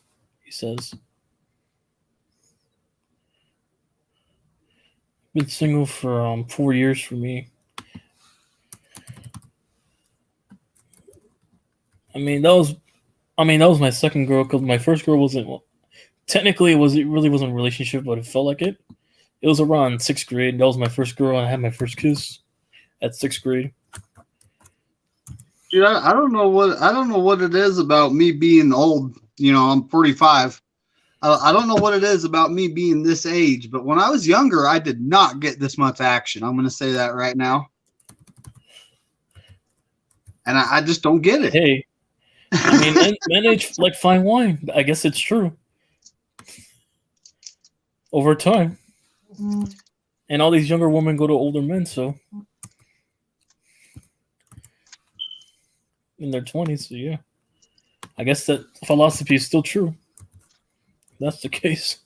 he says. Been single for 4 years for me. I mean, that was my second girl, because my first girl wasn't. Well, technically, it really wasn't a relationship, but it felt like it. It was around 6th grade. That was my first girl. I had my first kiss at 6th grade. Dude, I don't know what it is about me being old. You know, I'm 45. I don't know what it is about me being this age, but when I was younger, I did not get this much action. I'm going to say that right now. And I just don't get it. Hey, I mean, men age like fine wine. I guess it's true. Over time. And all these younger women go to older men, so in their 20s, so yeah. I guess that philosophy is still true. That's the case.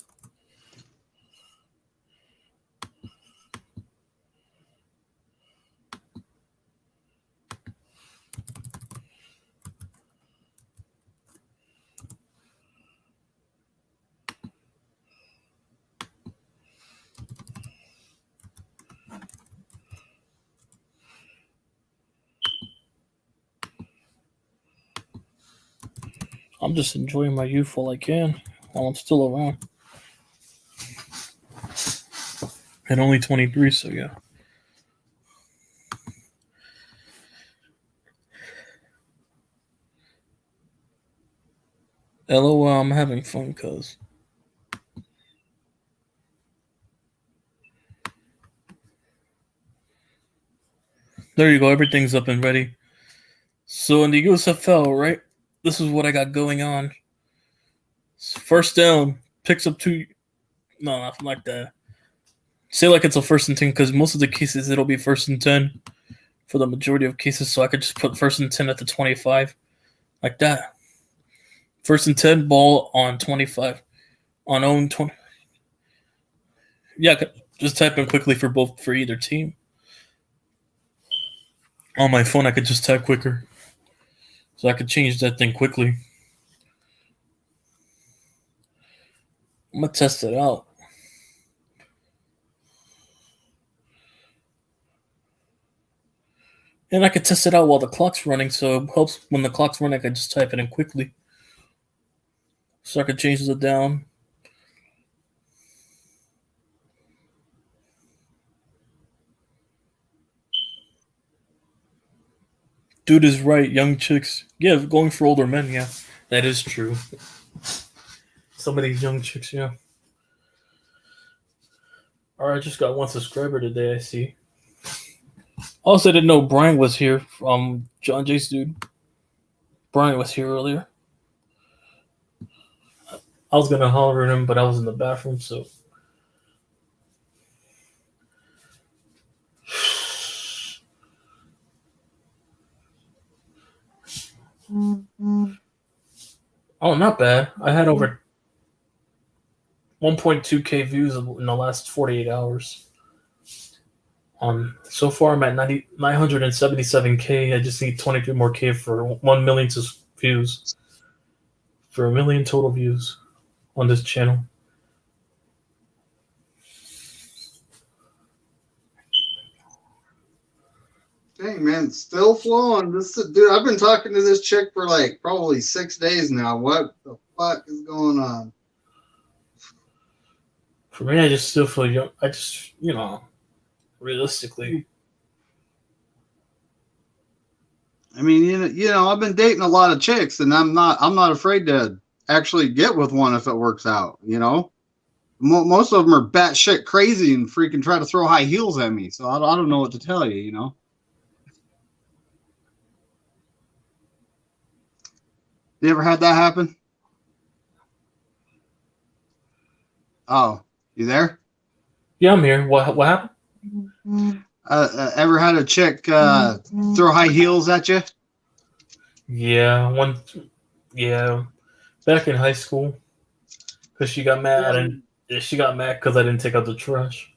I'm just enjoying my youth while I can, while I'm still around. And only 23, so yeah. LOL, I'm having fun, cuz. There you go, everything's up and ready. So in the USFL, right? This is what I got going on. First down, picks up 2. No, nothing like that. Say like it's a 1st and 10, because most of the cases it'll be 1st and 10 for the majority of cases. So I could just put 1st and 10 at the 25, like that. 1st and 10, ball on 25, on own 20. Yeah, just type in quickly for either team. On my phone, I could just type quicker. So I could change that thing quickly. I'm going to test it out. And I could test it out while the clock's running, so it helps when the clock's running, I can just type it in quickly. So I could change it down. Dude is right, young chicks. Yeah, going for older men, yeah. That is true. Some of these young chicks, yeah. Alright, I just got one subscriber today, I see. Also, I didn't know Brian was here from John J's dude. Brian was here earlier. I was gonna holler at him, but I was in the bathroom, so. Oh, not bad. I had over 1.2k views in the last 48 hours. So far I'm at 977k. I just need 23 more k for 1 million views. For 1 million total views on this channel. Dang, man, still flowing. Dude, I've been talking to this chick for like probably 6 days now. What the fuck is going on? For me, I just still feel young. I just, realistically. I mean, I've been dating a lot of chicks, and I'm not afraid to actually get with one if it works out. Most of them are batshit crazy and freaking try to throw high heels at me. So I don't know what to tell you. You ever had that happen? Oh, you there? Yeah, I'm here. What happened? Ever had a chick throw high heels at you? Yeah, back in high school, because she got mad. She got mad because I didn't take out the trash.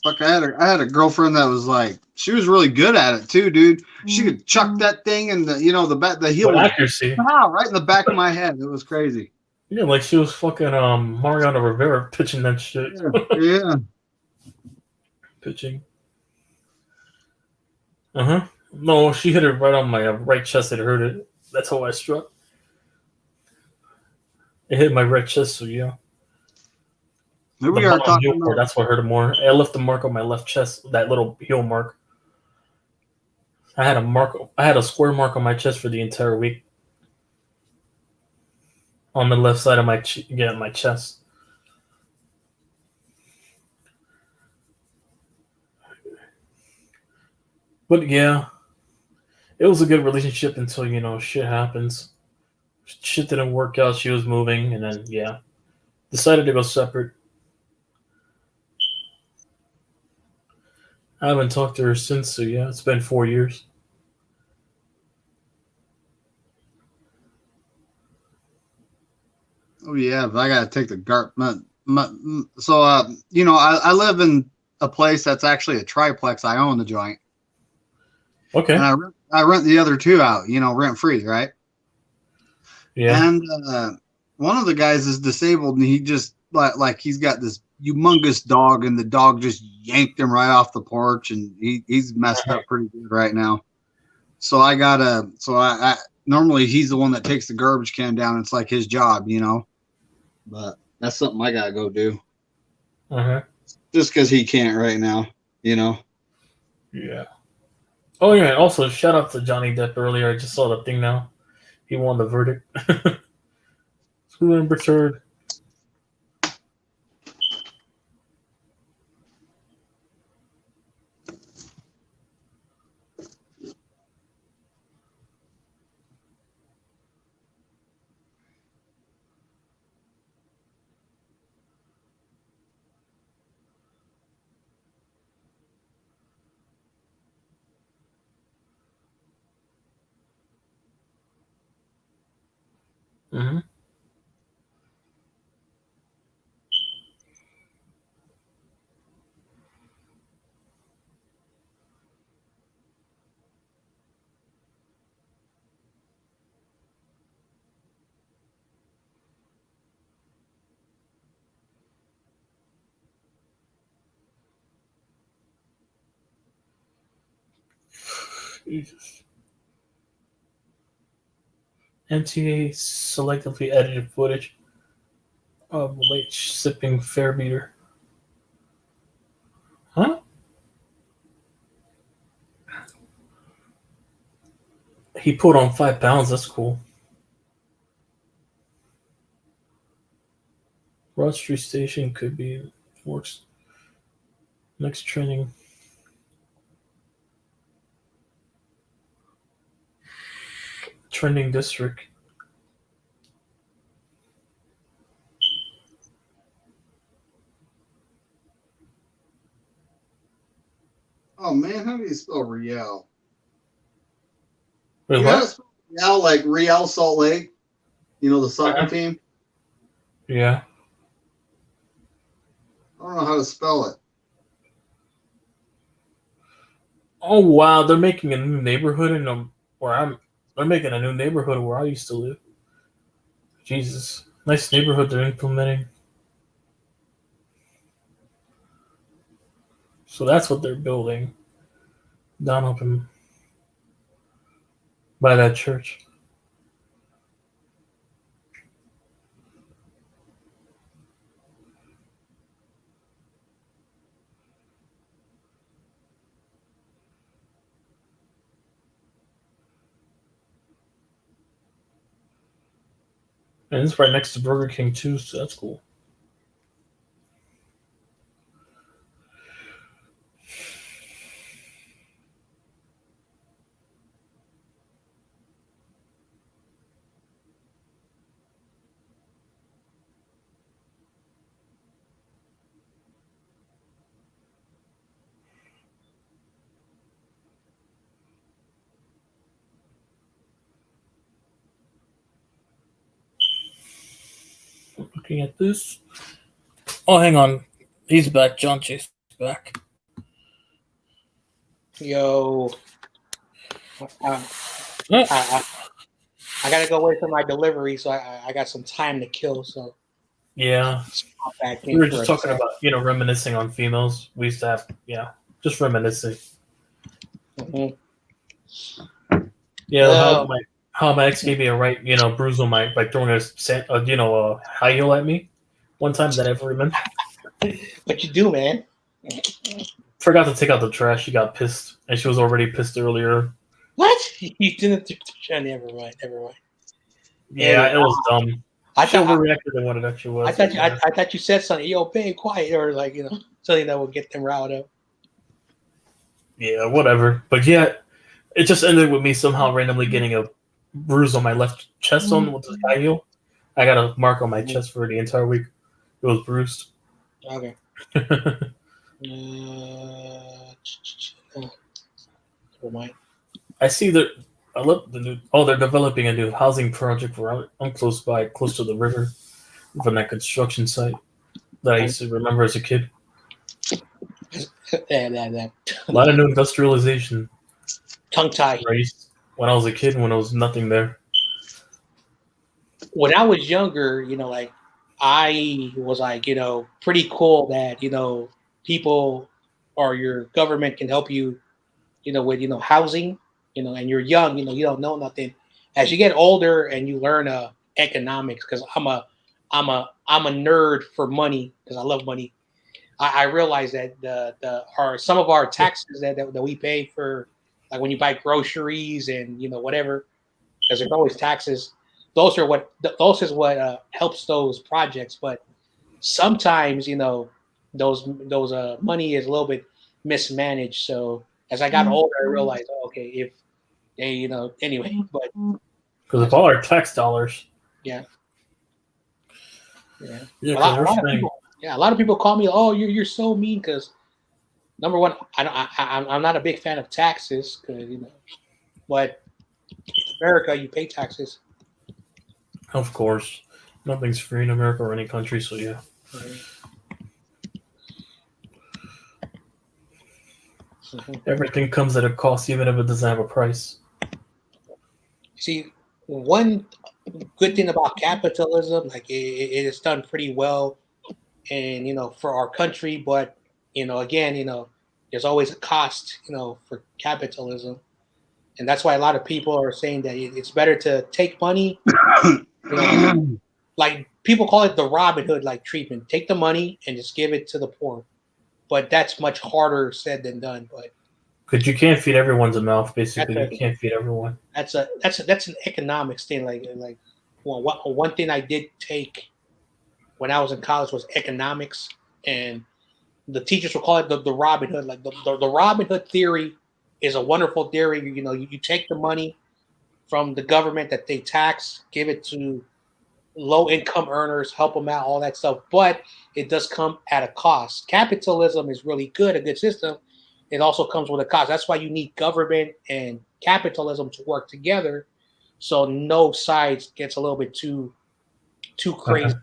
Fuck, I had a girlfriend that was like, she was really good at it too, dude. She could chuck that thing and the heel with accuracy. Right in the back of my head. It was crazy. Yeah, like she was fucking Mariano Rivera pitching that shit. Yeah. Pitching. No, she hit it right on my right chest. It hurt it. That's how I struck. It hit my right chest, so yeah. Here we are talking about. That's what hurt it more. I left the mark on my left chest, that little heel mark. I had a square mark on my chest for the entire week. On the left side of my chest. But yeah, it was a good relationship until shit happens. Shit didn't work out. She was moving, and then decided to go separate. I haven't talked to her since, so yeah, it's been 4 years. Oh yeah, but I gotta take the So I live in a place that's actually a triplex. I own the joint. Okay. And I rent the other two out, rent free, right? Yeah. And one of the guys is disabled, and he just like he's got this humongous dog, and the dog just yanked him right off the porch, and he's messed up pretty good right now. So I normally he's the one that takes the garbage can down. It's like his job, but that's something I gotta go do. Just because he can't right now, Yeah. Oh yeah. Also, shout out to Johnny Depp earlier. I just saw the thing now. He won the verdict. Who remembers her? Mm-hmm. Jesus. MTA selectively edited footage of late sipping fare beater. Huh? He put on 5 pounds. That's cool. Broad Street Station could be works. Next trending. Trending district. Oh man, how do you spell Riel? Wait, You know how to what? spell Riel, like Real Salt Lake? You know, the soccer team? Yeah. I don't know how to spell it. Oh wow, they're making a new neighborhood where I'm. They're making a new neighborhood where I used to live. Jesus, nice neighborhood they're implementing. So that's what they're building down up by that church. And it's right next to Burger King too, so that's cool. Looking at this. Oh, hang on. He's back. John Chase is back. Yo, Yeah. I gotta go wait for my delivery, so I got some time to kill. So Yeah. I'll back in We were for just a talking sec. about, reminiscing on females. We used to have, just reminiscing. Mhm. Yeah, Yo. how my ex gave me a right, bruise on my by throwing a high heel at me one time that I ever remember. What you do, man? Forgot to take out the trash. She got pissed, and she was already pissed earlier. What? You didn't? Never mind. Never mind. Yeah, Hey, it was dumb. I She thought overreacted than what it actually was. I thought you said something. Yo, babe, quiet, or like something that would get them riled up. Yeah, whatever. But yeah, it just ended with me somehow randomly getting a bruise on my left chest on with the high heel. I got a mark on my chest for the entire week. It was bruised. Okay. Never mind. I see that. I love the new. Oh, they're developing a new housing project where I'm close to the river, from that construction site that I used to remember as a kid. that A lot of new industrialization. tongue tie. When I was a kid, when there was nothing there. When I was younger, like I was like, pretty cool that people or your government can help you, with housing, and you're young, you don't know nothing. As you get older and you learn economics, because I'm a nerd for money because I love money. I realize that some of our taxes that we pay for, like when you buy groceries and whatever, because there's always taxes. Those is what helps those projects. But sometimes those money is a little bit mismanaged. So as I got older, I realized, okay, if they anyway, but Because of all our tax dollars. yeah. Yeah, a lot of people call me, oh, you're so mean, because number one, I'm not a big fan of taxes, because but in America you pay taxes. Of course. Nothing's free in America or any country, so yeah. Everything comes at a cost, even if it doesn't have a price. See, one good thing about capitalism, like it is done pretty well, and for our country, but again, there's always a cost, for capitalism. And that's why a lot of people are saying that it's better to take money, like people call it the Robin Hood like treatment. Take the money and just give it to the poor. But that's much harder said than done. But because you can't feed everyone's mouth. Basically, you can't feed everyone. That's an economics thing. One thing I did take when I was in college was economics, and the teachers will call it the Robin Hood. Like the Robin Hood theory is a wonderful theory. You take the money from the government that they tax, give it to low income earners, help them out, all that stuff. But it does come at a cost. Capitalism is really good, a good system. It also comes with a cost. That's why you need government and capitalism to work together, so no sides gets a little bit too crazy.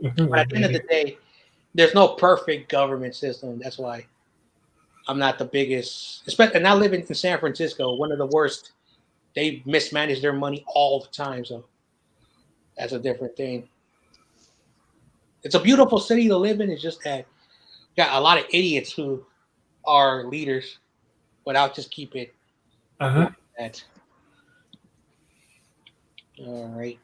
But at the end of the day, there's no perfect government system. That's why I'm not the biggest. And I live in San Francisco, one of the worst. They mismanage their money all the time, so that's a different thing. It's a beautiful city to live in. It's just that you got a lot of idiots who are leaders, but I'll just keep it that. All right.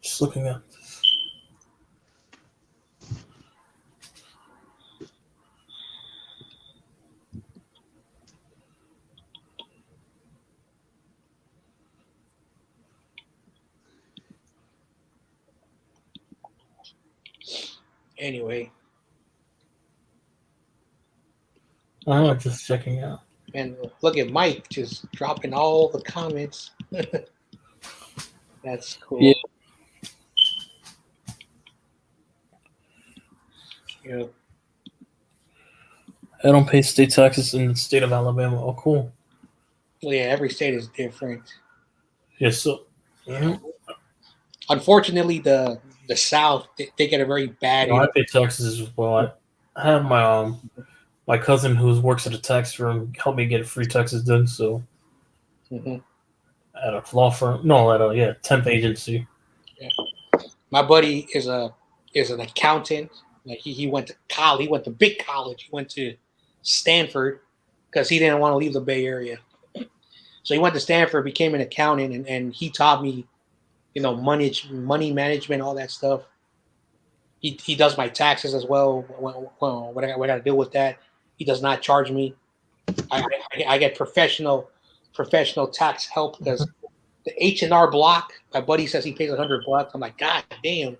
Just looking at this. Anyway. Just checking out. And look at Mike just dropping all the comments. That's cool. Yeah. Yeah. I don't pay state taxes in the state of Alabama. Oh, cool. Well, yeah, every state is different. Yes, so yeah. Unfortunately, the South they get a very bad. I pay taxes as well. I have my cousin who works at a tax firm help me get free taxes done. So at a law firm, at a temp agency. Yeah. My buddy is an accountant. Like he went to college. He went to big college. He went to Stanford because he didn't want to leave the Bay Area. So he went to Stanford, became an accountant, and he taught me, money management, all that stuff. He does my taxes as well. What I got to deal with that. He does not charge me. I get professional tax help because the H&R Block. My buddy says he pays $100. I'm like, God damn.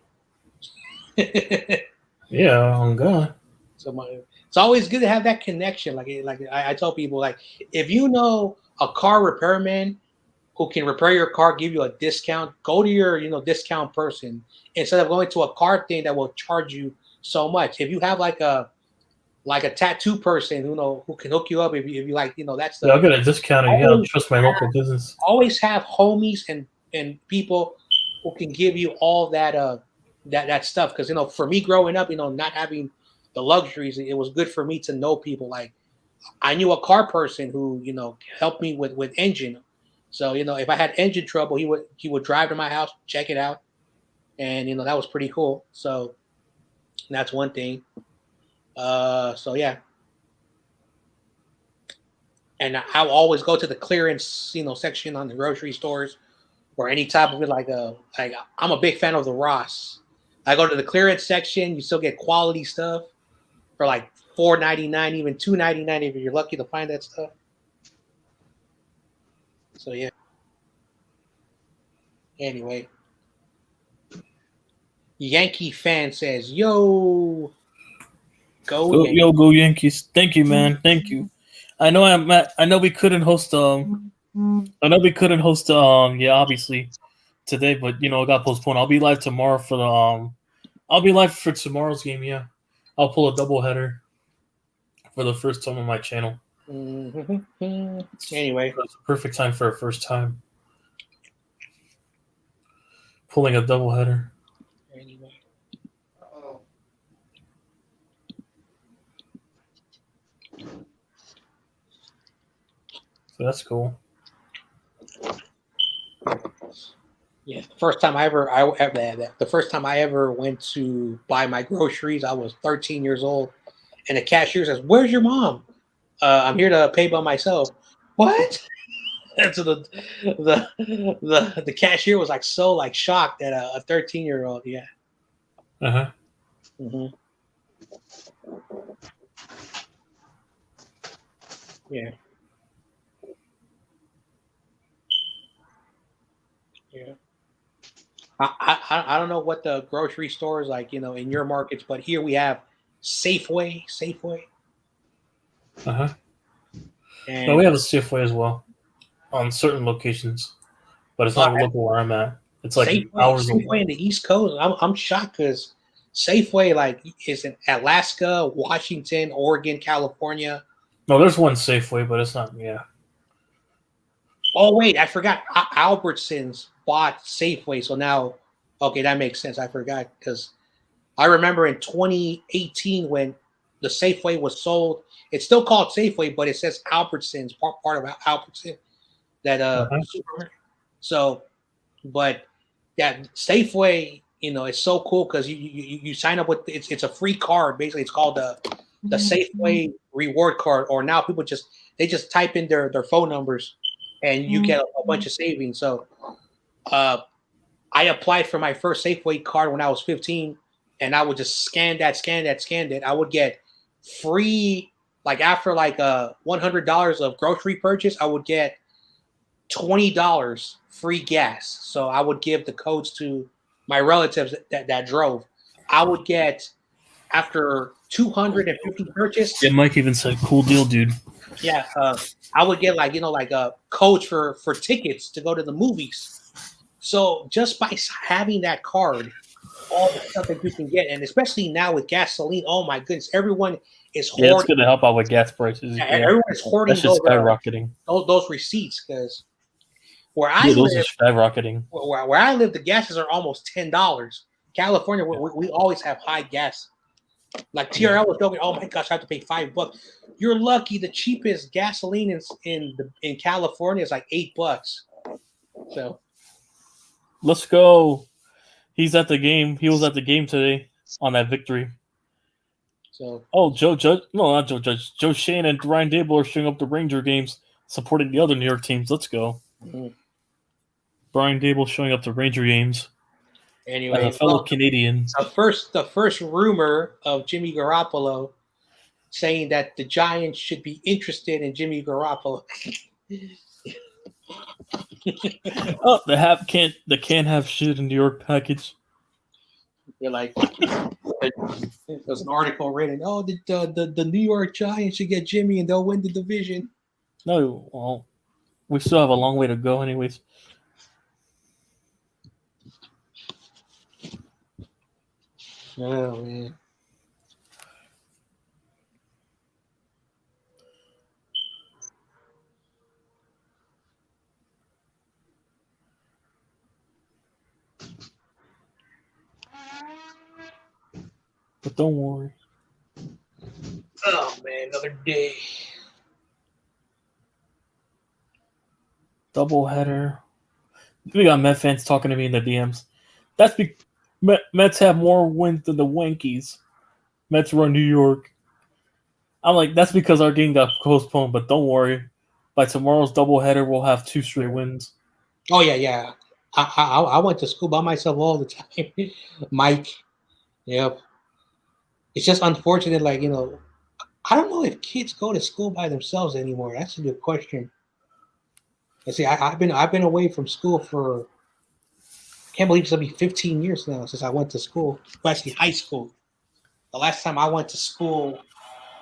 Yeah, on God. So it's always good to have that connection. Like I tell people, like if you know a car repairman who can repair your car, give you a discount, go to your discount person instead of going to a car thing that will charge you so much. If you have like a tattoo person who can hook you up if you like that's the I'll get a discount. You gotta trust my local business. Always have homies and people who can give you all that that stuff because for me growing up not having the luxuries, it was good for me to know people. Like I knew a car person who helped me with engine. So if I had engine trouble, he would drive to my house, check it out, and that was pretty cool. So that's one thing. So yeah, and I'll always go to the clearance section on the grocery stores or any type of it. Like I'm a big fan of the Ross. I go to the clearance section. You still get quality stuff for like $4.99, even $2.99 if you're lucky to find that stuff. So yeah. Anyway, Yankee fan says, "Yo, go Yankees! Thank you, man. Thank you. I know we couldn't host obviously today, but it got postponed. I'll be live tomorrow for tomorrow's game. Yeah, I'll pull a doubleheader for the first time on my channel. Anyway, it's a perfect time for a first time pulling a doubleheader. Anyway. So that's cool. Yeah, the first time I ever went to buy my groceries, I was 13 years old, and the cashier says, "Where's your mom?" I'm here to pay by myself. What? And so the cashier was like so like shocked at a 13-year-old. Yeah. Uh-huh. Mm-hmm. Yeah. Yeah. I don't know what the grocery stores like, in your markets, but here we have Safeway, Uh-huh. and No, we have a Safeway as well on certain locations, but it's not local where I'm at. It's like hours away. Safeway in the East Coast. I'm shocked because Safeway like is in Alaska, Washington, Oregon, California. No, there's one Safeway, but it's not. Yeah. Oh wait, I forgot. Albertsons bought Safeway, so now okay, that makes sense. I forgot because I remember in 2018 when the Safeway was sold. It's still called Safeway, but it says Albertsons, part of Albertson. That supermarket. So, but yeah, Safeway, it's so cool because you sign up with it's a free card. Basically, it's called the Safeway reward card. Or now people just type in their phone numbers, and you get a bunch of savings. So, I applied for my first Safeway card when I was 15, and I would just scan it. I would get free, like after like $100 of grocery purchase, I would get $20 free gas. So I would give the codes to my relatives that drove. I would get after 250 purchase. Yeah, Mike even said, "Cool deal, dude." Yeah, I would get like a codes for tickets to go to the movies. So just by having that card, all the stuff that you can get, and especially now with gasoline, oh my goodness, everyone is hoarding. Yeah, it's going to help out with gas prices. Yeah. Everyone is hoarding those skyrocketing. Those receipts because where I live, those are skyrocketing. Where I live, the gases are almost $10. California, we always have high gas. Like TRL was joking, oh my gosh, I have to pay $5. You're lucky. The cheapest gasoline in California is like $8. So let's go. He's at the game. He was at the game today on that victory. So Joe Shane and Ryan Dable are showing up to Ranger games, supporting the other New York teams. Let's go. Mm-hmm. Brian Dable showing up to Ranger games. Anyway, as a fellow Canadian. The first rumor of Jimmy Garoppolo saying that the Giants should be interested in Jimmy Garoppolo. They can't have shit in New York package. You're like, there's an article written. Oh, the New York Giants should get Jimmy and they'll win the division. No, well, we still have a long way to go, anyways. Oh man. But don't worry. Oh man, another day. Doubleheader. We got Met fans talking to me in the DMs. That's Mets have more wins than the Yankees. Mets run New York. I'm like, that's because our game got postponed, but don't worry. By tomorrow's doubleheader, we'll have 2 straight wins. Oh, yeah. I went to school by myself all the time. Mike. Yep. It's just unfortunate, I don't know if kids go to school by themselves anymore. That's a good question. See, I've been away from school for, can't believe it's gonna be 15 years now since I went to school. Well, actually, high school. The last time I went to school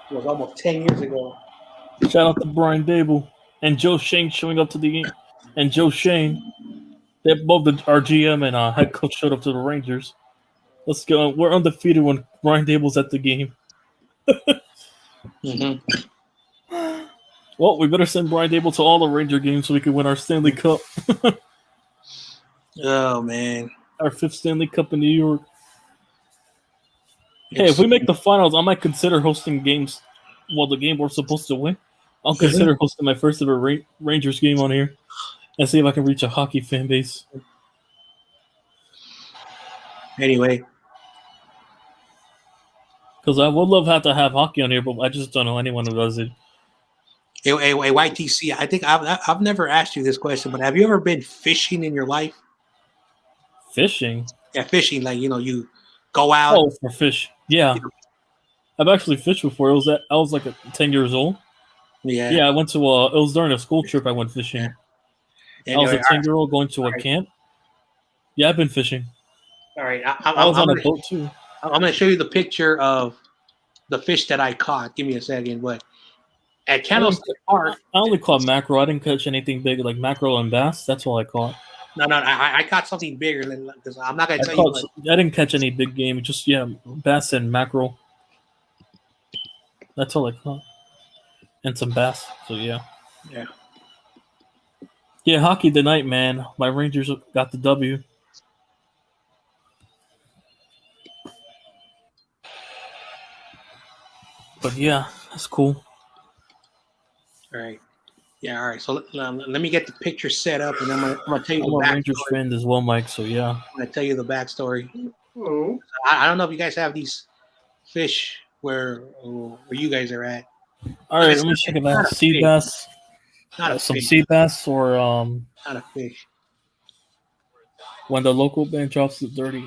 was almost 10 years ago. Shout out to Brian Dable and Joe Shane showing up to the game. And Joe Shane, both our GM and head coach showed up to the Rangers. Let's go. We're undefeated when Brian Dable's at the game. Mm-hmm. Well, we better send Brian Dable to all the Ranger games so we can win our Stanley Cup. Oh, man. Our 5th Stanley Cup in New York. Hey, if we make the finals, I might consider hosting games. Well, the game we're supposed to win. I'll consider hosting my first ever Rangers game on here and see if I can reach a hockey fan base. Anyway, Because I would love to have hockey on here, but I just don't know anyone who does it. hey, YTC, I think I've never asked you this question, but have you ever been fishing in your life? Fishing? Yeah, fishing, like, you go out. Oh, for fish. Yeah. I've actually fished before. I was like 10 years old. Yeah, I went to it was during a school trip I went fishing. Yeah. I was Anyway, a 10-year-old going to a camp. Yeah, I've been fishing. all right. I was on a boat too. I'm going to show you the picture of the fish that I caught. Give me a second. But at Candlestick Park, I only caught mackerel. I didn't catch anything big like mackerel and bass. That's all I caught. No, I caught something bigger than, because I'm not going to tell you. I didn't catch any big game. Just bass and mackerel. That's all I caught. And some bass. So yeah. Yeah, hockey tonight, man. My Rangers got the W. But yeah, that's cool. All right. Yeah, all right. So let me get the picture set up, and I'm gonna tell you I'm the a backstory. Rangers fan as well, Mike. So yeah. I'm gonna tell you the backstory. I don't know if you guys have these fish where you guys are at. All right, let me check it out. Sea bass. Not a some fish. sea bass or Not a fish. when the local band drops it 30.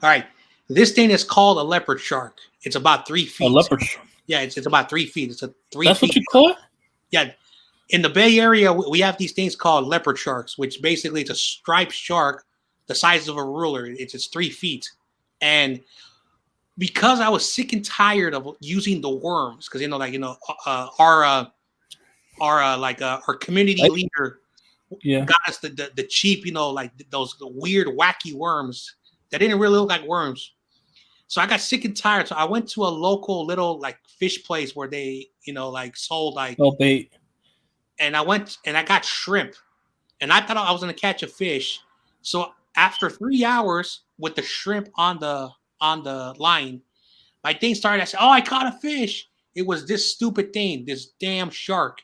All right. This thing is called a leopard shark. It's about 3 feet. A leopard shark. Yeah, it's about 3 feet. It's a 3 That's feet. what you call it? Yeah. In the Bay Area, we have these things called leopard sharks, which basically it's a striped shark the size of a ruler. It's 3 feet. And because I was sick and tired of using the worms, because our community leader got us the cheap, like those weird wacky worms that didn't really look like worms. So I got sick and tired. So I went to a local little like fish place where they sold bait. And I went and I got shrimp, and I thought I was gonna catch a fish. So after 3 hours with the shrimp on the line, my thing started. I said, "Oh, I caught a fish." It was this stupid thing, this damn shark.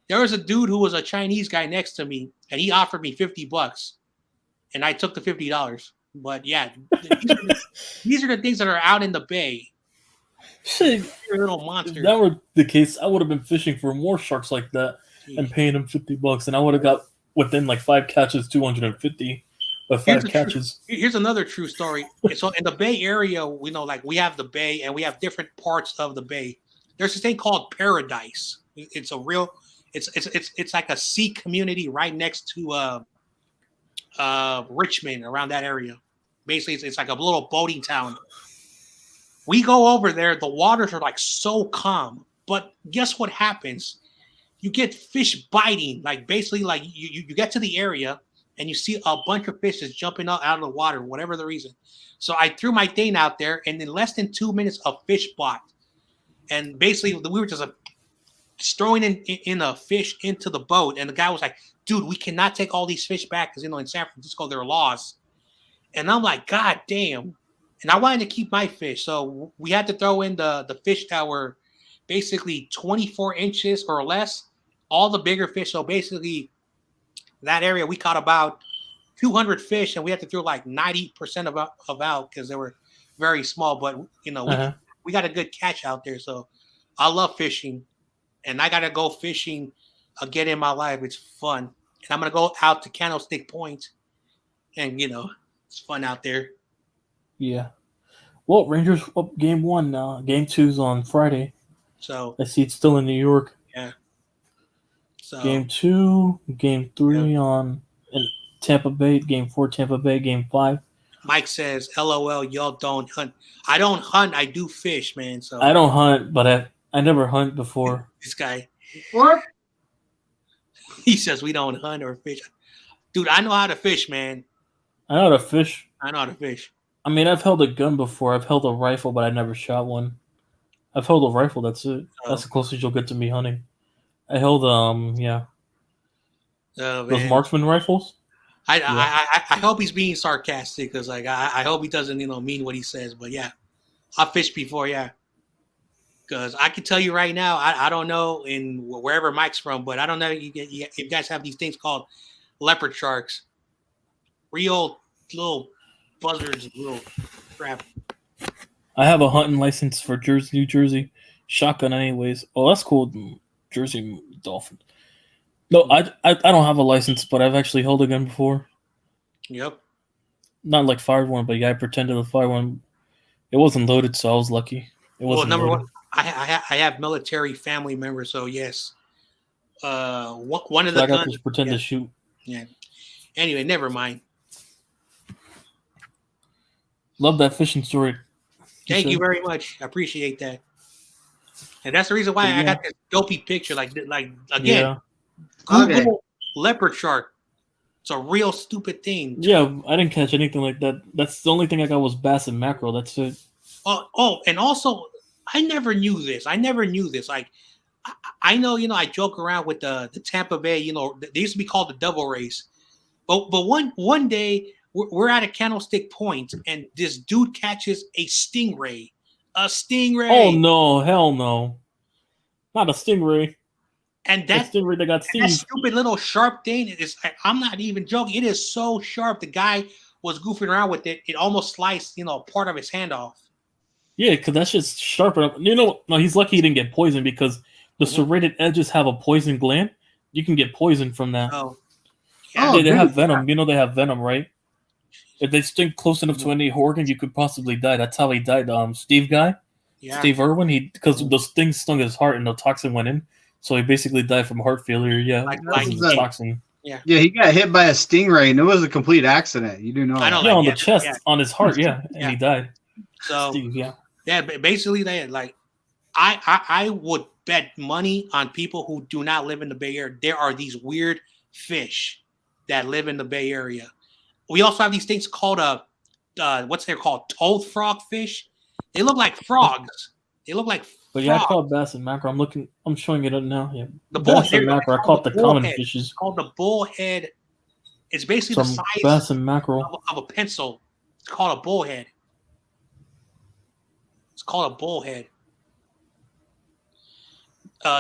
There was a dude who was a Chinese guy next to me, and he offered me $50, and I took the $50. But yeah, these are the things that are out in the bay. Shit, little monsters. If that were the case, I would have been fishing for more sharks like that and paying them $50, and I would have got within like 5 catches, 250. But 5 catches. Here's another true story. So in the Bay Area, we have the bay, and we have different parts of the bay. There's this thing called Paradise. It's a real. It's like a sea community right next to Richmond, around that area. Basically, it's like a little boating town. We go over there. The waters are like so calm, but guess what happens? You get fish biting. Like basically, like you get to the area and you see a bunch of fish just jumping out of the water, whatever the reason. So I threw my thing out there, and in less than 2 minutes, a fish bought. And basically, we were just throwing in a fish into the boat, and the guy was like, "Dude, we cannot take all these fish back because in San Francisco there are laws." And I'm like, "God damn!" And I wanted to keep my fish, so we had to throw in the fish that were basically 24 inches or less. All the bigger fish. So basically, that area we caught about 200 fish, and we had to throw like 90% of out because they were very small. But we got a good catch out there. So I love fishing, and I gotta go fishing again in my life. It's fun, and I'm gonna go out to Candlestick Point, and it's fun out there. Yeah. Well, Rangers up game 1 now. Game 2's on Friday. So I see it's still in New York. Yeah. So game 2, game 3 on in Tampa Bay. Game 4, Tampa Bay. Game 5. Mike says, "LOL, y'all don't hunt." I don't hunt. I do fish, man. So I don't hunt, but I never hunt before. This guy. What? He says we don't hunt or fish. Dude, I know how to fish, man. I know how to fish. I know how to fish. I mean, I've held a gun before. I've held a rifle, but I never shot one. I've held a rifle. That's it. That's the closest you'll get to me hunting. I held those marksman rifles. I hope he's being sarcastic because I hope he doesn't mean what he says. But yeah, I fished before, yeah. Because I can tell you right now, I don't know in wherever Mike's from, but I don't know if you guys have these things called leopard sharks. Real little buzzards, little crap. I have a hunting license for Jersey, New Jersey. Shotgun, anyways. Oh, that's cool. Jersey Dolphin. No, I don't have a license, but I've actually held a gun before. Yep. Not like fired one, but yeah, I pretended to fire one. It wasn't loaded, so I was lucky. It wasn't number loaded. one, I have military family members, so yes. One of the I got guns. to pretend to shoot. Yeah. Anyway, never mind. Love that fishing story. Thank you very much. I appreciate that. And that's the reason why I got this dopey picture. Like again, Google leopard shark. It's a real stupid thing. Yeah, I didn't catch anything like that. That's the only thing I got was bass and mackerel. That's it. Oh, and also, I never knew this. Like, I know, I joke around with the Tampa Bay. They used to be called the double race. But one day we're at a Candlestick Point, and this dude catches a stingray. A stingray. Oh no! Hell no! Not a stingray. And that stingray that got that stupid little sharp thing is. I'm not even joking. It is so sharp. The guy was goofing around with it. It almost sliced, part of his hand off. Yeah, because that's just sharp enough. No, he's lucky he didn't get poisoned because the serrated edges have a poison gland. You can get poisoned from that. Oh. Yeah, they have venom. They have venom, right? If they sting close enough to any organ, you could possibly die. That's how he died. Steve Irwin. Because the sting stung his heart and the toxin went in, so he basically died from heart failure. Yeah, like the toxin. Yeah, he got hit by a stingray, and it was a complete accident. You do know that. Yeah, on the chest, on his heart. Yeah, and he died. So Steve, yeah, basically they like. I would bet money on people who do not live in the Bay Area. There are these weird fish that live in the Bay Area. We also have these things called what's they're called? Toad frog fish. They look like frogs. But yeah, I caught bass and mackerel. I'm showing it up now. Yeah, the bass and mackerel. I caught the common fishes. It's called the bullhead. It's basically the size bass and mackerel of a pencil. It's called a bullhead. It's called a bullhead.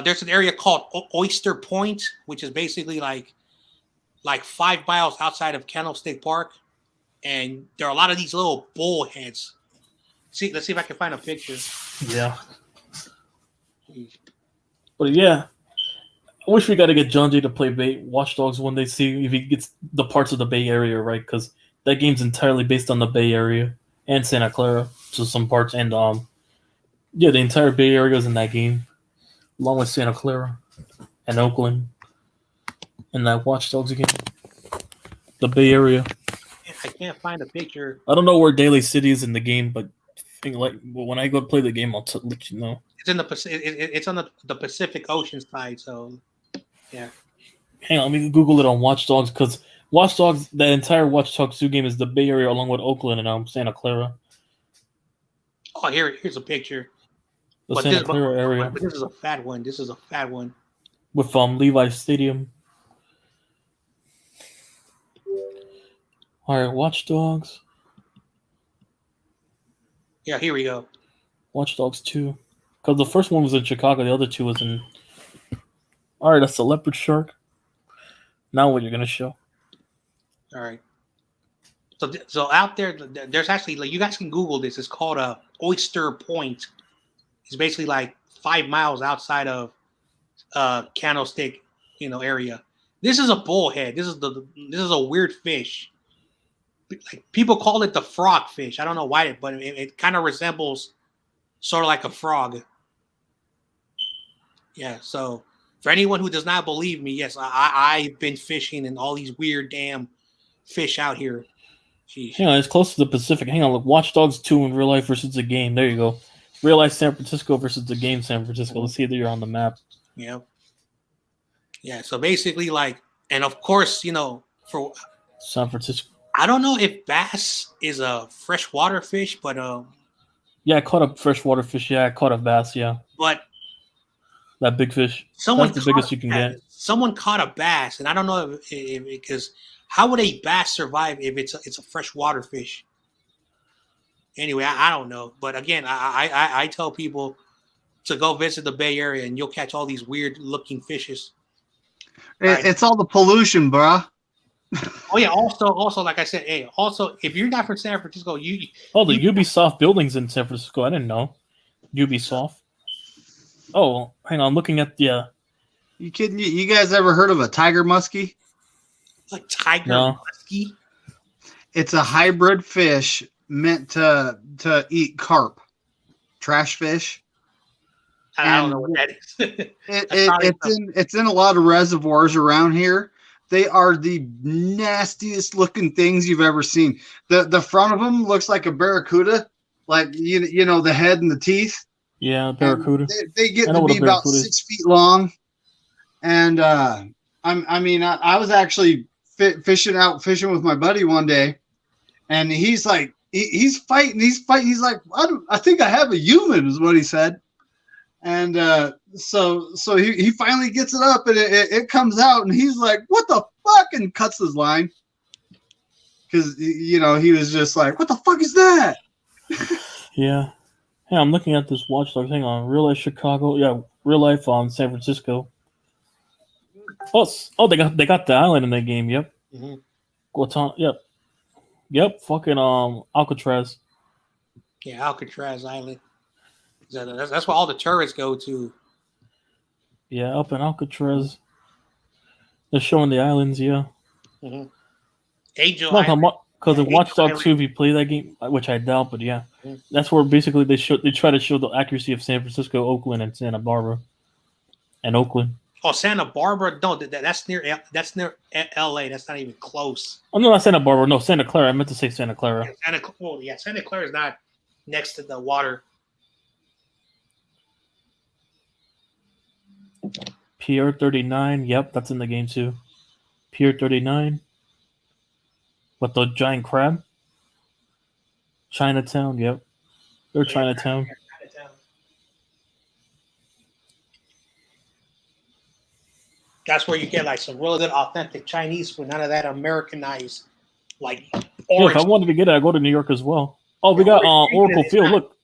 There's an area called Oyster Point, which is basically like 5 miles outside of Candlestick Park, and there are a lot of these little bullheads. Let's see if I can find a picture. Yeah. But yeah, I wish we got to get John J to play Watch Dogs one day, see if he gets the parts of the Bay Area right, because that game's entirely based on the Bay Area and Santa Clara, so some parts, and the entire Bay Area is in that game, along with Santa Clara and Oakland, and that Watch Dogs game, the Bay Area. I can't find a picture. I don't know where Daly City is in the game, but when I go play the game, I'll let you know. It's in it's on the Pacific Ocean side, so yeah. Hang on, let me Google it on Watch Dogs, because Watch Dogs, the entire Watch Dogs 2 game is the Bay Area along with Oakland and Santa Clara. Oh, here's a picture. The Santa Clara area. But this is a fat one. With Levi's Stadium. All right, Watch Dogs. Yeah, here we go. Watch Dogs 2. Because the first one was in Chicago, the other two was in... All right, that's the Leopard Shark. Now what you're going to show. All right. So out there's actually, like, you guys can Google this. It's called Oyster Point. It's basically like 5 miles outside of Candlestick, area. This is a bullhead. This is a weird fish. Like, people call it the frog fish. I don't know why, but it kind of resembles sort of like a frog. Yeah. So for anyone who does not believe me, yes, I've been fishing and all these weird damn fish out here. Jeez. Hang on, it's close to the Pacific. Hang on, look, Watch Dogs 2 in real life versus the game. There you go. Real life San Francisco versus the game San Francisco. Let's see if you're on the map. Yeah. Yeah. So basically, like, and of course, for San Francisco. I don't know if bass is a freshwater fish, but yeah, I caught a freshwater fish. Yeah, I caught a bass. Yeah, but that big fish. That's the biggest you can get. Someone caught a bass, and I don't know if because how would a bass survive if it's a freshwater fish? Anyway, I don't know, but again, I tell people to go visit the Bay Area, and you'll catch all these weird looking fishes. It's all the pollution, bruh. Oh yeah. Also, like I said, hey, also if you're not from San Francisco, the you Ubisoft buildings in San Francisco. I didn't know. Ubisoft. Oh, hang on. I'm looking at the. You kidding? You guys ever heard of a tiger muskie? like tiger No. muskie. It's a hybrid fish meant to eat carp, trash fish. I don't know what that is. It's in a lot of reservoirs around here. They are the nastiest looking things you've ever seen. The front of them looks like a barracuda, like you know the head and the teeth. Yeah, barracuda. They get to be about 6 feet long, and I was actually fishing with my buddy one day, and he's like he's fighting. He's like I think I have a human, is what he said. And so he finally gets it up, and it comes out, and he's like, "What the fuck?" and cuts his line because he was just like, "What the fuck is that?" Yeah. Hey, I'm looking at this watchdog thing on Real Life Chicago. Yeah, Real Life on San Francisco. Oh, they got the island in that game. Yep. Mm-hmm. Yep. Fucking Alcatraz. Yeah, Alcatraz Island. That's where all the tourists go to. Yeah, up in Alcatraz. They're showing the islands. Yeah. Mm-hmm. Angel Island. Because in Watch Dogs 2, if you play that game, which I doubt, but yeah, that's where basically they try to show the accuracy of San Francisco, Oakland, and Santa Barbara, and Oakland. Oh, Santa Barbara? No, that's near L.A. That's not even close. Oh no, not Santa Barbara. No, Santa Clara. I meant to say Santa Clara. Yeah, Santa Clara is not next to the water. Pier 39. Yep, that's in the game too. Pier 39. What, the giant crab? Chinatown, yep. They're Chinatown. That's where you get like some really good authentic Chinese food, none of that Americanized like Yeah, orange. if I wanted to get it, I'd go to New York as well. Oh, we got Oracle Field. Look.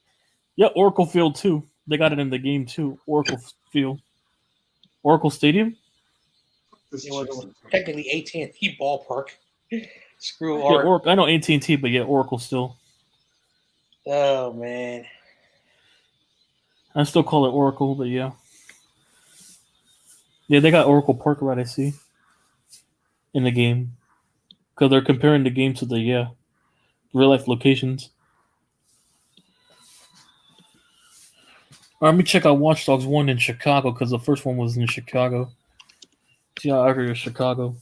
Yeah, Oracle Field too. They got it in the game too. Oracle Field. Oracle Stadium? It was technically AT&T ballpark. Screw Yeah, Oracle. I know AT&T, but yeah, Oracle still. Oh man. I still call it Oracle, but yeah. Yeah, they got Oracle Park right, I see. In the game. Because they're comparing the game to the, real life locations. All right, let me check out Watch Dogs 1 in Chicago, because the first one was in Chicago. See how accurate is Chicago.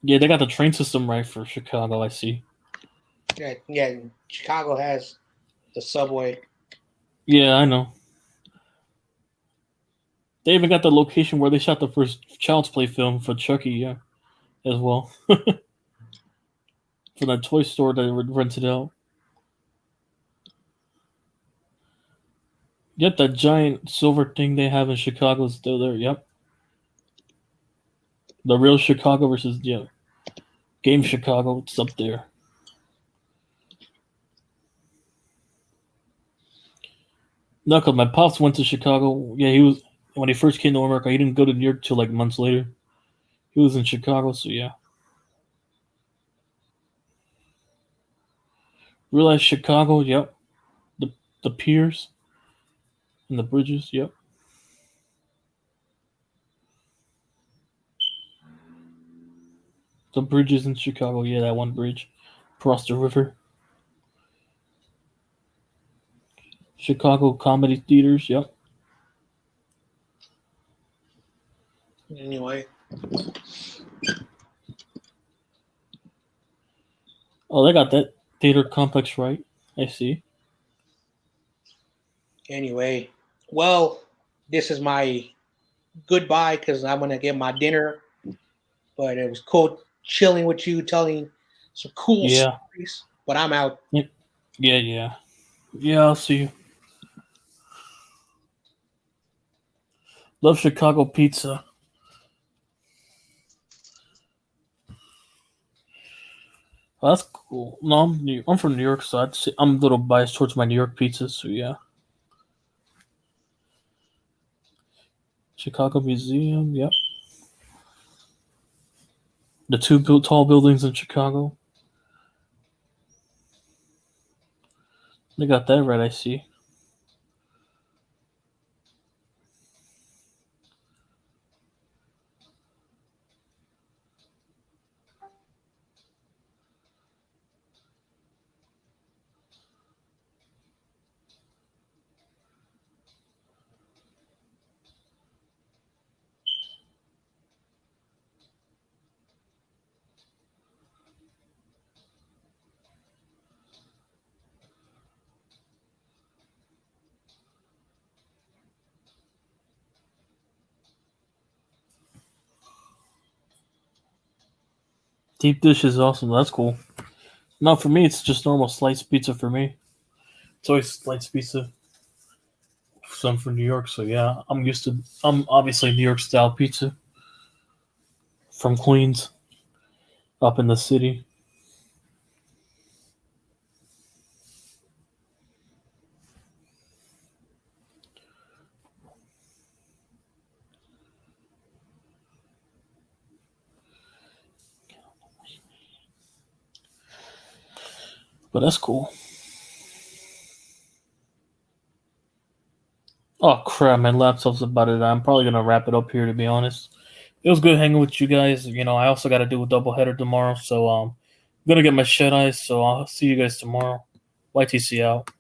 Yeah, they got the train system right for Chicago, I see. Yeah, Chicago has the subway. Yeah, I know. They even got the location where they shot the first Child's Play film for Chucky, yeah, as well. For that toy store that rented out. Yep, that giant silver thing they have in Chicago is still there, yep. The real Chicago versus, Game Chicago, it's up there. No, because my pops went to Chicago. Yeah, when he first came to America, he didn't go to New York till like months later. He was in Chicago, so yeah. Realize Chicago, yep. The piers and the bridges, yep. The bridges in Chicago, yeah, that one bridge across the river. Chicago Comedy Theaters, yep. Anyway. Oh, they got that theater complex right. I see. Anyway, well, this is my goodbye because I'm gonna get my dinner. But it was cool chilling with you, telling some cool stories. But I'm out. Yeah. I'll see you. Love Chicago pizza. Well, that's cool. No, I'm from New York, so I'm a little biased towards my New York pizzas. So yeah. Chicago Museum. Yep. The two tall buildings in Chicago. They got that right, I see. Deep dish is awesome. That's cool. Not for me. It's just normal sliced pizza for me. It's always sliced pizza. Some from New York, so yeah, I'm obviously New York style pizza from Queens, up in the city. But that's cool. Oh crap, my laptop's about to die. I'm probably gonna wrap it up here, to be honest. It was good hanging with you guys. I also got to do a doubleheader tomorrow, so I'm gonna get my shut eyes. So I'll see you guys tomorrow. YTC out.